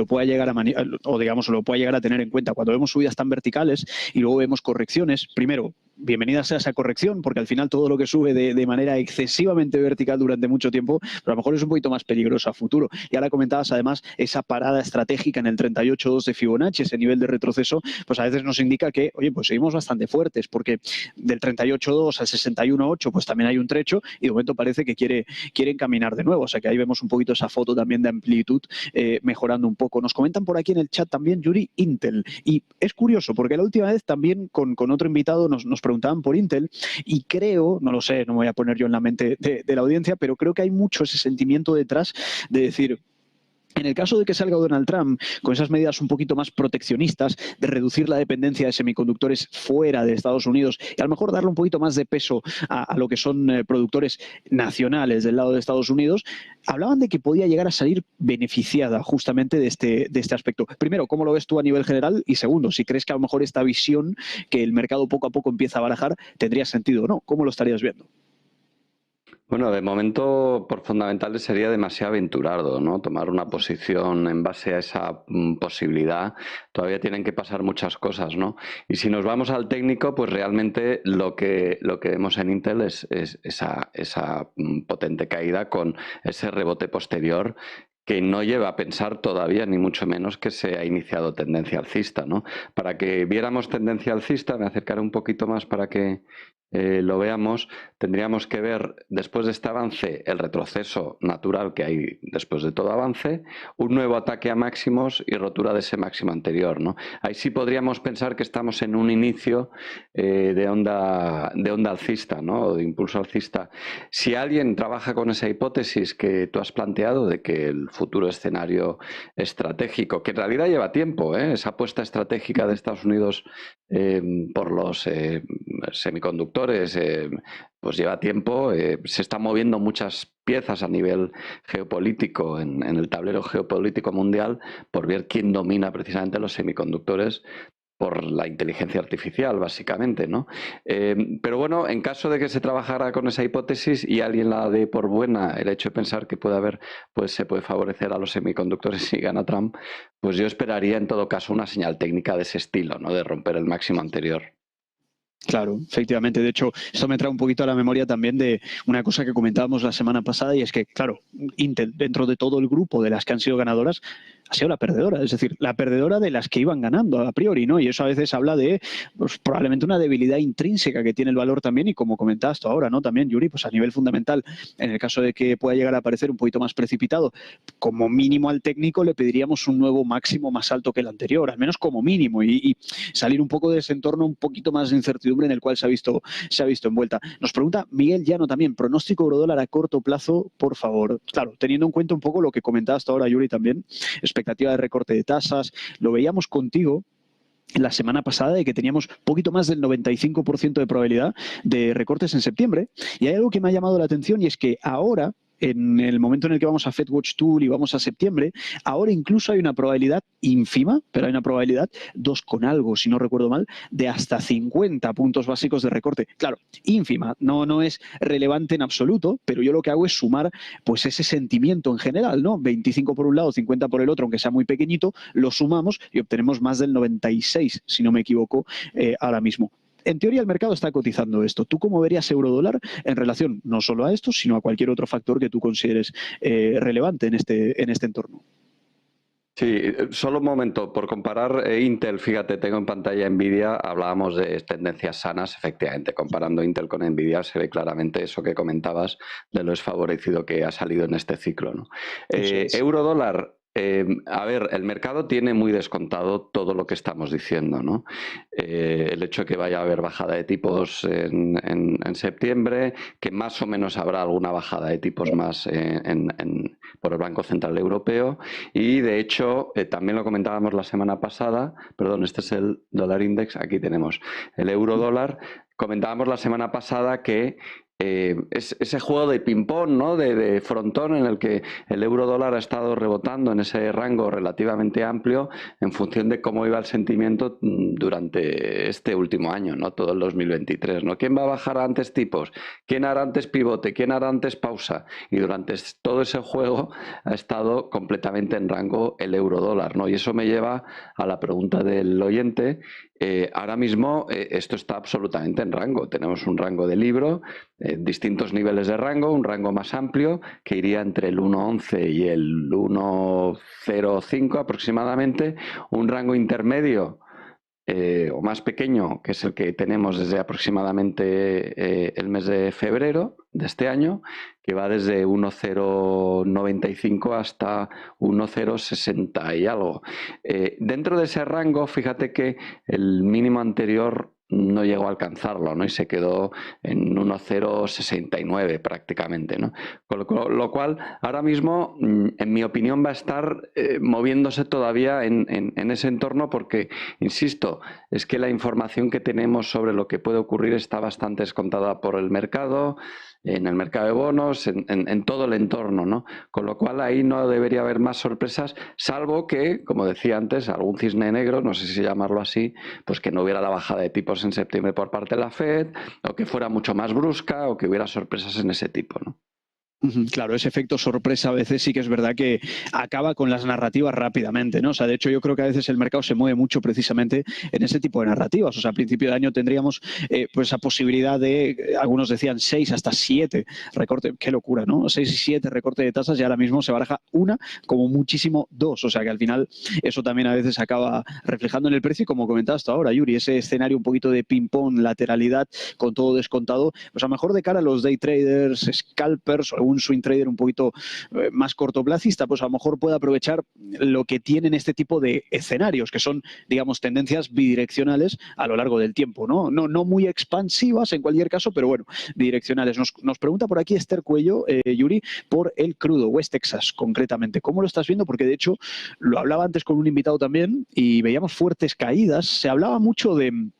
pueda llegar lo pueda llegar a tener en cuenta. Cuando vemos subidas tan verticales y luego vemos correcciones, primero, bienvenida sea esa corrección, porque al final todo lo que sube de manera excesivamente vertical durante mucho tiempo, pero a lo mejor es un poquito más peligroso a futuro. Y ahora comentabas además esa parada estratégica en el 38.2 de Fibonacci, ese nivel de retroceso, pues a veces nos indica que, oye, pues seguimos bastante fuertes, porque del 38.2 al 61.8 pues también hay un trecho y de momento parece que quieren caminar de nuevo. O sea que ahí vemos un poquito esa foto también de amplitud mejorando un poco. Nos comentan por aquí en el chat también, Yuri, Intel. Y es curioso, porque la última vez también con otro invitado nos preguntaban por Intel y creo, no lo sé, no me voy a poner yo en la mente de la audiencia, pero creo que hay mucho ese sentimiento detrás de decir, en el caso de que salga Donald Trump con esas medidas un poquito más proteccionistas de reducir la dependencia de semiconductores fuera de Estados Unidos y a lo mejor darle un poquito más de peso a lo que son productores nacionales del lado de Estados Unidos, hablaban de que podía llegar a salir beneficiada justamente de este aspecto. Primero, ¿cómo lo ves tú a nivel general? Y segundo, si crees que a lo mejor esta visión que el mercado poco a poco empieza a barajar tendría sentido o no. ¿Cómo lo estarías viendo? Bueno, de momento por fundamentales sería demasiado aventurado, ¿no? Tomar una posición en base a esa posibilidad. Todavía tienen que pasar muchas cosas, ¿no? Y si nos vamos al técnico, pues realmente lo que vemos en Intel es esa potente caída con ese rebote posterior que no lleva a pensar todavía, ni mucho menos, que se ha iniciado tendencia alcista, ¿no? Para que viéramos tendencia alcista, me acercaré un poquito más para que lo veamos, tendríamos que ver después de este avance el retroceso natural que hay después de todo avance, un nuevo ataque a máximos y rotura de ese máximo anterior, ¿no? Ahí sí podríamos pensar que estamos en un inicio de onda alcista, ¿no? O de impulso alcista. Si alguien trabaja con esa hipótesis que tú has planteado de que el futuro escenario estratégico, que en realidad lleva tiempo, esa apuesta estratégica de Estados Unidos por los semiconductores, pues lleva tiempo, se están moviendo muchas piezas a nivel geopolítico, en el tablero geopolítico mundial, por ver quién domina precisamente los semiconductores por la inteligencia artificial, básicamente, ¿no? Pero bueno, en caso de que se trabajara con esa hipótesis y alguien la dé por buena, el hecho de pensar que puede haber, pues se puede favorecer a los semiconductores si gana Trump, pues yo esperaría en todo caso una señal técnica de ese estilo, ¿no? De romper el máximo anterior. Claro, efectivamente. De hecho, esto me trae un poquito a la memoria también de una cosa que comentábamos la semana pasada, y es que, claro, Intel, dentro de todo el grupo de las que han sido ganadoras, ha sido la perdedora, es decir, la perdedora de las que iban ganando a priori, ¿no? Y eso a veces habla de pues, probablemente una debilidad intrínseca que tiene el valor también, y como comentabas tú ahora, ¿no? También, Yuri, pues a nivel fundamental, en el caso de que pueda llegar a aparecer un poquito más precipitado, como mínimo al técnico le pediríamos un nuevo máximo más alto que el anterior, al menos como mínimo, y salir un poco de ese entorno un poquito más de incertidumbre en el cual se ha visto envuelta. Nos pregunta Miguel Llano también, pronóstico eurodólar a corto plazo, por favor. Claro, teniendo en cuenta un poco lo que comentabas hasta ahora, Yuri, también, expectativa de recorte de tasas, lo veíamos contigo la semana pasada de que teníamos poquito más del 95% de probabilidad de recortes en septiembre, y hay algo que me ha llamado la atención, y es que ahora, en el momento en el que vamos a FedWatch Tool y vamos a septiembre, ahora incluso hay una probabilidad ínfima, pero hay una probabilidad 2 con algo, si no recuerdo mal, de hasta 50 puntos básicos de recorte. Claro, ínfima, no es relevante en absoluto, pero yo lo que hago es sumar pues ese sentimiento en general, ¿no? 25 por un lado, 50 por el otro, aunque sea muy pequeñito, lo sumamos y obtenemos más del 96, si no me equivoco, ahora mismo. En teoría el mercado está cotizando esto. ¿Tú cómo verías eurodólar en relación no solo a esto, sino a cualquier otro factor que tú consideres relevante en este entorno? Sí, solo un momento, por comparar Intel, fíjate, tengo en pantalla Nvidia, hablábamos de tendencias sanas, efectivamente, comparando Intel con Nvidia se ve claramente eso que comentabas de lo desfavorecido que ha salido en este ciclo, ¿no? Eurodólar. A ver, el mercado tiene muy descontado todo lo que estamos diciendo, ¿no? El hecho de que vaya a haber bajada de tipos en septiembre, que más o menos habrá alguna bajada de tipos más por el Banco Central Europeo, y de hecho, también lo comentábamos la semana pasada, perdón, este es el dólar index, aquí tenemos el euro dólar, comentábamos la semana pasada que es ese juego de ping-pong, ¿no? de frontón en el que el euro-dólar ha estado rebotando en ese rango relativamente amplio en función de cómo iba el sentimiento durante este último año, ¿no? Todo el 2023, ¿no? ¿Quién va a bajar antes tipos? ¿Quién hará antes pivote? ¿Quién hará antes pausa? Y durante todo ese juego ha estado completamente en rango el euro-dólar, ¿no? Y eso me lleva a la pregunta del oyente. Ahora mismo esto está absolutamente en rango. Tenemos un rango de libro, distintos niveles de rango, un rango más amplio que iría entre el 1.11 y el 1.05 aproximadamente, un rango intermedio o más pequeño, que es el que tenemos desde aproximadamente el mes de febrero de este año, que va desde 1.095 hasta 1.060 y algo. Dentro de ese rango, fíjate que el mínimo anterior no llegó a alcanzarlo, ¿no? Y se quedó en 1.069 prácticamente, ¿no? Con lo cual, ahora mismo, en mi opinión, va a estar moviéndose todavía en ese entorno porque, insisto, es que la información que tenemos sobre lo que puede ocurrir está bastante descontada por el mercado, en el mercado de bonos, en todo el entorno, ¿no? Con lo cual ahí no debería haber más sorpresas, salvo que, como decía antes, algún cisne negro, no sé si llamarlo así, pues que no hubiera la bajada de tipos en septiembre por parte de la Fed, o que fuera mucho más brusca, o que hubiera sorpresas en ese tipo, ¿no? Claro, ese efecto sorpresa a veces sí que es verdad que acaba con las narrativas rápidamente, ¿no? O sea, de hecho yo creo que a veces el mercado se mueve mucho precisamente en ese tipo de narrativas. O sea, a principio de año tendríamos pues esa posibilidad de, algunos decían 6 hasta 7 recorte, qué locura, ¿no? 6 y 7 recorte de tasas y ahora mismo se baraja una, como muchísimo 2. O sea que al final eso también a veces acaba reflejando en el precio y como comentabas tú ahora, Yuri, ese escenario un poquito de ping-pong, lateralidad, con todo descontado, pues a lo mejor de cara a los day traders, scalpers o un swing trader un poquito más cortoplacista, pues a lo mejor puede aprovechar lo que tienen este tipo de escenarios, que son, digamos, tendencias bidireccionales a lo largo del tiempo, ¿no? No muy expansivas en cualquier caso, pero bueno, bidireccionales. Nos pregunta por aquí Esther Cuello, Yuri, por el crudo, West Texas concretamente. ¿Cómo lo estás viendo? Porque de hecho lo hablaba antes con un invitado también y veíamos fuertes caídas. Se hablaba mucho de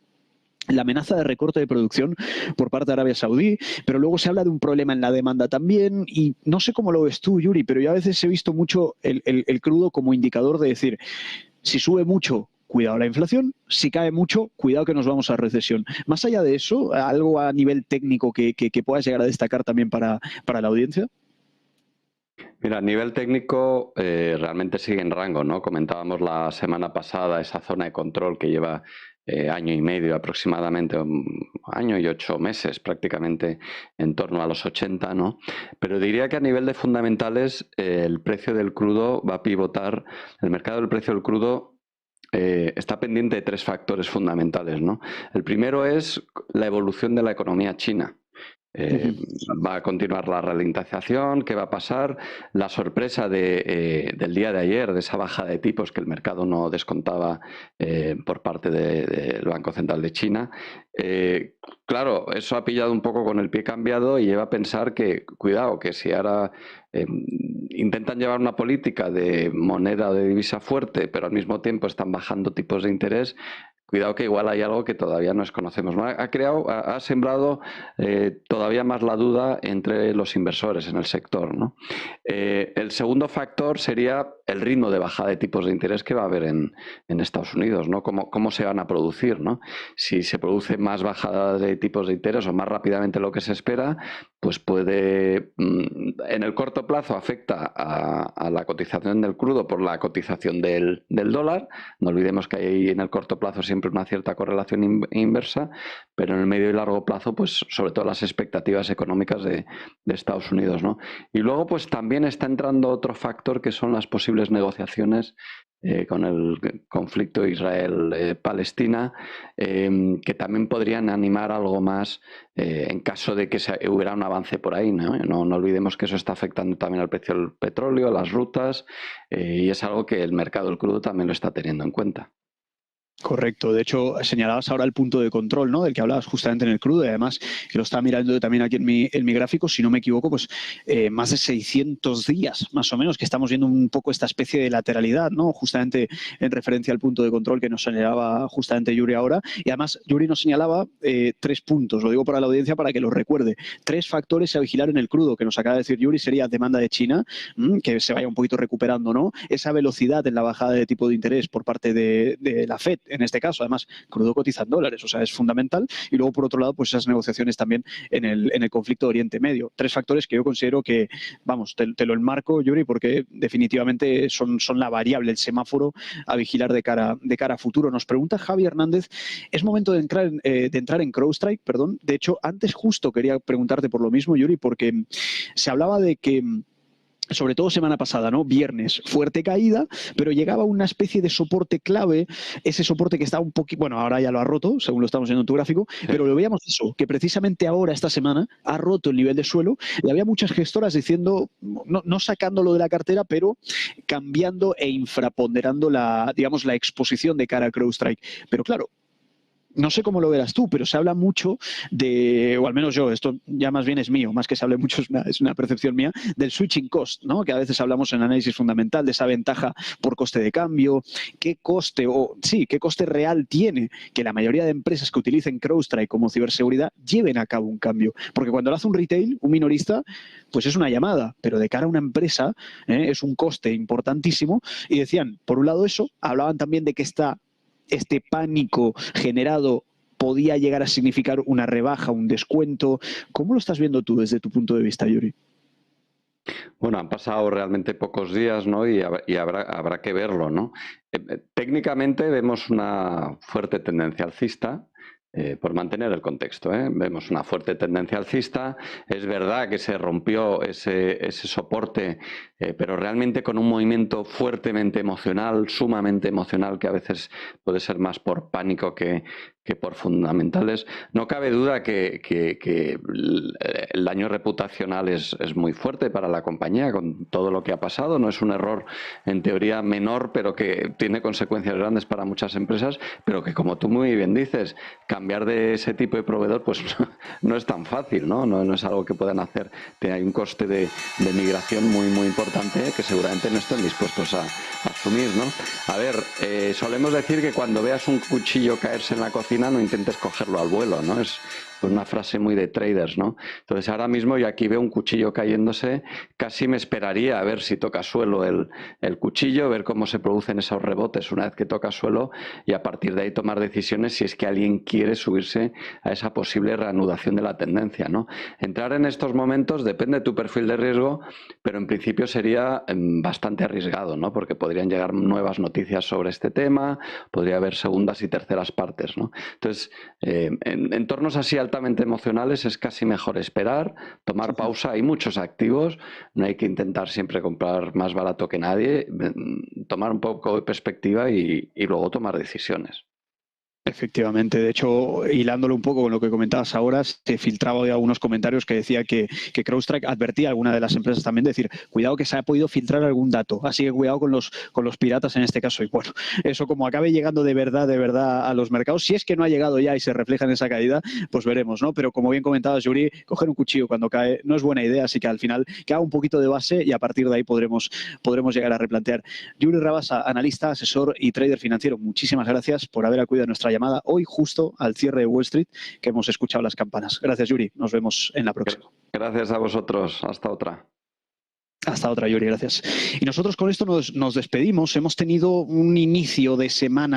la amenaza de recorte de producción por parte de Arabia Saudí, pero luego se habla de un problema en la demanda también, y no sé cómo lo ves tú, Yuri, pero yo a veces he visto mucho el crudo como indicador de decir, si sube mucho, cuidado la inflación, si cae mucho, cuidado que nos vamos a recesión. Más allá de eso, algo a nivel técnico que puedas llegar a destacar también para la audiencia. Mira, a nivel técnico realmente sigue en rango, ¿no? Comentábamos la semana pasada esa zona de control que lleva año y medio aproximadamente, año y 8 meses prácticamente, en torno a los 80, ¿no? Pero diría que a nivel de fundamentales el precio del crudo va a pivotar, el mercado del precio del crudo está pendiente de 3 factores fundamentales, ¿no? El primero es la evolución de la economía china. Va a continuar la ralentización, ¿qué va a pasar? La sorpresa del día de ayer, de esa bajada de tipos que el mercado no descontaba por parte del Banco Central de China. Claro, eso ha pillado un poco con el pie cambiado y lleva a pensar que, cuidado, que si ahora intentan llevar una política de moneda o de divisa fuerte, pero al mismo tiempo están bajando tipos de interés, cuidado que igual hay algo que todavía no desconocemos. Ha sembrado todavía más la duda entre los inversores en el sector, ¿no? El segundo factor sería el ritmo de bajada de tipos de interés que va a haber en Estados Unidos, ¿no? Cómo se van a producir, ¿no? Si se produce más bajada de tipos de interés o más rápidamente de lo que se espera, pues puede, en el corto plazo afecta a la cotización del crudo por la cotización del dólar. No olvidemos que hay en el corto plazo siempre una cierta correlación inversa, pero en el medio y largo plazo, pues sobre todo las expectativas económicas de Estados Unidos, ¿no? Y luego, pues también está entrando otro factor que son las posibles negociaciones con el conflicto Israel-Palestina, que también podrían animar algo más en caso de que hubiera un avance por ahí, ¿no? No olvidemos que eso está afectando también al precio del petróleo, las rutas, y es algo que el mercado del crudo también lo está teniendo en cuenta. Correcto. De hecho, señalabas ahora el punto de control, ¿no? Del que hablabas justamente en el crudo, y además que lo estaba mirando también aquí en mi gráfico, si no me equivoco, pues más de 600 días, más o menos, que estamos viendo un poco esta especie de lateralidad, ¿no? Justamente en referencia al punto de control que nos señalaba justamente Yuri ahora. Y además, Yuri nos señalaba 3 puntos, lo digo para la audiencia para que los recuerde. 3 factores a vigilar en el crudo, que nos acaba de decir Yuri, sería demanda de China, que se vaya un poquito recuperando, ¿no? Esa velocidad en la bajada de tipo de interés por parte de la FED, en este caso, además, crudo cotiza en dólares, o sea, es fundamental. Y luego, por otro lado, pues esas negociaciones también en el conflicto de Oriente Medio. 3 factores que yo considero que, vamos, te lo enmarco, Yuri, porque definitivamente son la variable, el semáforo a vigilar de cara a futuro. Nos pregunta Javi Hernández, ¿es momento de entrar en CrowdStrike? Perdón. De hecho, antes justo quería preguntarte por lo mismo, Yuri, porque se hablaba de que sobre todo semana pasada, ¿no? Viernes, fuerte caída, pero llegaba una especie de soporte clave, ese soporte que está un poquito, bueno, ahora ya lo ha roto, según lo estamos viendo en tu gráfico, pero lo veíamos eso, que precisamente ahora, esta semana, ha roto el nivel de suelo, y había muchas gestoras diciendo, no sacándolo de la cartera, pero cambiando e infraponderando la exposición de cara a CrowdStrike. Pero claro, no sé cómo lo verás tú, pero se habla mucho o al menos yo, esto ya más bien es mío, más que se hable mucho, es una percepción mía, del switching cost, ¿no? Que a veces hablamos en análisis fundamental de esa ventaja por coste de cambio, qué coste real tiene que la mayoría de empresas que utilicen CrowdStrike como ciberseguridad lleven a cabo un cambio. Porque cuando lo hace un retail, un minorista, pues es una llamada, pero de cara a una empresa es un coste importantísimo. Y decían, por un lado eso, hablaban también de que este pánico generado podía llegar a significar una rebaja, un descuento. ¿Cómo lo estás viendo tú desde tu punto de vista, Yuri? Bueno, han pasado realmente pocos días, ¿no? Y habrá que verlo, ¿no? Técnicamente vemos una fuerte tendencia alcista. Por mantener el contexto, vemos una fuerte tendencia alcista. Es verdad que se rompió ese soporte, pero realmente con un movimiento fuertemente emocional, sumamente emocional, que a veces puede ser más por pánico que por fundamentales. No cabe duda que el daño reputacional es muy fuerte para la compañía con todo lo que ha pasado. No es un error en teoría menor, pero que tiene consecuencias grandes para muchas empresas, pero que, como tú muy bien dices, cambiar de ese tipo de proveedor pues no es tan fácil, ¿no? No es algo que puedan hacer. Hay un coste de migración muy importante que seguramente no estén dispuestos a asumir, ¿no? A ver, solemos decir que cuando veas un cuchillo caerse en la cocina, máquina, no intentes cogerlo al vuelo, ¿no? Es una frase muy de traders, ¿no? Entonces ahora mismo yo aquí veo un cuchillo cayéndose, casi me esperaría a ver si toca suelo el cuchillo, ver cómo se producen esos rebotes una vez que toca suelo y a partir de ahí tomar decisiones si es que alguien quiere subirse a esa posible reanudación de la tendencia, ¿no? Entrar en estos momentos depende de tu perfil de riesgo, pero en principio sería bastante arriesgado, ¿no? Porque podrían llegar nuevas noticias sobre este tema, podría haber segundas y terceras partes, ¿no? Entonces, en entornos así altamente emocionales es casi mejor esperar, tomar pausa. Hay muchos activos, no hay que intentar siempre comprar más barato que nadie, tomar un poco de perspectiva y luego tomar decisiones. Efectivamente, de hecho, hilándolo un poco con lo que comentabas ahora, se filtraba hoy algunos comentarios que decía que CrowdStrike advertía a alguna de las empresas también de decir, cuidado que se ha podido filtrar algún dato, así que cuidado con los piratas en este caso. Y bueno, eso como acabe llegando de verdad a los mercados, si es que no ha llegado ya y se refleja en esa caída, pues veremos, ¿no? Pero como bien comentabas, Yuri, coger un cuchillo cuando cae no es buena idea, así que al final que haga un poquito de base y a partir de ahí podremos llegar a replantear. Yuri Rabasa, analista, asesor y trader financiero, muchísimas gracias por haber acudido a nuestra llamada hoy justo al cierre de Wall Street, que hemos escuchado las campanas. Gracias, Yuri. Nos vemos en la próxima. Gracias a vosotros. Hasta otra. Hasta otra, Yuri. Gracias. Y nosotros con esto nos despedimos. Hemos tenido un inicio de semana